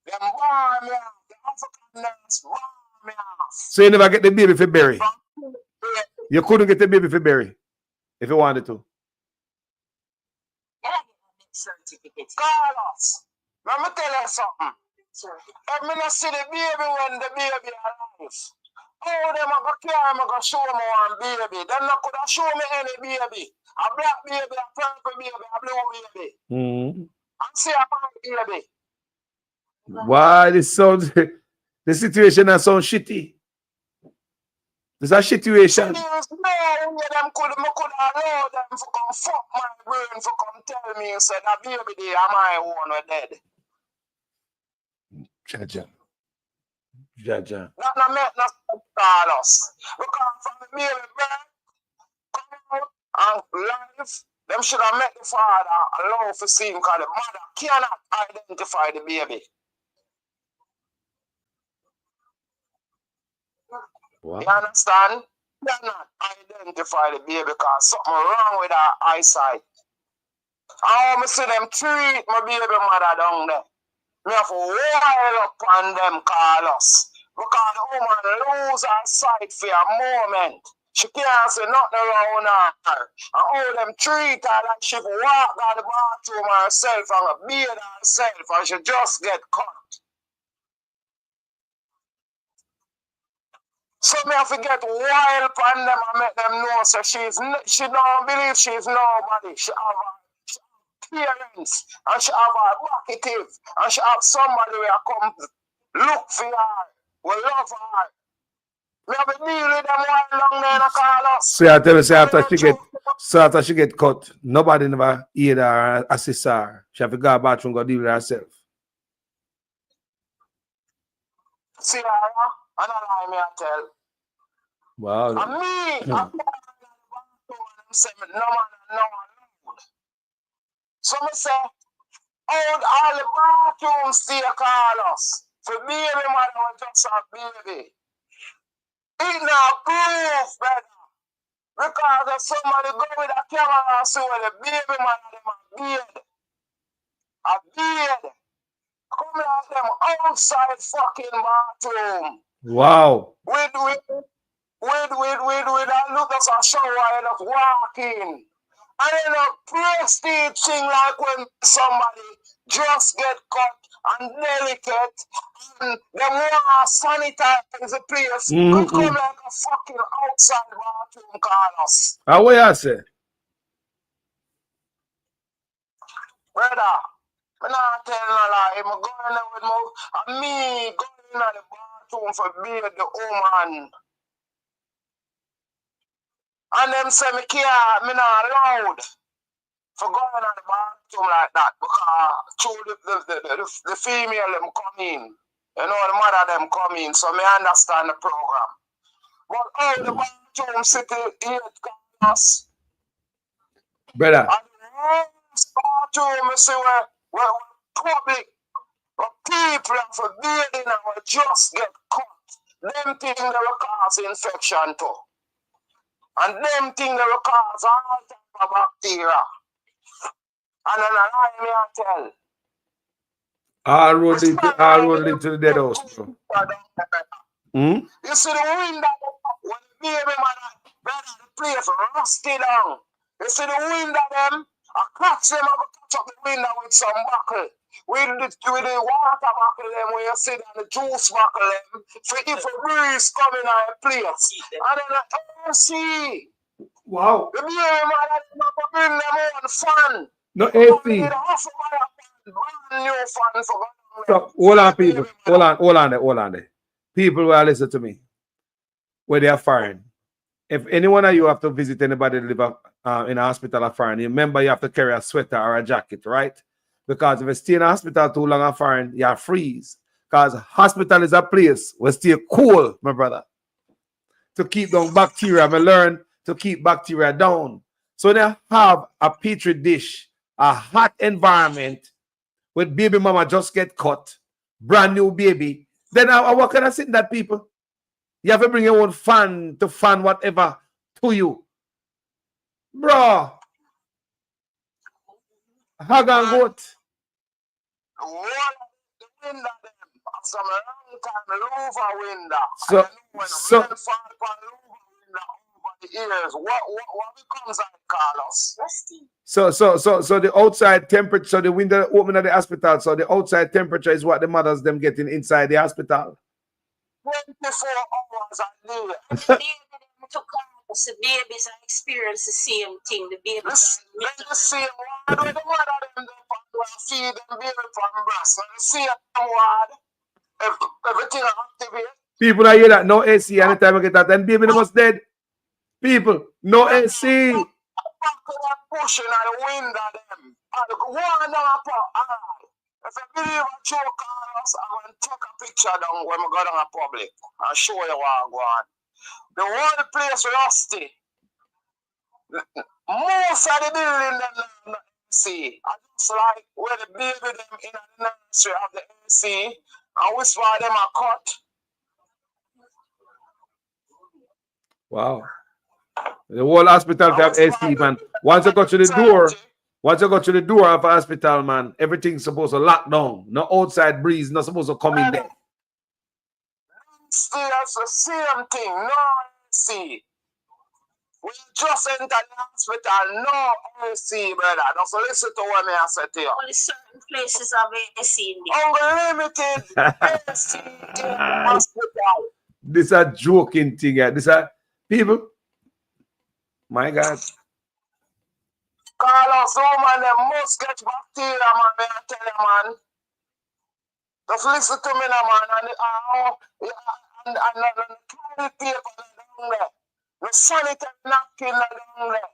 Them warm me off. The African nurse warm me off. So you never get the baby for bury? You couldn't get the baby for bury if you wanted to. Carlos, let me tell you something. If me not see the baby when the baby alive, how them a go carry me go show me one baby? Them not could have show me any baby. A black baby, a purple baby, a blue baby. And see a white baby. Why this sounds the situation that sounds shitty. There's a situation. There's no way them could allow them to come fuck my brain to come tell me say that baby they are my own or dead. Jaja. That not make no sense, Carlos. Because from the baby birth, come out and life, them should have met the father allow for see him because the mother cannot identify the baby. Wow. You understand? They cannot identify the baby because something wrong with her eyesight. I want to see them treat my baby mother down there. Me have to wild up on them, Carlos. Because the woman lose her sight for a moment. She can't see nothing around her. And all them treat her like she walk out the bathroom herself and bathe herself and she just get cut. So me have to get wild upon them and make them know so she don't believe she's nobody. She have her parents and she have her relative and she have somebody who come look for her, will love her. Me have to deal with them wild long there in the Carlos. So I tell you, say after she get cut, nobody never aid her or assist her. She have to go to the bathroom and go deal with herself. See her, and I lie me I tell. Wow. And me, I say no man alone. So me say, out all the bathrooms stay Carlos. For baby mother was just a baby. It not proof, brother. Because if somebody go with a camera and see where the baby mother them a beard. Come out them outside fucking bathroom. Wow. With I look as a shower of walking. And then a prestige thing like when somebody just get cut and delicate and them want to sanitize the place. It come like a fucking outside bathroom, Carlos. How what you say? Brother, I'm not telling a lie. I'm going there with me going in the bathroom for being the woman. And them say me not allowed for going to the bathroom like that because through the female them come in. You know, the mother them come in, so me understand the program. But how the bathroom city here Carlos. Brother. And the bathroom, you see where public, where people are forbidding and will just get cut. Them things that will cause infection too. And them things that will cause all type of bacteria. And then I me tell. All road lead to the dead house. Bro. You see the window when the baby mother, brother, the place rusty down. You see the window them, I catch them up the window with some buckle. With the water buckle them where you sit on the juice buckle them. For if a breeze coming on a place. And then I see. Wow. The baby mother them bring them on fun. No AC. So hold on, people. Hold on there. People will listen to me. Where they are foreign. If any one of you have to visit anybody that live in a hospital or foreign, remember you have to carry a sweater or a jacket, right? Because if you stay in a hospital too long or foreign, you freeze. Because hospital is a place where stay cool, my brother. To keep down bacteria. I learn to keep bacteria down. So they have a petri dish, a hot environment with baby mama just get cut, brand new baby. Then what can I say to that, people? You have to bring your own fan to fan whatever to you. Bro. Hug and goat. So the outside temperature, so the window open at the hospital, so the outside temperature is what the mothers them getting inside the hospital. 24 hours a day. The babies experience the same thing. The babies the same word with the mother them feed them baby from breast. And the same word, everything activate. People I hear that no AC anytime I get that, then baby must dead. People, no AC. Pushing at the window them. One if you believe a choke on us, I'm going to take a picture down when we go down a public and show you what I'm going. The whole place rusty. Most of the building them see. I just like where the baby them in the nursery have the AC and whisper them a cut. Wow. The whole hospital have AC, man. Once you go to the door of a hospital, man, everything's supposed to lock down. No outside breeze, not supposed to come in there. Still, that's the same thing. No AC. We just enter the hospital. No AC, brother. Just listen to what I say to you. Only certain places have AC in there. Unlimited AC in the hospital. This a joking thing. This a people. My God. Carlos, woman, they must get bacteria, man. May I tell you, man. Just listen to me, now, man. And the toilet paper down there. The sanitary napkin down there.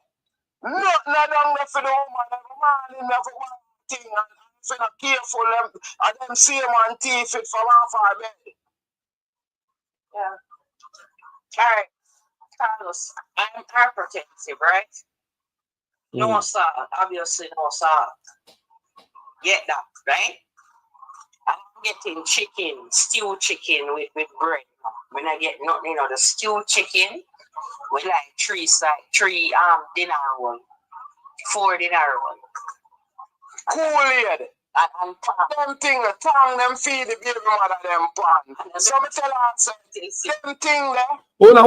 Nothing down there for the woman. Every morning, every one thing. And if you're not careful, them see man teeth it from off our bed. Yeah. All right, Carlos, I'm hypertensive, right? No salt, obviously no salt. Get that, right? I'm getting chicken, stew chicken with bread. When I get nothing, the stew chicken with like three dinner roll, 4 dinner roll. Kool-Aid. And them thing, the tongue, them feed the baby mother, them pan. So me tell her, them thing there. Hold on.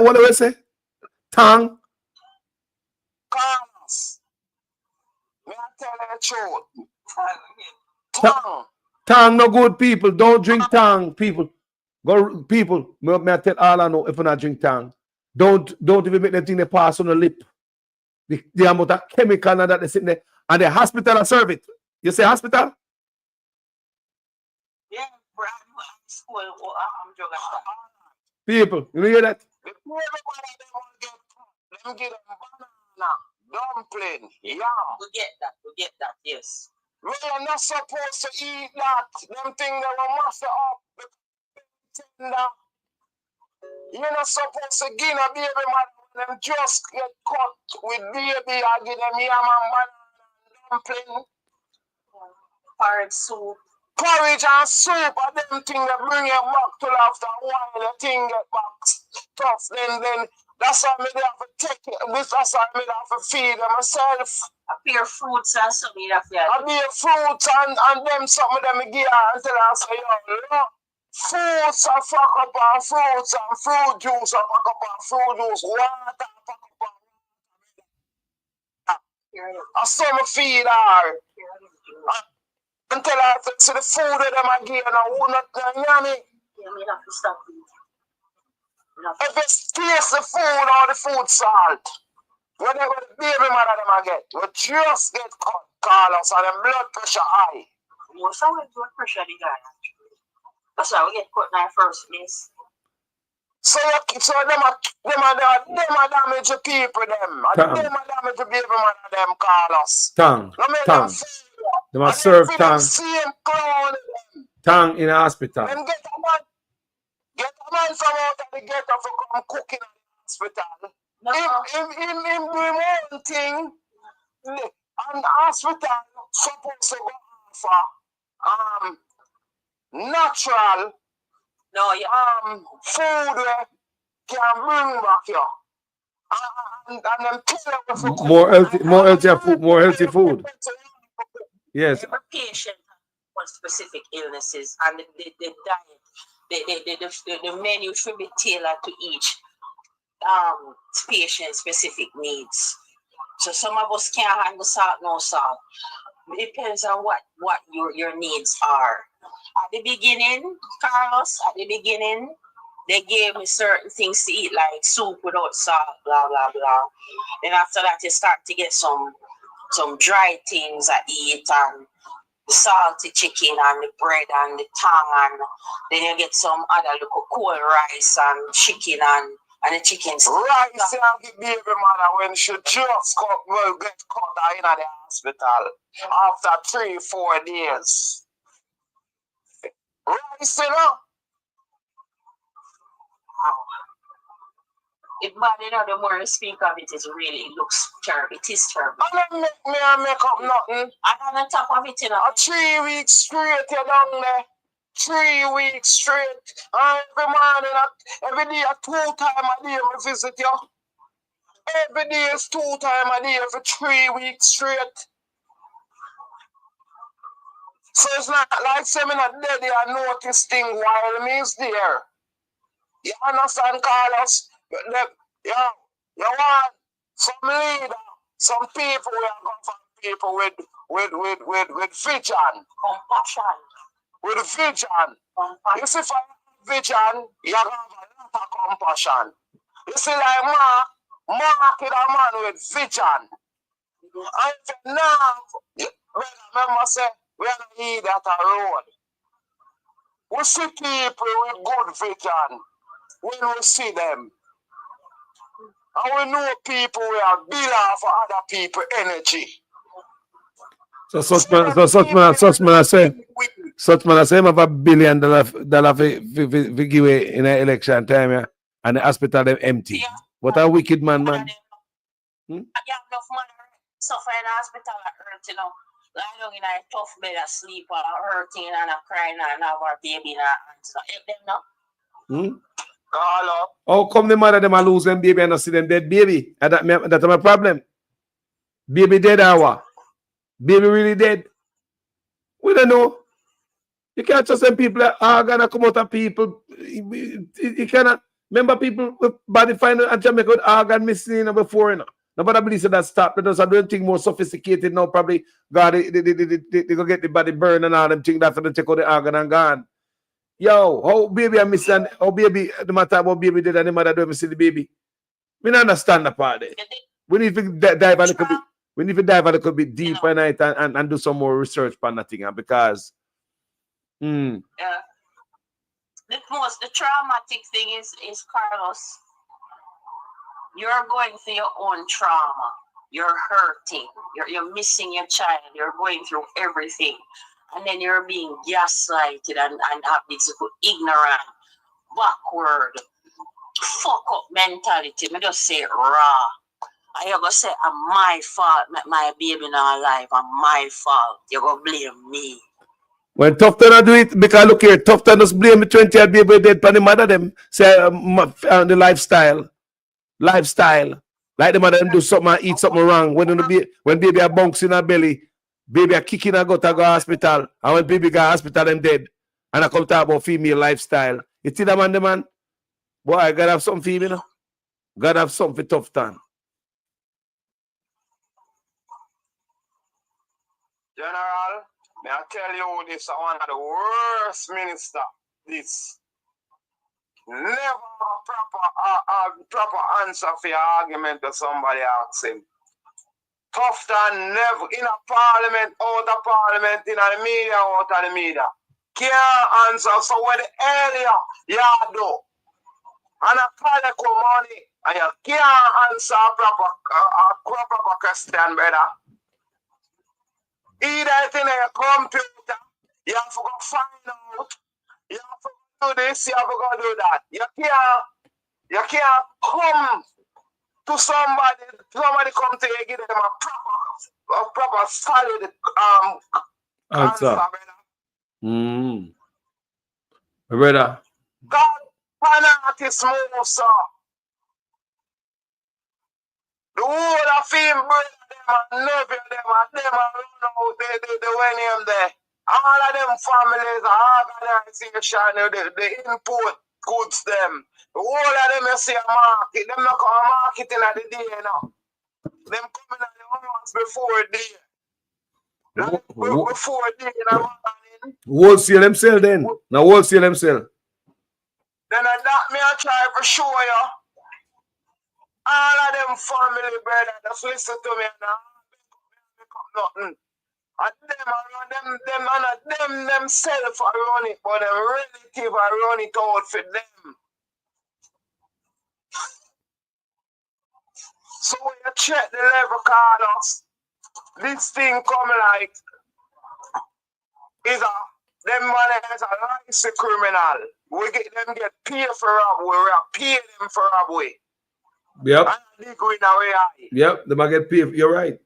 What do we say? Tongue. Carlos. Me I tell you the truth. Tongue. Tongue no good, people. Don't drink tongue, people. Go, people. Me I tell all I know, if you not drink tongue, don't even make them thing they pass on the lip. The amount of chemical that they sitting there. And the hospital serve it. You say hospital? Yeah, school. People, you hear that? Them get them banana, dumpling, yam. We get that, yes. We are not supposed to eat that. Them things that will master up. Tender. You're not supposed to give a baby mother. Them just get cut with baby. I give them yam and banana. Dumpling. Porridge soup. Porridge and soup are them things that bring you back till after a while the thing get back tough. Then that's why I have to take it. That's why I have to feed myself. A pair of fruits and something you have to a pair of fruits and them something that me give her until I say, yo, fruits and fuck up and fruits and fruit juice and fuck up and fruit juice, water and fuck up and I saw me feed her. Until I see the food that them again, I will not yummy. If it's taste the food or the food salt, whatever the baby mother them get, you just get cut, Carlos, and them blood pressure high. Most of the blood pressure the guy. That's why we get cut in our first place. So them are damage the people, them. And them are damage the baby mother, them, Carlos. Tongue. They must serve tongue. Tongue in a hospital. Them get a man from out of the ghetto to come cook in the hospital. Him do him own thing. And the hospital supposed to go offer natural food where can bring back you. And them tell you more healthy food. Yes. Every patient has specific illnesses, and the diet, the menu should be tailored to each patient's specific needs. So some of us can't handle salt, no salt. It depends on what your needs are. At the beginning, Carlos, they gave me certain things to eat, like soup without salt, blah, blah, blah. Then after that, you start to get some dry things I eat, and the salty chicken and the bread and the tongue, and then you get some other little cold rice and chicken and the chickens. Rice and the baby mother when she just get cut in the hospital after 3-4 days. Rice, you know? It's bad, you know, the more you speak of it, it looks terrible. It is terrible. I don't make up nothing. And on the top of it, you know. 3 weeks straight, you're down there. 3 weeks straight. Every morning, every day, 2 times a day, I visit you. Every day is 2 times a day for 3 weeks straight. So it's not like saying I'm not dead, I notice things while me is there. You understand, Carlos? You want some leader, some people who are going from people with vision. Compassion. With vision. Compassion. You see, for vision, you have a lot of compassion. You see, like Mark is a man with vision. And if you now, remember, say, we are not here at a road. We see people with good vision when we see them. And we know people who are built off of other people's energy. So such man I say him have $1 billion for give away in an election time, yeah, and the hospital them empty. Yeah. What a wicked man. I have enough money suffer in the hospital at hurt, you know. Lie down in a tough bed of sleep or hurting and crying and have our baby in our hands. Help them now. How come the mother them a lose them baby and not see them dead baby? That's my problem. Baby dead or what? Baby really dead? We don't know. You can't just send people that are gonna come out of people. You cannot remember people with body find and Jamaica with organ missing before, you know. Nobody believes that stop. They just do things more sophisticated now. Probably God they go get the body burned and all them things after they check out the organ and gone. Yo, how baby I miss and how baby the matter about baby dead and the mother don't see the baby. We don't understand the part there. We need to dive a little bit. We need to dive a little bit deeper and do some more research on that thing because Yeah. The traumatic thing is Carlos. You're going through your own trauma. You're hurting. You're missing your child. You're going through everything. And then you're being gaslighted and have this ignorant, backward, fuck up mentality. Me just say raw. I going to say, I'm my fault, my baby not alive. I'm my fault. You're going to blame me. when Tufton do it, because look here, Tufton just blame the 20-year-old baby dead for the mother them. Say the lifestyle. Like the mother them do something and eat something wrong. When baby a bunks in her belly, baby a kicking her go to hospital. And when baby go to hospital, them dead. And I come talk about female lifestyle. You see that man, the man? Boy, I gotta have something for him, you know? Gotta have something for Tufton. General, may I tell you this, one of the worst minister, this. Never a proper answer for your argument that somebody asks him. Tufton never, in a parliament, out of parliament, in the media, out of the media. Can't answer, so what the area you do? And a political money, and you can't answer a proper question, brother. Either it's in your computer, you have to go find out, you have to do this, you have to go do that. You can't come to somebody come to you, give them a proper solid answer, brother. Brother. God, fanatics move, sir. The whole of him, brother, them and nephew, them and them and run out, they went him there. All of them families, organization, they import goods them. The whole of them, you see a market. Them not come marketing at the day now. Them coming at the house before day. Before day in the morning. Wholesale them sell then. Now wholesale them sell. Then that me I try for show you. All of them family, brother, just listen to me now. Make up nothing. And them themselves are run it, but them relative are run it out for them. So when you check the level, Carlos, this thing come like them money is a license criminal. We get paid for robbery, we pay them for robbery. Yep. And they going away. Yep, they might get paid. You're right.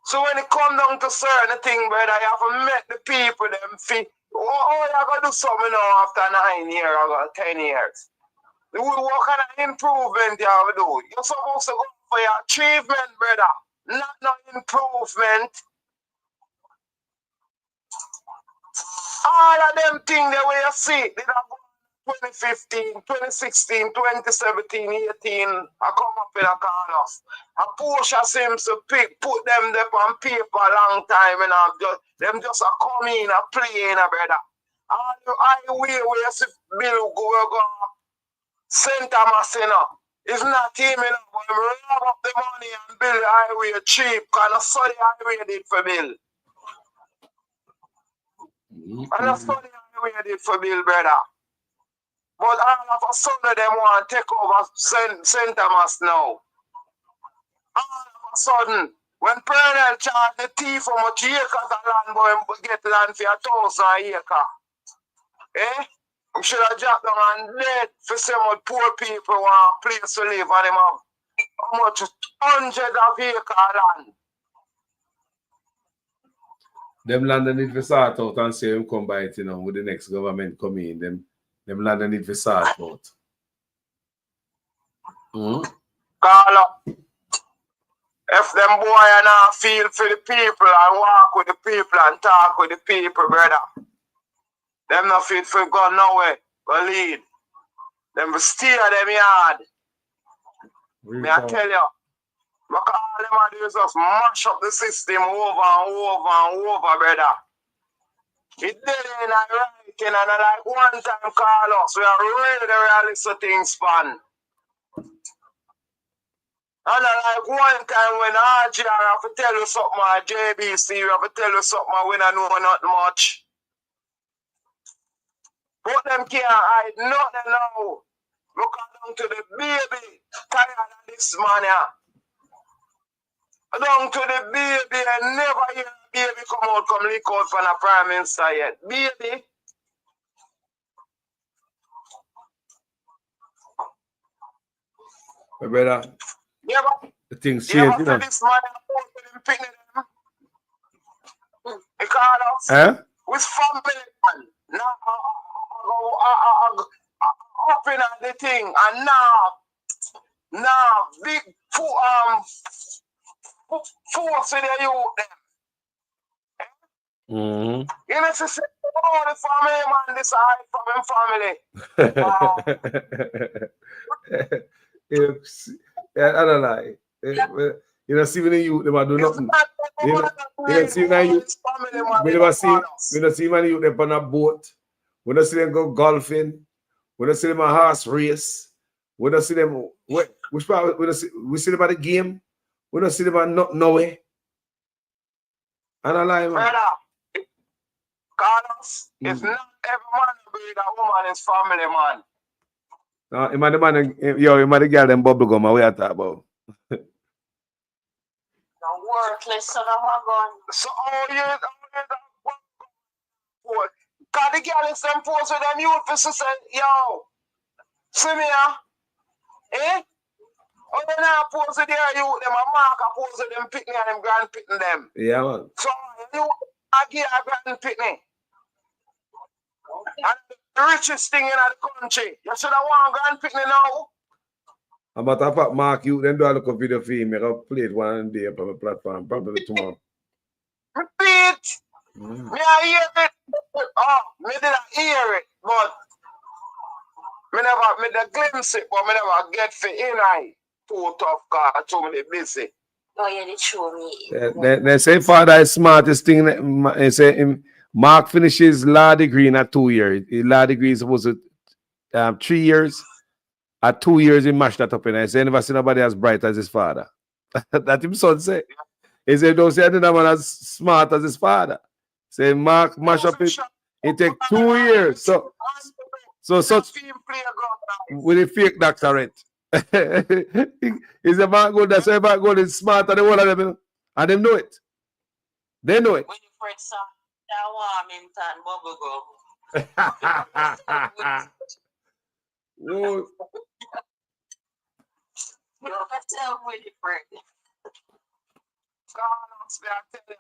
So when it come down to certain things, brother, you have to make the people them feel, oh, you got to do something now after 9 years or 10 years. What kind of improvement you have to do? You're supposed to go for your achievement, brother, not no improvement. All of them things the way you see, they don't go 2015, 2016, 2017, 18, I come up in a Carlos. A Portia Simpson put them there on paper a long time and them just a come in a play in a brother. I will see Bill go St. Thomas, you know. It's not him, you know, but him rob up the money and build the highway cheap, because I saw the highway did for Bill. And I saw the highway did for Bill, brother. But all of a sudden, them want to take over St. Thomas now. All of a sudden, when Pernell charge the thief how much acres of land, boy, get land for 1,000 acres. Eh? I should have dropped down and dead for some poor people want a place to live and them have how much hundreds of acres of land. Them land need to sort out and say him come by it, you know, with the next government come in. Them land need to sort out. Call up. If them boy are not feel for the people and walk with the people and talk with the people, brother, them not fit for go nowhere, go lead. Them will steer them yard. Me I tell you. Because all them are do is just mash up the system over and over and over, brother. It did in a writing and like one time call us, we are really listen things fun. And like one time when RGR have to tell you something, or JBC have to tell you something, we don't know nothing much. But them can't hide nothing now. Look down to the baby, tired of this man here. Down to the baby, and never hear the baby come leak out from the Prime Minister yet. Baby. My brother, Yeah, but the things change, you know. this man picking them. Because with family, now up in the thing, and now big force in the youth them. You know, to say, oh, the family man decide from him family. Yeah, I don't lie. You know, see when the youth them a do nothing. You know, see when the youth, we never see many youth them on a boat. We don't see them go golfing. We don't see them a horse race. We don't see them. Which part? We see them at the game. We don't see them at no way. I don't lie, man. Brother, Carlos, it's not every man who breed a woman is family, man. No, you might the girl them bubble gum. What you talk about? Worthless son of a gun. So because the girl is them pose with them youth to say, yo, see me eh? Oh, they not pose with their youth, them a mark a pose with them picnic and them grand picnic them. Yeah, man. So you give a grand picnic. And the richest thing in the country. You should have one grand picnic now. I'm about to put Mark you, then do a look of video for him. I'll play it one day up on the platform, probably tomorrow. Repeat. Me I hear it. Oh, me didn't hear it, but me the glimpse it, but me never get for in I. Too tough car, too many busy. Oh, yeah, they show me. They say father is smartest thing. They say Mark finishes law degree in a 2 years. His law degree is supposed to 3 years. At 2 years, he mashed that up and I say, never see nobody as bright as his father. That him son say. He said, don't say anything man as smart as his father. Say Mark mash up it take 2 years. So such with a fake doctorate. Is a man good that's ever good is smarter than one of them. And them know it. They know it. When you first saw that warming bubble gum. Whoa. You have to tell with it, friend. Carlos, I tell you.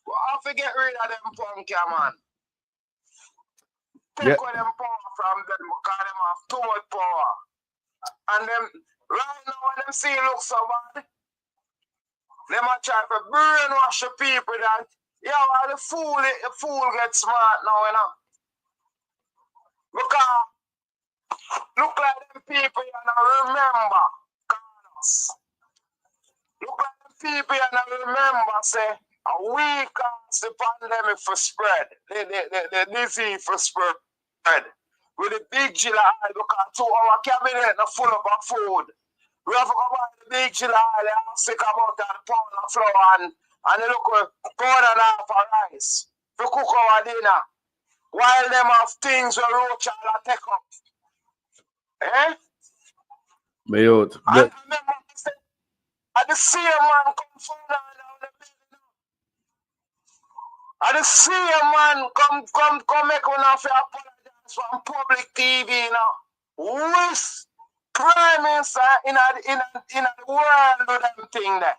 I'll forget rid of them punk, man. Take away them power from them because them have too much power. And them, right now when them see look so bad, them are trying to brainwash the people that, the fool gets smart now, you know. Because say a week as the pandemic for spread, the disease for spread. With the big July, because 2 our cabinet not full up of food. We have to go buy the big July, they are sick about that pound of flour and they look at pound and half of rice to cook our dinner. While them have things where roach all take up. Eh? My youth. And remember, the same man come from down the building. And the same man come make one of your apologize from public TV now. With Prime Minister in the world of them thing there.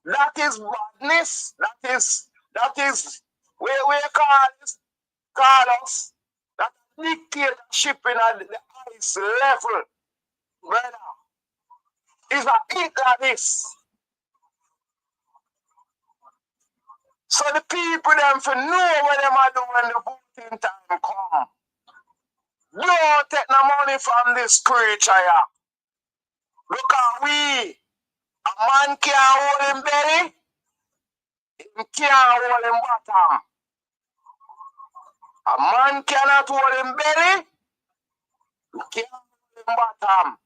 That is badness. That is we call us that dictatorship in the highest level, brother. It's a this. So the people them for know what them are doing when the voting time come. Don't take no money from this creature here. Look at we. A man can't hold him belly. He can't hold him bottom. A man cannot hold him belly. He can't hold him bottom.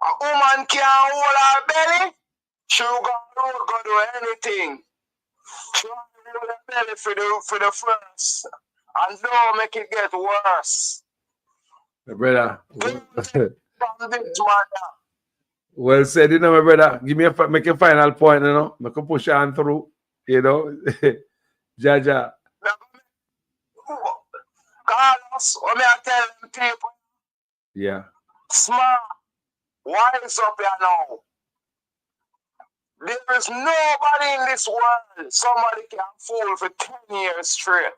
A woman can't hold her belly. She go do anything. She will hold her belly for the first. And don't make it get worse. My brother. From this matter. Well said, you know, my brother. Give me make a final point, you know. Make a push on through, you know. Jaja. Carlos, what me I tell them people? Yeah. Smart. Wise up here now. There is nobody in this world somebody can fool for 10 years straight.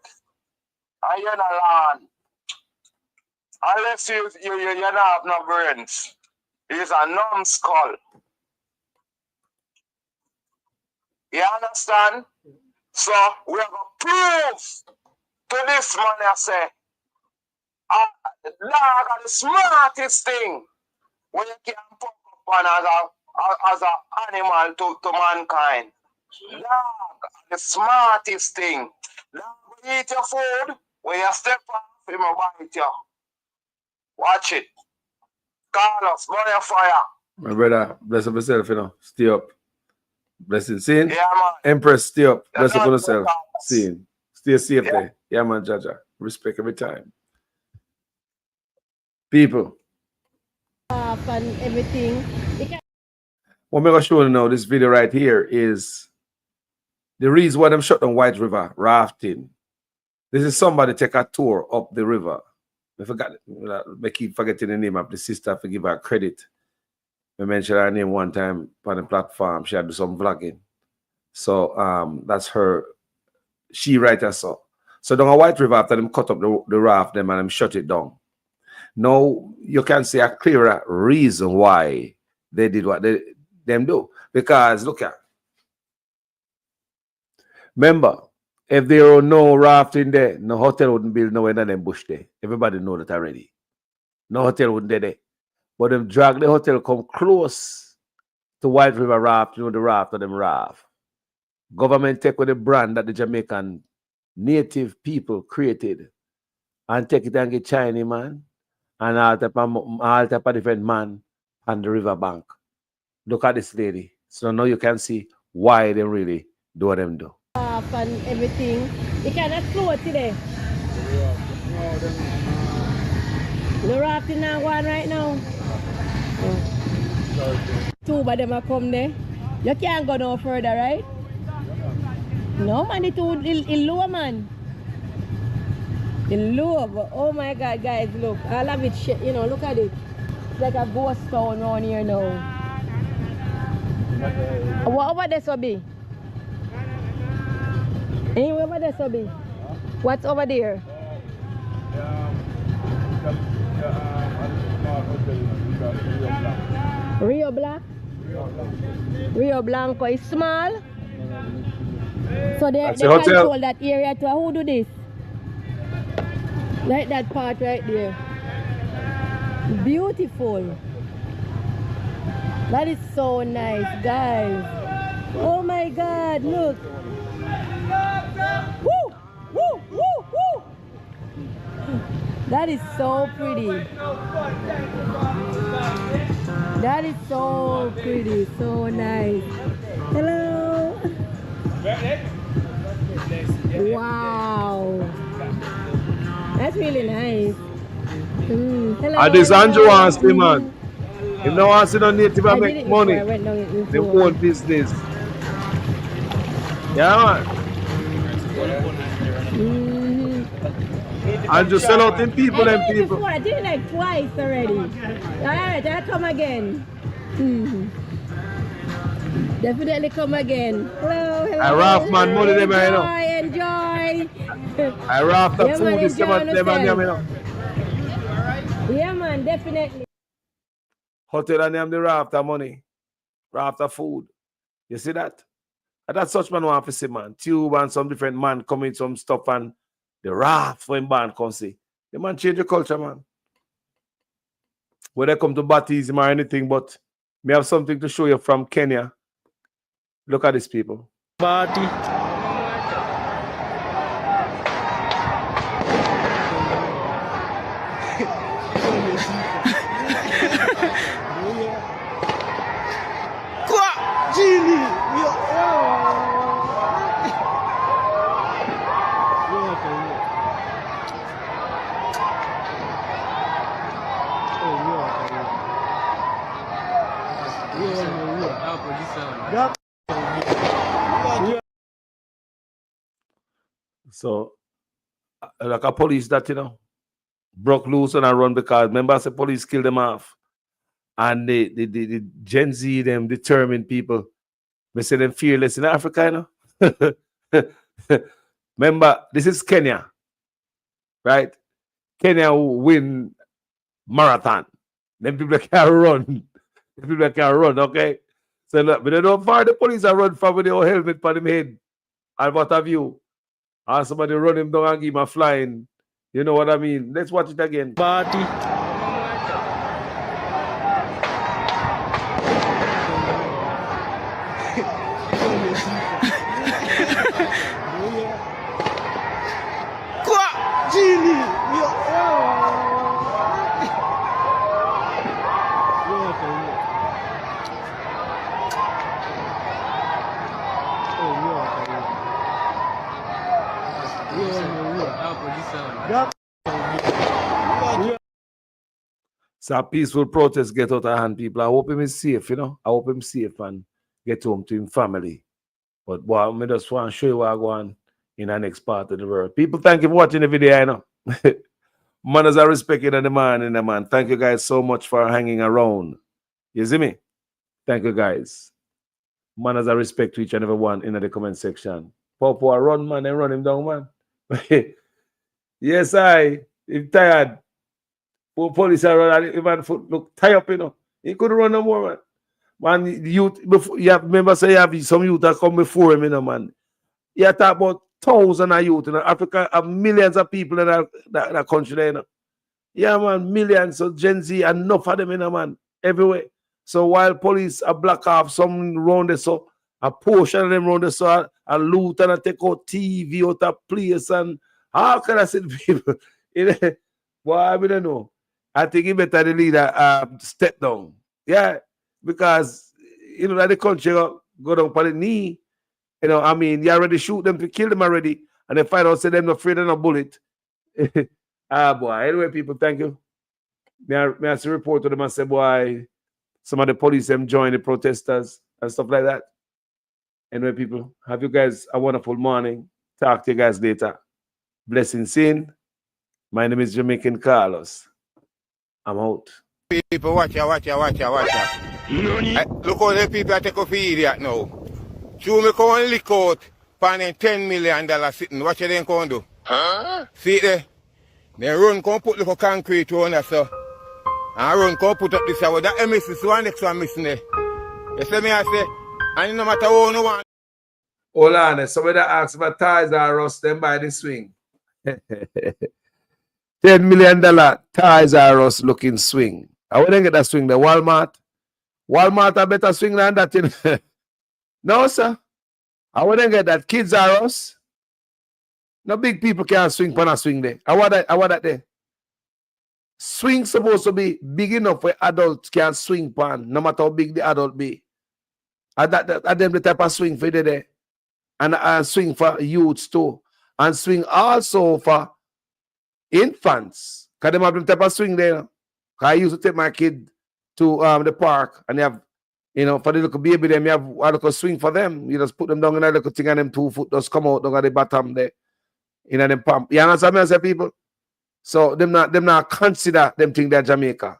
And you're not learn. Unless you don't have no brains. It's a numbskull. You understand? So we have a proof to this man I say. Dog are the smartest thing when you can put up on as an animal to mankind. Dog are the smartest thing. Dog will eat your food, when you step off, he will bite you. Watch it. Carlos, burn your fire. My brother, bless up yourself, you know. Stay up. Blessing. Seeing? Yeah, man. Empress, stay up. Bless up on yourself. Seeing? Stay safe there. Yeah, man, Jaja. Respect every time. People. And everything. What I'm going to show you now, this video right here is the reason why I'm shut down White River rafting. This is somebody take a tour up the river. I forgot. I keep forgetting the name of the sister. I give her credit. I mentioned her name one time on the platform. She had do some vlogging. So that's her. She write us up. So down a White River, after them cut up the raft, them and them shut it down. Now you can see a clearer reason why they did what them do. Because look at. Remember, if there were no rafting there, no hotel wouldn't build nowhere in them bush there. Everybody know that already. No hotel wouldn't be there. But them drag the hotel come close to White River Raft, you know, the raft of them raft. Government take with the brand that the Jamaican native people created and take it and get Chinese man and all type of different man on the river bank. Look at this lady. So now you can see why they really do what them do. And everything. You cannot float today. The rafting now one right now. Two of them are come there. You can't go no further, right? No man, it would in low man. In low, but oh my God, guys, look. All of it shit, you know, look at it. It's like a ghost town around here now. What over there so be? Anyway, over there so be? What's over there? Rio Black? Rio Blanco is small. So they control that area too. Who do this? Like that part right there. Beautiful. That is so nice, guys. Oh my God, look. Woo! Woo! Woo! Woo! That is so pretty. That is so pretty, so nice. Hello. Wow. That's really nice. Hello. And this Andrew wants to, man. If no one see no native and make money, they own business. Yeah, man. And just sell out them people, them people. I did it like twice already. Alright, I'll come again. Definitely come again. Hello, hello. I Ralph man money them, you know. Enjoy. I Ralph the Yeah, food man, is them and them, you know. Yeah, man, definitely. Hotel and them the rafter money. Rafter food. You see that? And that's such man want to see, man. Tube and some different man coming some stuff and the raft when band come see. The man change the culture, man. When they come to baptism or anything, but me have something to show you from Kenya. Look at these people. Party. So, like a police that, you know, broke loose and I run because remember the police killed them off. And the Gen Z, them determined people, they say them fearless in Africa, you know. Remember, this is Kenya, right? Kenya will win marathon. Them people can run. The people can run, okay? So look, but they don't fire the police and run from with the old helmet on them head. And what have you? And somebody run him down and give him a flying. You know what I mean? Let's watch it again. Party. So a peaceful protest get out of hand, people. I hope him is safe, you know. I hope him safe and get home to him family. But boy, I just want to show you what I go on in the next part of the world. People, thank you for watching the video, you know. Manners are respected and the man in the man. Thank you guys so much for hanging around. You see me? Thank you guys. Manners are respect to each and every one in the comment section. Popo, run, man, and run him down, man. Yes, I'm tired. Police are running, man, foot look tie up, you know. He couldn't run no more, man. Man, youth, before, you have, remember, say you have some youth that come before him, you know, man. You talk about thousands of youth, you know. Africa have millions of people in that country there, you know. Yeah, man, millions. So Gen Z, enough of them, you know, man, everywhere. So while police are block off some round there, so a portion of them round there, so a loot and a take out TV out of place, and how can I say people? Well, I don't know. I think it better the leader step down. Yeah, because, you know, that the country go down on the knee. You know, I mean, you already shoot them to kill them already, and they find out, say them not afraid of a bullet. Boy. Anyway, people, thank you. May I see report to them and say, boy, some of the police them join the protesters and stuff like that. Anyway, people, have you guys a wonderful morning. Talk to you guys later. Blessings in. My name is Jamaican Carlos. I'm out. People, watch out. Look how the people are taking for idiot now. So me come and lick out for $10 million sitting. What you then come do? Huh? See there? They run come put little concrete on that, so. And run come put up this hour. That MSC one next one missing there. You see me I say, and no matter how no one. Hold on, somebody asks about ties are rust, then by the swing. $10 million ties are us looking swing. I wouldn't get that swing. The Walmart Walmart are better swing than that. You know? No, sir. I wouldn't get that. Kids are us. No big people can't swing pan a swing there. I want that there. Swing supposed to be big enough where adults can swing pan, no matter how big the adult be. And that them the type of swing for there. And swing for youths too. And swing also for infants. Because them have the type of swing there. Because I used to take my kid to the park and they have, you know, for the little baby, them, you have a little swing for them. You just put them down in a little thing and them 2 foot just come out down at the bottom there. In them pump. You understand me, I say, people? So them not consider them thing they're Jamaica.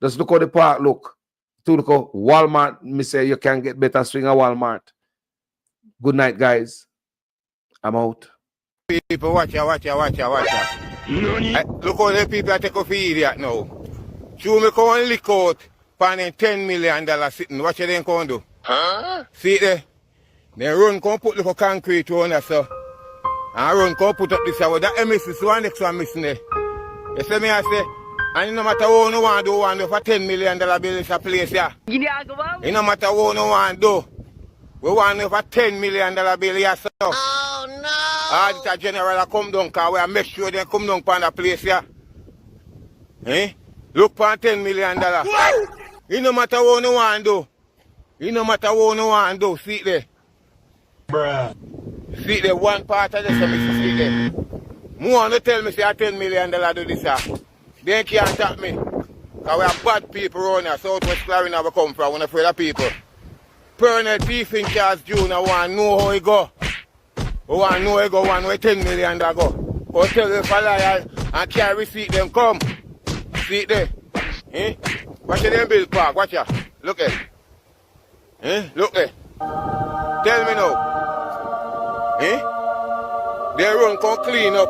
Just look how the park look. To look how Walmart, me say you can get better swing at Walmart. Good night, guys. I'm out. People, watch ya. Look how the people take off idiot now. So me come and lick out for $10 million sitting. What you then come do? Huh? See it there? They run come put little concrete on there, so. And run come put up this hour. That misses one next one missing there. You see me I say, and no matter what you want to do for $10 million bill is a place here. Yeah. No matter what you want to do. We want to for $10 million bill here, so. Oh no! All the general come down because we make sure they come down from the place here. Eh? Look for $10 million. It no matter what you want to do. It no matter what you want to do. See it there. Bruh. See it there. One part of this, see it there. More to tell me say $10 million do this. They can't tap me. Because we have bad people around here. Southwest Florida we come from. We're afraid of people. Pernell Thief in Charles Jr. want to know how he go. We want to know how he go. Want where $10 million go. Go tell them for liar and carry receipt them come. See it there. Eh? Watch them build park. Watch ya. Look at. Eh? Look there. Tell me now. Eh? They run come clean up.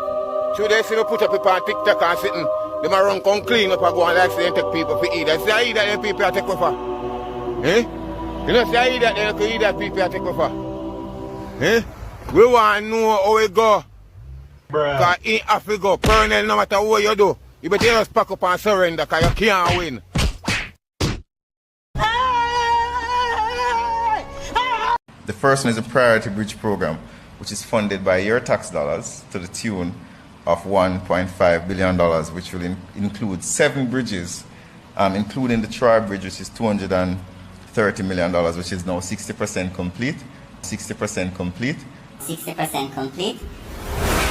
Should they see me put up people on TikTok and sitting. They might run come clean up and go and like say and take people for eat. I say I eat that them people I take for. Eh? You know say I eat that they could eat that people I take for. Eh? We want to know how it go. Because in Africa, Pernell, no matter what you do, you better just pack up and surrender because you can't win. The first one is a priority bridge program, which is funded by your tax dollars to the tune of $1.5 billion, which will include 7 bridges, including the Troy Bridge, which is $230 million, which is now 60% complete. 60% complete. 60% complete.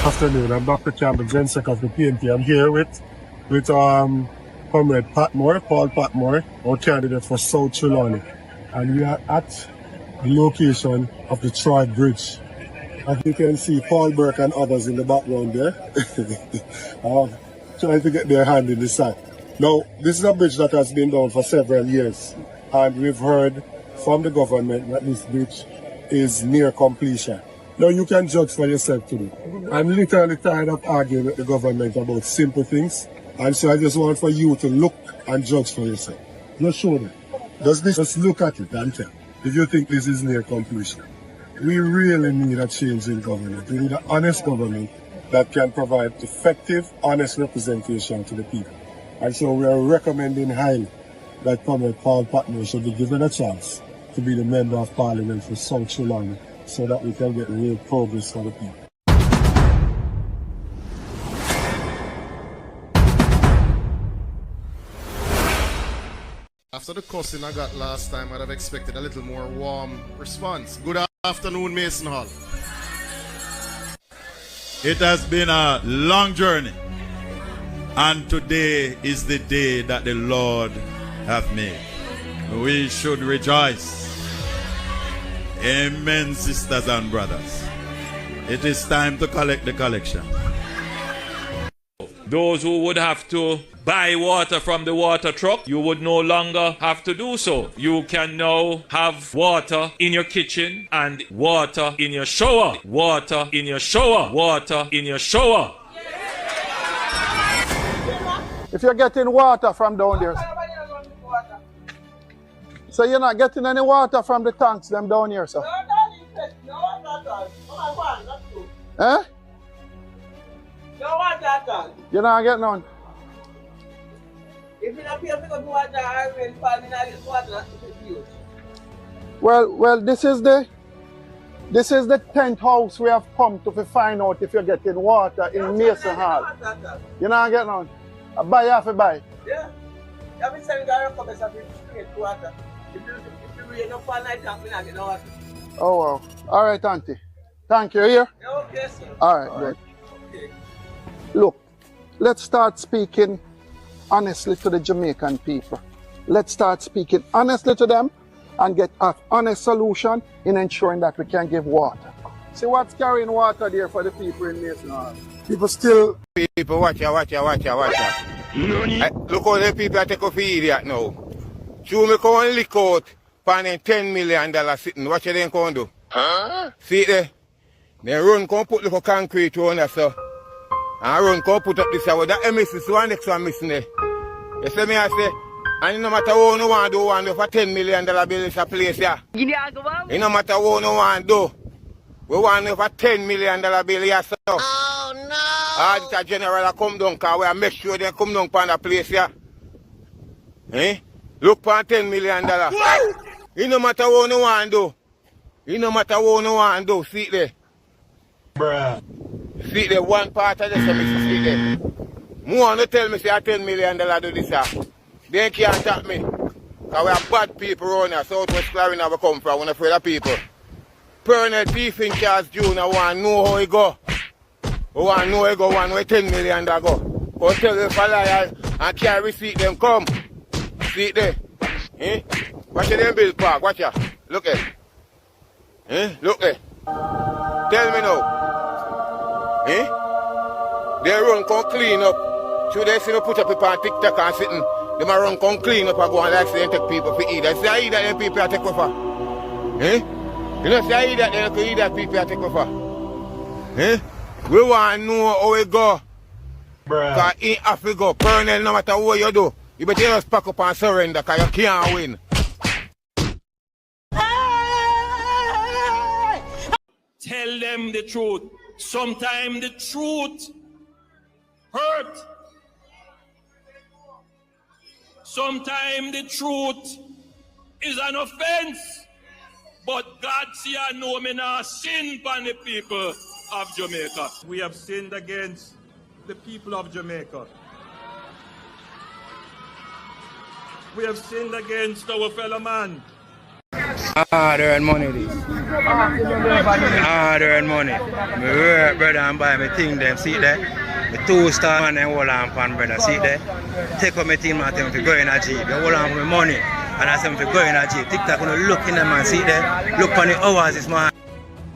Afternoon, I'm Dr. Campbell Jensek of the PNP. I'm here with Comrade Patmore, Paul Patmore, our candidate for South Trelawney. And we are at the location of the Troy Bridge. As you can see, Paul Burke and others in the background there, trying to get their hand in the sand. Now, this is a bridge that has been down for several years, and we've heard from the government that this bridge is near completion. Now, you can judge for yourself today. I'm literally tired of arguing with the government about simple things, and so I just want for you to look and judge for yourself. Not show them. Just look at it and tell if you think this is near completion. We really need a change in government. We need an honest government that can provide effective, honest representation to the people. And so we are recommending highly that Comrade Paul Patmore should be given a chance to be the Member of Parliament for South Trelawney so that we can get real progress for the people. After the cussing I got last time, I'd have expected a little more warm response. Good afternoon, Mason Hall. It has been a long journey, and today is the day that the Lord hath made. We should rejoice. Amen, sisters and brothers. It is time to collect the collection. Those who would have to buy water from the water truck, you would no longer have to do so. You can now have water in your kitchen and water in your shower. Water in your shower. Water in your shower. If you're getting water from down there, so you're not getting any water from the tanks them down here, sir? Eh? No water at all. You're not getting none? If you don't Well, this is the 10th house we have come to find out if you're getting water in Mason Hall. You know getting on? I buy half a buy. Yeah. I've been saying that come as a straight water. If you rain up all night, I'm not getting water. Oh wow. All right, Auntie. Thank you. Here? Yeah, okay, sir. All right, good. Okay. Look, let's start speaking honestly to the Jamaican people. Let's start speaking honestly to them and get an honest solution in ensuring that we can give water. See what's carrying water there for the people in Mason Hall. People still... People, watch ya. Look how the people take off idiot now. So me come and lick out for $10 million sitting. What you then come do? Huh? See there? They run come put little concrete on there, so. And run come put up this hour. That misses one next one missing there. You see me I say, and no matter what you want to do for $10 million bill is a place here. It no matter what you want to do. We want to for $10 million bill here, so. Oh no! All the general come down, because we make sure they come down from the place here. Eh? Look for $10 million. It no matter what you want to do. It no matter what you want to do. See it there. Bruh. See it there, one part of this, see it there. More to tell me say $10 million do this here. They can't tap me. Because we are bad people around here. Southwest Carolina we come from, we're afraid of people. Colonel Beef in Charles Jr. want to know how he go. We want to know how he go, one way $10 million go. Go tell them for lie and carry receipt them come. See it there. Eh? Watch them bill park, watch ya. Look at. Eh? Look at. Tell me now. Eh? They run come clean up. Should they see them put up people on TikTok and sitting. They might run come clean up and go and like say and take people for eat. I say I eat that them people I take over. Eh? You know say I eat that them eat that people I take over. Eh? We want to know how it go. Bruh. Because it have to go. Colonel, no matter what you do, you better just pack up and surrender because you can't win. Tell them the truth. Sometimes the truth hurt. Sometimes the truth is an offense. But God see I know me now sin upon the people of Jamaica. We have sinned against the people of Jamaica. We have sinned against our fellow man. Hard earn money this. Hard earn money. Me work brother and buy me thing them, see there? The 2-star man and hold on pan brother, see there? Take up my thing and tell me to go in a jeep. You hold on for my money and I tell me to go in a jeep. TikTok gonna look in them and see there? Look on the hours this man.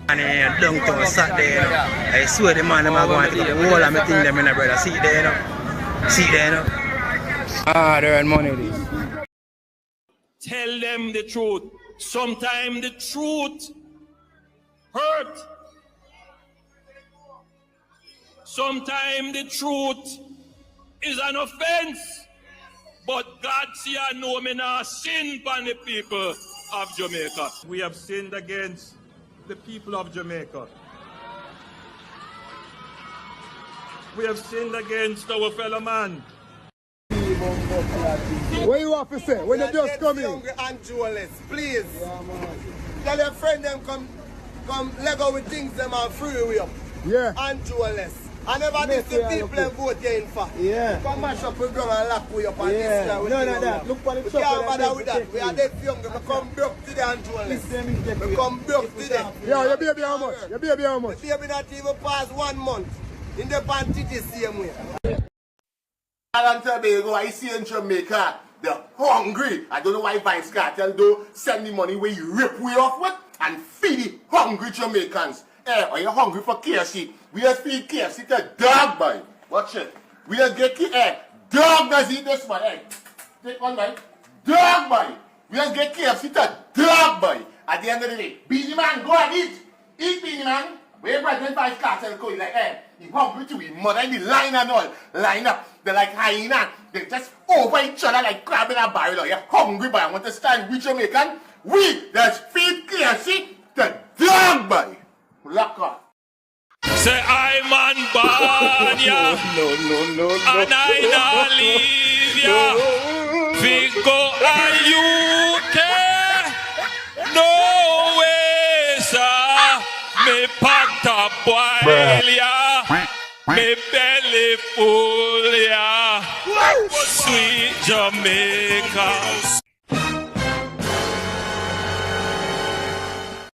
And downtown Saturday, you know. I swear the man them are going to take the whole of my thing them in a brother. See there, you know? See there, you know? Hard earn money this. Tell them the truth. Sometimes the truth hurt. Sometimes the truth is an offense. But God see I know me now sin upon the people of Jamaica. We have sinned against the people of Jamaica. We have sinned against our fellow man. What you have to say? When you just come in? And jewelers, please. Tell your friend them come Lego with things them and free way up. Yeah. And jewelers. I never did the people and vote in for. Yeah. Come mash up with ground and lock way up and this guy with no. Look for the shop. We can't bother with that. We are dead young. We come broke today and jewelers. We come broke today. Yo, your baby how much? Your baby how much? The baby not even past 1 month. In the panty the same way. And Tobago, I see in Jamaica, they're hungry. I don't know why Vice Cartel do send the money where you rip way off with and feed the hungry Jamaicans. Hey, are you hungry for KFC? We just feed KFC to dog, boy. Watch it. We just get dog does eat this one. Hey, take one, boy. Dog, boy. We just get KFC to dog, boy. At the end of the day, Beanie Man, go and eat. Eat, Beanie Man. Where President Vice Cartel go, he's like, hey, he hungry too. He mother in the line and all. Line up. They're like hyena. They just over each other like crab in a barrel. You're hungry, boy. I want to stand with Jamaican. We just feed KFC to dog, boy. Lock off. Say I'm on board, yeah. No. And I not leave, yeah. Vigo and UK. No way, sir. Me pata boil ya. Me belly full ya. Sweet Jamaica.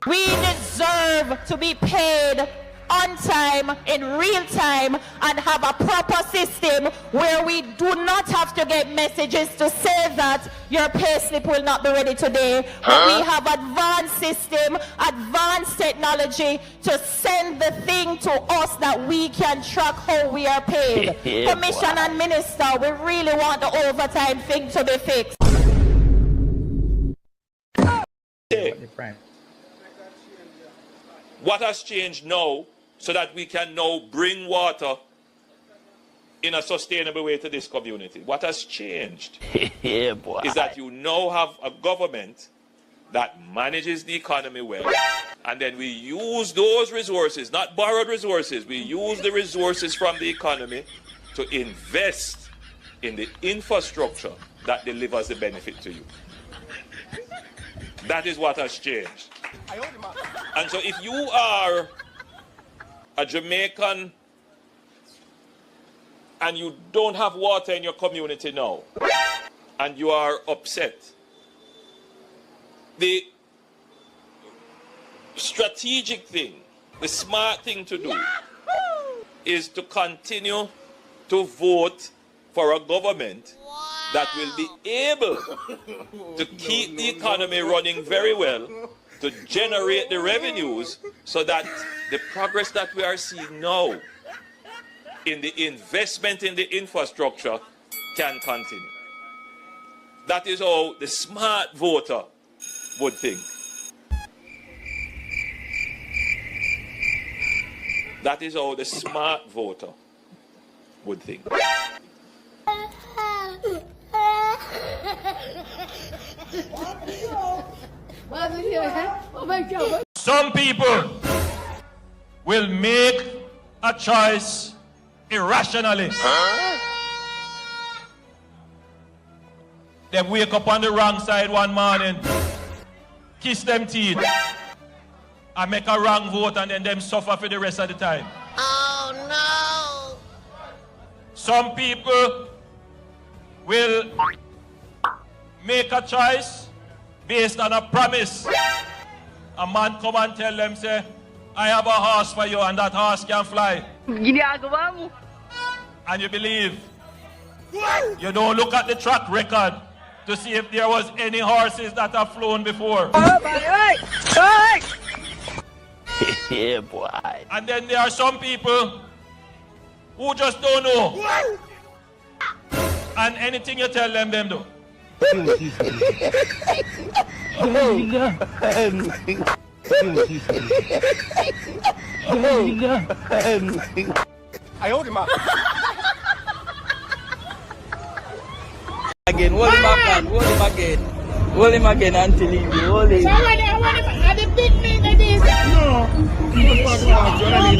We deserve to be paid on time, in real time, and have a proper system where we do not have to get messages to say that your payslip will not be ready today. But we have advanced system, advanced technology to send the thing to us that we can track how we are paid. Commission and Minister, we really want the overtime thing to be fixed. What has changed now so that we can now bring water in a sustainable way to this community? What has changed is that you now have a government that manages the economy well, and then we use those resources, not borrowed resources, we use the resources from the economy to invest in the infrastructure that delivers the benefit to you. That is what has changed. And so if you are a Jamaican and you don't have water in your community now, and you are upset, the strategic thing, the smart thing to do is to continue to vote for a government that will be able to keep the economy running very well, to generate the revenues so that the progress that we are seeing now in the investment in the infrastructure can continue. That is how the smart voter would think. That is how the smart voter would think. Some people will make a choice irrationally. They wake up on the wrong side one morning, kiss them teeth, and make a wrong vote, and then them suffer for the rest of the time. Oh no! Some people will make a choice based on a promise. A man come and tell them, say, I have a horse for you, and that horse can fly. And you believe. You don't look at the track record to see if there was any horses that have flown before. Yeah, boy. And then there are some people who just don't know. And anything you tell them, them do. I hold him up. Again, hold him again, hold him again. Hold him again until he hold him. So are the big men of this? No.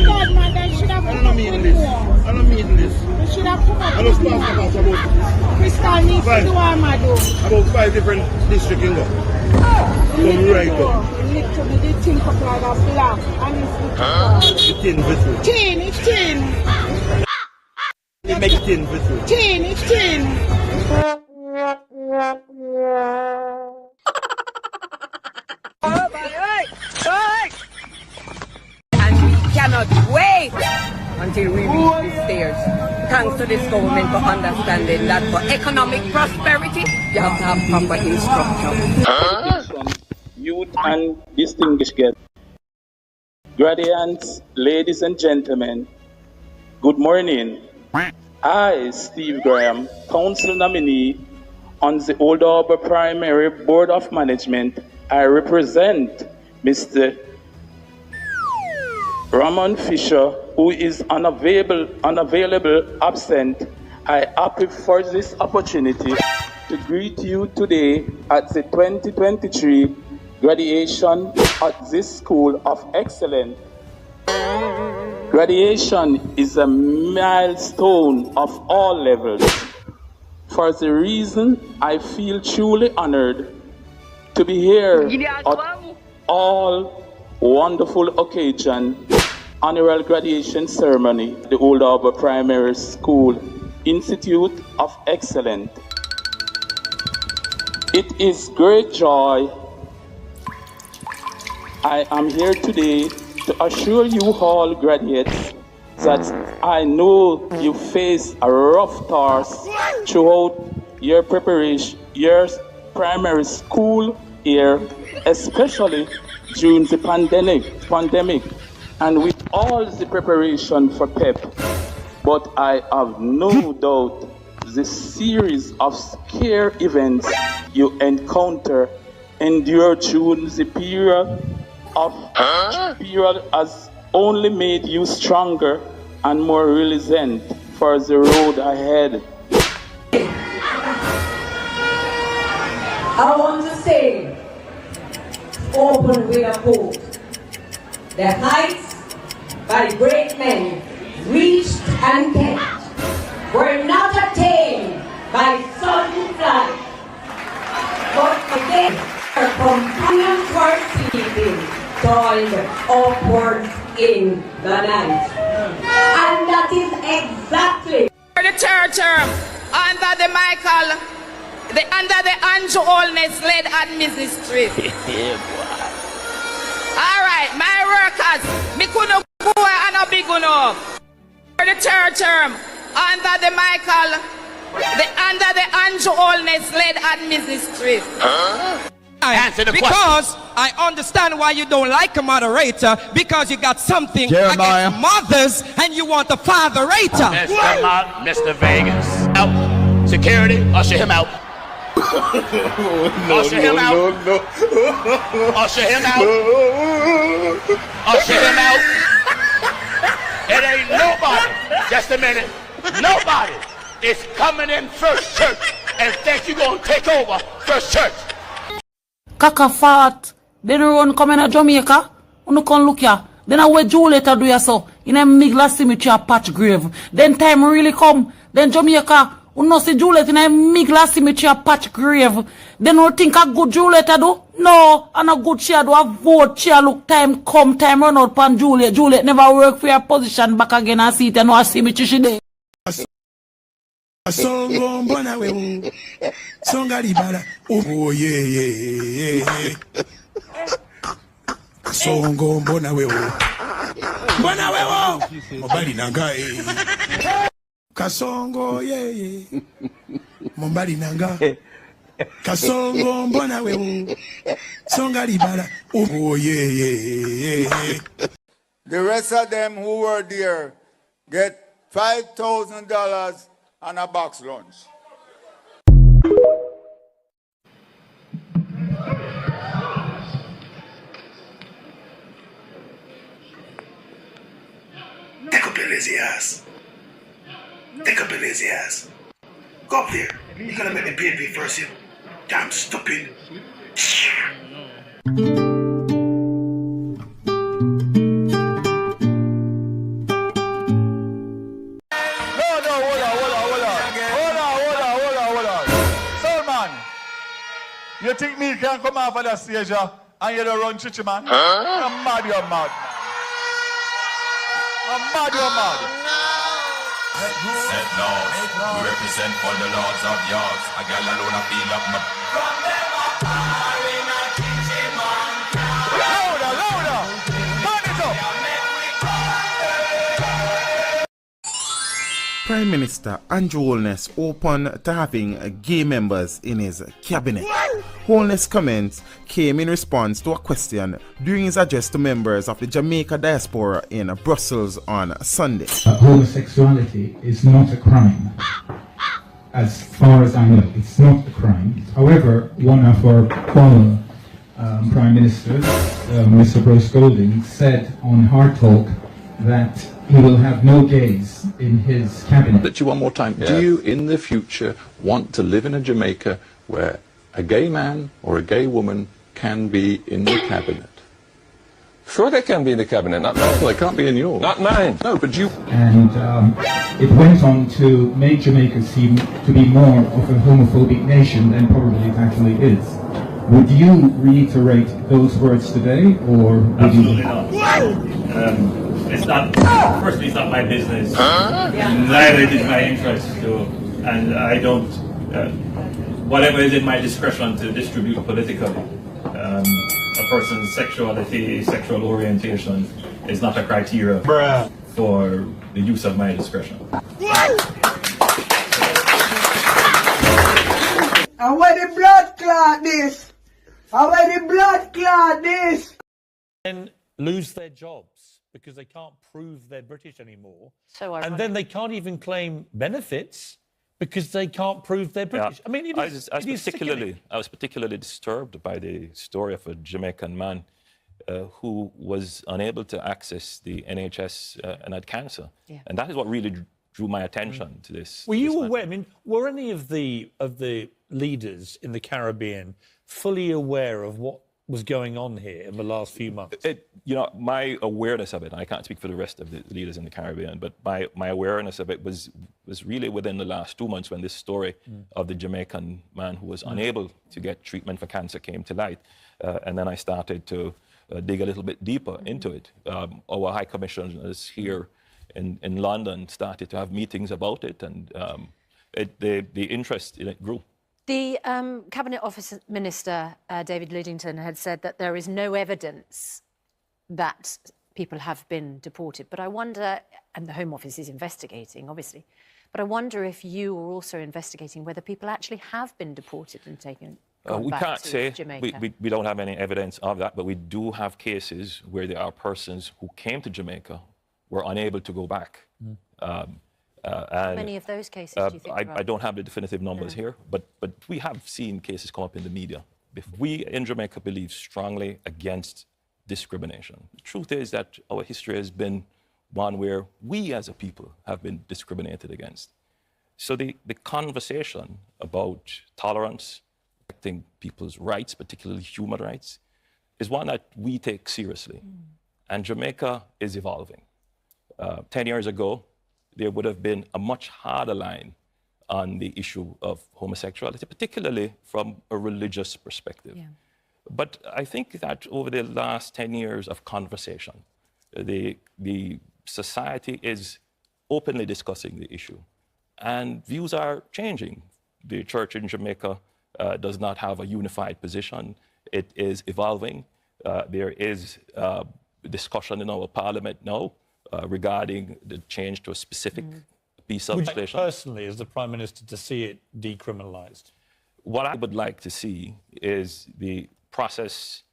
God, man, they should have come up with more. I don't mean this. They should have come up with more. Crystal needs to do about 5 different districts in there. Right there. Literally, they think of like a black. And it's tin for food. Tin, it's tin. They make tin for food. Tin, it's tin. And we cannot wait until we reach the stairs. Thanks to this government for understanding that for economic prosperity, you have to have proper instruction. Youth and distinguished guests, graduates, ladies and gentlemen, good morning. I, Steve Graham, council nominee on the Old Harbour Primary Board of Management, I represent Mr. Ramon Fisher, who is unavailable, absent. I am happy for this opportunity to greet you today at the 2023 graduation at this School of Excellence. Graduation is a milestone of all levels, for the reason I feel truly honored to be here at all wonderful occasion, annual graduation ceremony, the Old Harbour Primary School Institute of Excellence. It is great joy I am here today to assure you all graduates that I know you face a rough task throughout your preparation, your primary school year, especially during the pandemic, and with all the preparation for PEP. But I have no doubt the series of scare events you endure during the period has only made you stronger and more resilient for the road ahead. I want to say, open with a quote. The heights by great men reached and kept were not attained by sudden flight, but again our companions were sleeping, toiled upwards in the night. And that is exactly the third term under the Andrew Holness led administration. All right, my workers, me couldn't go and a big enough. For the third term under the Andrew Holness led administration. Answer the because question. I understand why you don't like a moderator, because you got something Jeremiah. against mothers and you want a fatherator. Mr. Vegas. Out. Security, usher him out. Usher him out. Usher him out. Usher him out. It ain't nobody, just a minute, nobody is coming in First Church and think you gonna take over First Church. Kaka fat, then run come in Jamaica, you can look here. Then I wait Juliet do ya so, in a Migla cemetery a patch grave. Then time really come, then Jamaica, you know see Juliet in a Migla cemetery a patch grave. Then you think a good Juliet do? No, and a good chair do a vote chair look time come, time run out pan Juliet. Juliet never work for your position back again and see it and no a cemetery she dey. Songo mbona wewe songa libala oh yeah Songo mbona wewe mobali nanga Kasongo yeah mobali nanga Kasongo mbona wewe songa libala oh yeah The rest of them who were there get $5,000 and a box lunch. Take up your lazy ass. Take up your lazy ass. Go up there. You're gonna make the PNP first, you damn stupid. You think me can come off of that stage and you don't run chichi, man? I'm mad, you're mad. I'm mad, you're mad. Set laws, we represent for the lords of yards. A gal alone I feel up my... From them up high in a kitchen man. Louder, louder! Turn it up! Prime Minister Andrew Holness open to having gay members in his cabinet. Holness' comments came in response to a question during his address to members of the Jamaica diaspora in Brussels on Sunday. Homosexuality is not a crime. As far as I know, it's not a crime. However, one of our former Prime Ministers, Mr. Bruce Golding, said on Hard Talk that he will have no gays in his cabinet. Let you one more time. Yeah. Do you in the future want to live in a Jamaica where a gay man or a gay woman can be in the cabinet? Sure, they can be in the cabinet, not mine. Well, they can't be in yours. Not mine. No, but you... And it went on to make Jamaica seem to be more of a homophobic nation than probably it actually is. Would you reiterate those words today, or would Absolutely not. It's not, firstly, it's not my business. Neither is it my interest to, and I don't, whatever is in my discretion to distribute politically, a person's sexuality, sexual orientation is not a criteria for the use of my discretion. And where the blood clot this? And where the blood clot this? Then lose their jobs because they can't prove they're British anymore. So and then they can't even claim benefits because they can't prove they're British. I mean, I was particularly disturbed by the story of a Jamaican man who was unable to access the NHS and had cancer. Yeah. And that is what really drew my attention to this. Were you aware? I mean, were any of the leaders in the Caribbean fully aware of what was going on here in the last few months? My awareness of it, I can't speak for the rest of the leaders in the Caribbean, but my awareness of it was really within the last 2 months when this story of the Jamaican man who was unable to get treatment for cancer came to light. And then I started to dig a little bit deeper into it. Our High Commissioners here in London started to have meetings about it, and the interest in it grew. The Cabinet Office Minister, David Lidington, had said that there is no evidence that people have been deported. But I wonder, and the Home Office is investigating, obviously, but I wonder if you are also investigating whether people actually have been deported and taken We back can't to say. Jamaica. We don't have any evidence of that, but we do have cases where there are persons who came to Jamaica, were unable to go back. How many of those cases do you think there are? I don't have the definitive numbers here, but we have seen cases come up in the media. We in Jamaica believe strongly against discrimination. The truth is that our history has been one where we as a people have been discriminated against. So the conversation about tolerance, protecting people's rights, particularly human rights, is one that we take seriously. And Jamaica is evolving. 10 years ago, there would have been a much harder line on the issue of homosexuality, particularly from a religious perspective. Yeah. But I think that over the last 10 years of conversation, the society is openly discussing the issue, and views are changing. The church in Jamaica does not have a unified position. It is evolving. There is discussion in our parliament now regarding the change to a specific piece of legislation. Would you personally, as the Prime Minister, to see it decriminalised? What I would like to see is the process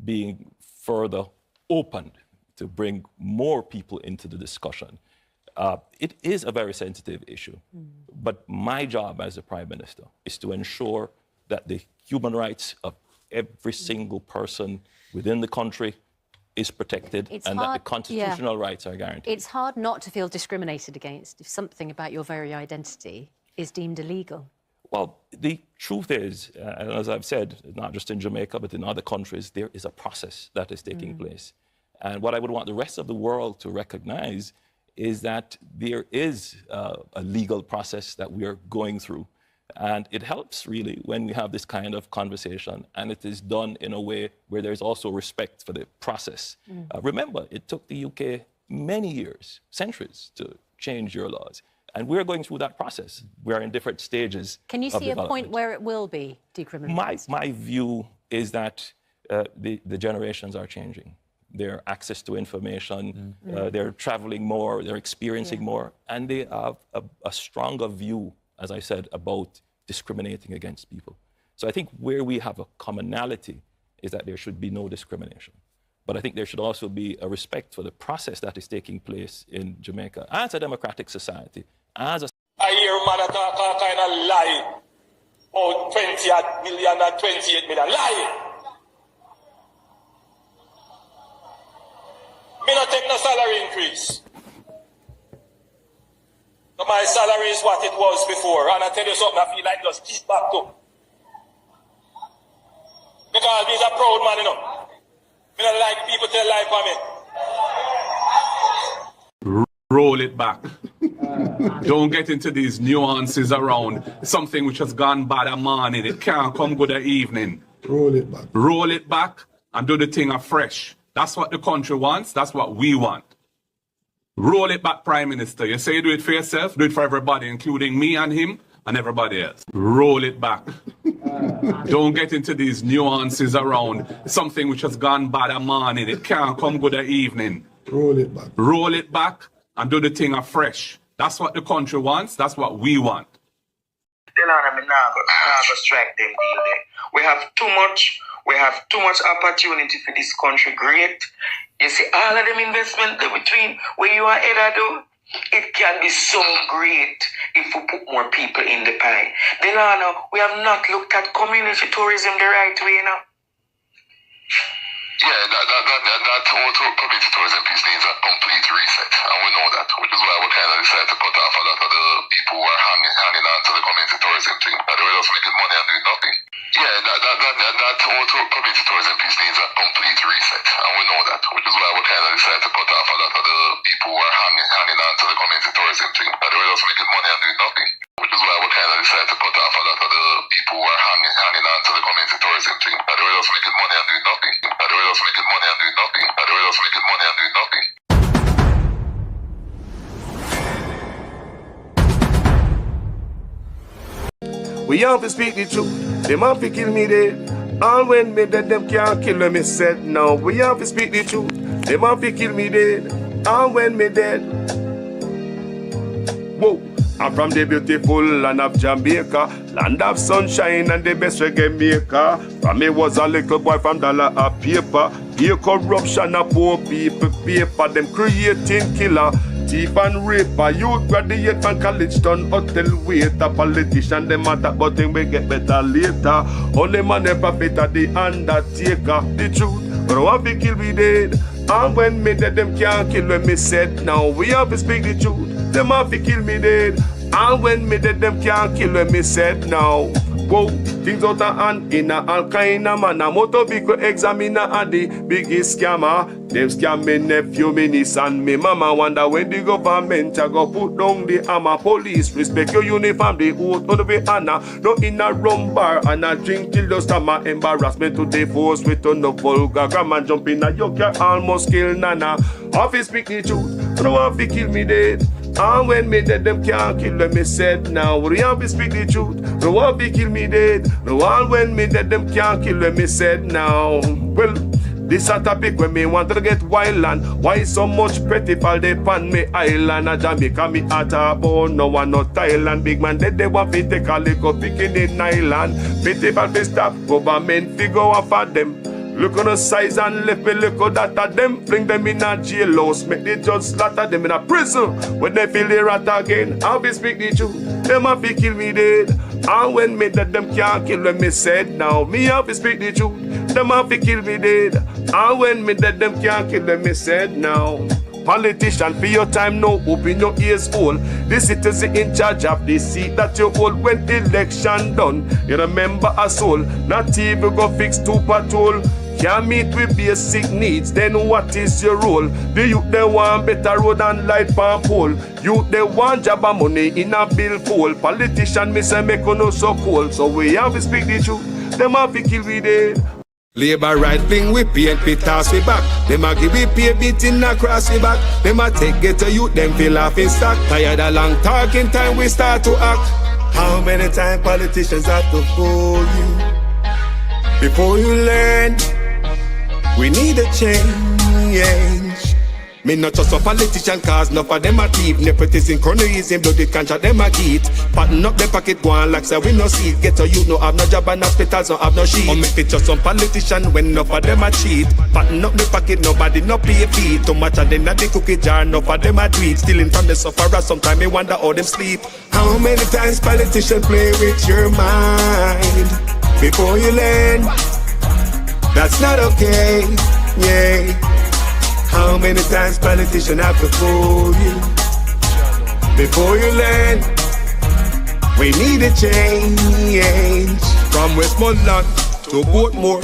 being further opened to bring more people into the discussion. It is a very sensitive issue, but my job as the Prime Minister is to ensure that the human rights of every single person within the country is protected that the constitutional rights are guaranteed. It's hard not to feel discriminated against if something about your very identity is deemed illegal. Well, the truth is, and as I've said, not just in Jamaica, but in other countries, there is a process that is taking place. And what I would want the rest of the world to recognize is that there is a legal process that we are going through. And it helps, really, when we have this kind of conversation, and it is done in a way where there's also respect for the process. Remember, it took the UK many years, centuries, to change your laws. And we're going through that process. We're in different stages. Can you see a point where it will be decriminalised? My view is that the generations are changing. Their access to information, they're traveling more, they're experiencing more, and they have a stronger view, as I said, about discriminating against people. So I think where we have a commonality is that there should be no discrimination. But I think there should also be a respect for the process that is taking place in Jamaica as a democratic society, as a... I hear man talk a kind of lie. Oh, 20 million and 28 million. Lie! Me not take no salary increase. So my salary is what it was before. And I tell you something, I feel like just keep back to. Because he's a proud man, you know. Me not like people tell lie for me. Roll it back. Don't get into these nuances around something which has gone bad a morning. It can't come good a evening. Roll it back. Roll it back and do the thing afresh. That's what the country wants. That's what we want. Roll it back, Prime Minister. You say you do it for yourself, do it for everybody, including me and him and everybody else. Roll it back. Don't get into these nuances around something which has gone bad a morning. It can't come good a evening. Roll it back. Roll it back and do the thing afresh. That's what the country wants. That's what we want. Tell them I'm not go strike them deal there. We have too much opportunity for this country. Great. You see, all of them investment between where you are headed do, it can be so great if we put more people in the pie. Then we have not looked at community tourism the right way now. Yeah, that whole community tourism piece needs a complete reset, and we know that, which is why we kind of decided to cut off a lot of the people who are hanging on to the community tourism thing. That they were just making money and doing nothing. Yeah, that whole community tourism piece needs a complete reset, and we know that, which is why we kind of decided to cut off a lot of the people who are hanging on to the community tourism thing. That they were just making money and doing nothing. Which is why we kind of decided to cut off a lot of the people who are hanging on to the community tourism thing. That they were just making money and doing nothing. That they were just making money and doing nothing. That they were just making money and doing nothing. We have to speak the truth. Them have to kill me dead. All when me dead, them can't kill me said. No, we have to speak the truth. Them have to kill me dead. All when me dead. Whoa. I'm from the beautiful land of Jamaica, land of sunshine and the best reggae maker. From me was a little boy from dollar a paper. Here corruption a poor people paper. Them creating killer, thief and raper. Youth graduate from college done hotel waiter. Politician them matter but them will get better later. Only man ever fit at the undertaker. The truth, but I want to kill me dead. And when me dead, them can't kill when me said. Now we have to speak the truth. Them have to kill me dead. And when me dead, them can't kill when me said. Now, whoa, things out of hand in a all kind of man. A motor vehicle examiner and the biggest scammer. Them scam me nephew, me niece and me mama. Wonder when the government a go put down the hammer. Police respect your uniform, the oath on the honor. No in a rum bar and a drink till the stomach. Embarrassment to the force with on the vulgar grammar. Jump in a yoke, almost kill nana. Office speak the truth, no one fi kill me dead. And when me dead, them can't kill when me said. Now we have to speak the truth, no one fi kill me dead. No one when me dead, them can't kill when me said. Now, well, this a topic when me want to get wild and why so much pretty fall they pan me island. A Jamaica me at a bone, no one no Thailand. Big man dead they want to take a little picking in island. Pity for the stop, government figure off for them. Look on the size and left me look at that of them. Fling them in a jailhouse, make the judge slaughter them in a prison. When they feel the rat again, I'll be speak the truth. Them have to kill me dead. And when me dead, them can't kill when me said. Now me have to speak the truth. Them have to kill me dead. And when me dead, them can't kill when me said. Now politician, for your time now, open your ears all. The citizen in charge of the seat that you hold when election done. You remember us all, not even go fix two patrol. Can't meet with basic needs, then what is your role? The youth they want better road and light pan pole. Youth they want job and money in a bill full. Politician me say make no so cold. So we have to speak the truth, them have to kill we dead. Labor right thing we pay and pit toss we back. Them a give we pay beating across we back. Them a take get to youth, them feel off in stock. Tired of long talking time we start to act. How many times politicians have to fool you before you learn? We need a change. Me not just a politician cause enough of them a thief. Nepotism, cronyism, bloody contract them a get. Pattern up the pocket go on like say we no see it. Get a youth no have no job and hospitals no have no sheet. Or make it just some politician when enough of them a cheat. Pattern up the pocket nobody no play feet. Too much of them at the cookie jar enough of them a tweet. Stealing from the sufferer sometimes me wonder how them sleep. How many times politicians play with your mind before you learn? That's not okay, yeah. How many times politicians have to fool you before you learn? We need a change. From Westmoreland to Portmore,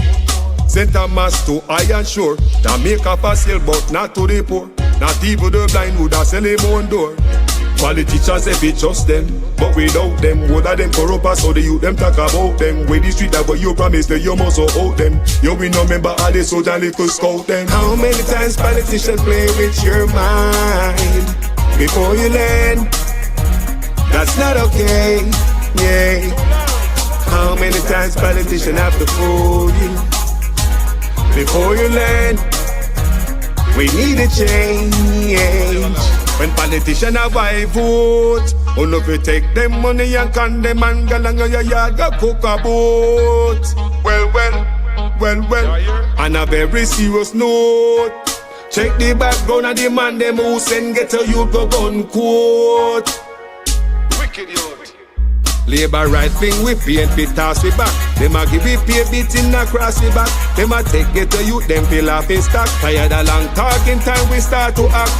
Center Mass to Iron Shore. Jamaica for sale, but not to the poor. Not even the blind who da sell him own door. Politicians if it just them, but without them, what are them corrupt? So the youth them talk about them. With the street that what you promise that you must hold them. You will not remember all the soldier little scout them. How many times politicians play with your mind before you learn? That's not okay, yeah. How many times politicians have to fool you before you learn? We need a change. When politicians have I vote, oh no, we take them money and condemn and go along your yard, go cook a boat. Well, on a very serious note, check the background of the man them who send get a youth go gun quote. Wicked youth. Labor right thing we paint we toss we back. Them a give we pay beating across the back. Them a take get a youth them fill off in stock. Tired of long talking time we start to act.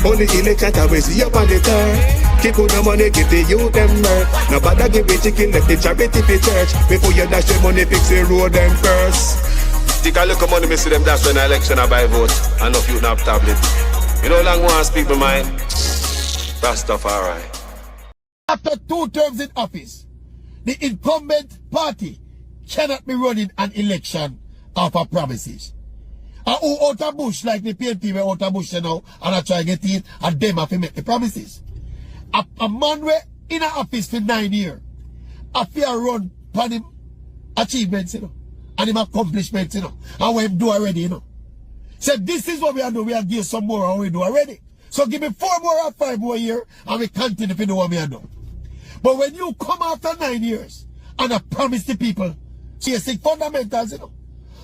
Only election time we see up on the turn. Kick out the money, give the youth them work. Nobody give the chicken, let the charity for church. Before you dash the money, fix the road them first. Take a look at money, me see them dash when the election I buy vote. And if you not have tablet. You know long one speak my mind. That stuff alright. After 2 terms in office, the incumbent party cannot be running an election off of promises. And who out of bush like the PNP were out of bush now and I try to get in and them have to make the promises. A man were in an office for 9 years. A fear run for him achievements, you know, and him accomplishments, you know, and what him do already, you know. So this is what we are doing. We are give some more and we do already. So give me 4 more or 5 more years and we continue to do what we are doing. But when you come after 9 years and I promise the people basic fundamentals, you know,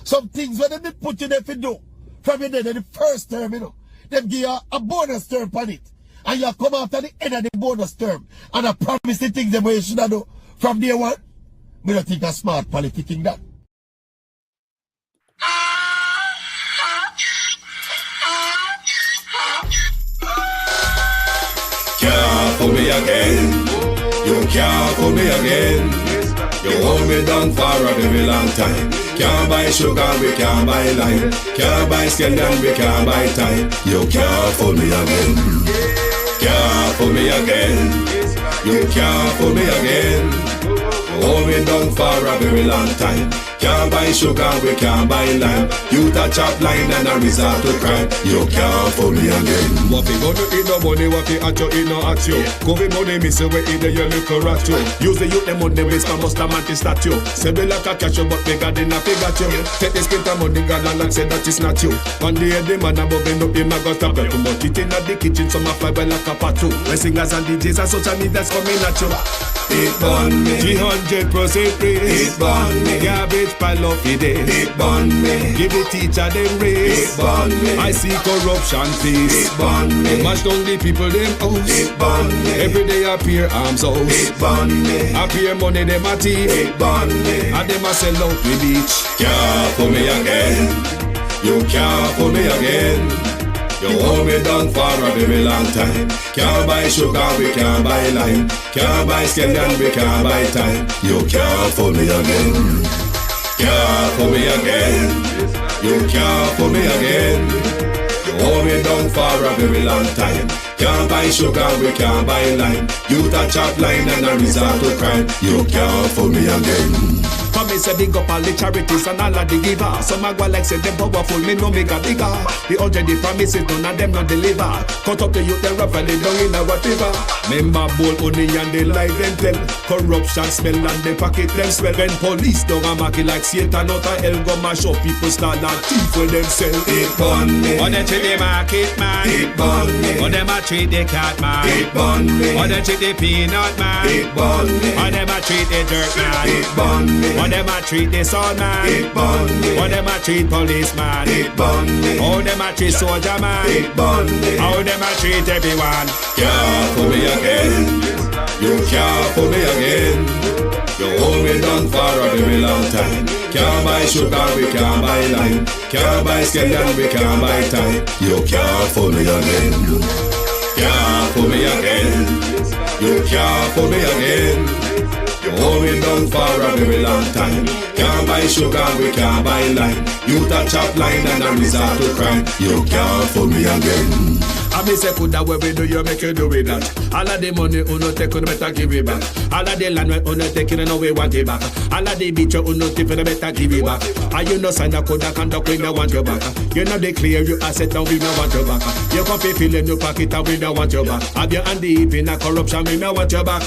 some things when they put you there to do from in the first term, you know, them give you a bonus term on it. And you come after the end of the bonus term and I promise the things them you should have do from day one. We don't think a smart politicking that. Can't fool me again. You can't fool me again. You hold me down for a very long time. Can't buy sugar, we can't buy lime. Can't buy scandal, we can't buy time. You can't fool me again. Can't fool me again. You can't fool me again. You hold me down for a very long time. Can't buy sugar, we can't buy lime. You touch up line and a resort to crime. You can't fool me again. What we gonna eat no money, what we at you, eat no at you. COVID money, miss away, eat the yellow rat you. Use the youth, the money, waste my must have mantis statue. Say we like a catch you, but we got enough, we got you. Take the spit of money, got and say that is not you. One day the man above end up, him a got up. Too much it in the kitchen, some a fly by like a patu. My singers and DJs and social media's coming at you. It burn me 300% raise. It burn me garbage pile of it is. It burn me give the teacher them raise. It burn me I see corruption please. It burn me mash down the people them house. It burn me every day appear arms out. It burn me appear money them a thief. It burn me and them a sell out the beach. Can't fool me again. You can't fool me again. You hold me down for a very long time. Can't buy sugar, we can't buy lime. Can't buy scandal, we can't buy time. You can't fool me again. Can't fool me again. You can't fool me again. You hold me down for a very long time. Can't buy sugar, we can't buy lime. You touch up line and a resort to crime. You can't fool me again. Come me say big up all the charities and all of the givers. Some a go like say them powerful, me no make a bigger. The already promises, none of them not deliver. Cut up the youth, them rough and they down in a whatever. Member bowl only and they lie them tell. Corruption smell and they pocket them swell. When police don't a market like Satan out of hell, go mash up people start and thief for them sell. It burn me. Or they treat the market man. It burn me. Or them a treat the cat man. It burn me. Or they treat the peanut man. It burn me. Or them a treat the dirt man. It burn me. Or them a treat the sun man. It burn me. Or them a treat policeman. It burn me. How them a treat soldier man. It burn me. How them a treat everyone. Can't fool me again. You can't fool me again. You hold me down for a very long time. Can't buy sugar, we can't buy lime. Can't buy scandal, we can't buy time. You can't fool me again. Can't fool me again. You can't fool me again. You Going down for a very long time. Can't buy sugar, we can't buy lime. You touch up line and a resort to crime. You can't fool me again. I me say put that way we do, you make you do with that. All of the money uno take, uno better give it back. All of the land we uno take, you know we want it back. All of the beach you uno tip, you better give it back. And you know sign a code that conduct, we no want your back. You know they clear you asset and we no want your back. You come fi fill in your pocket and we no want your back. Have your hand deep in a corruption, we no want your back.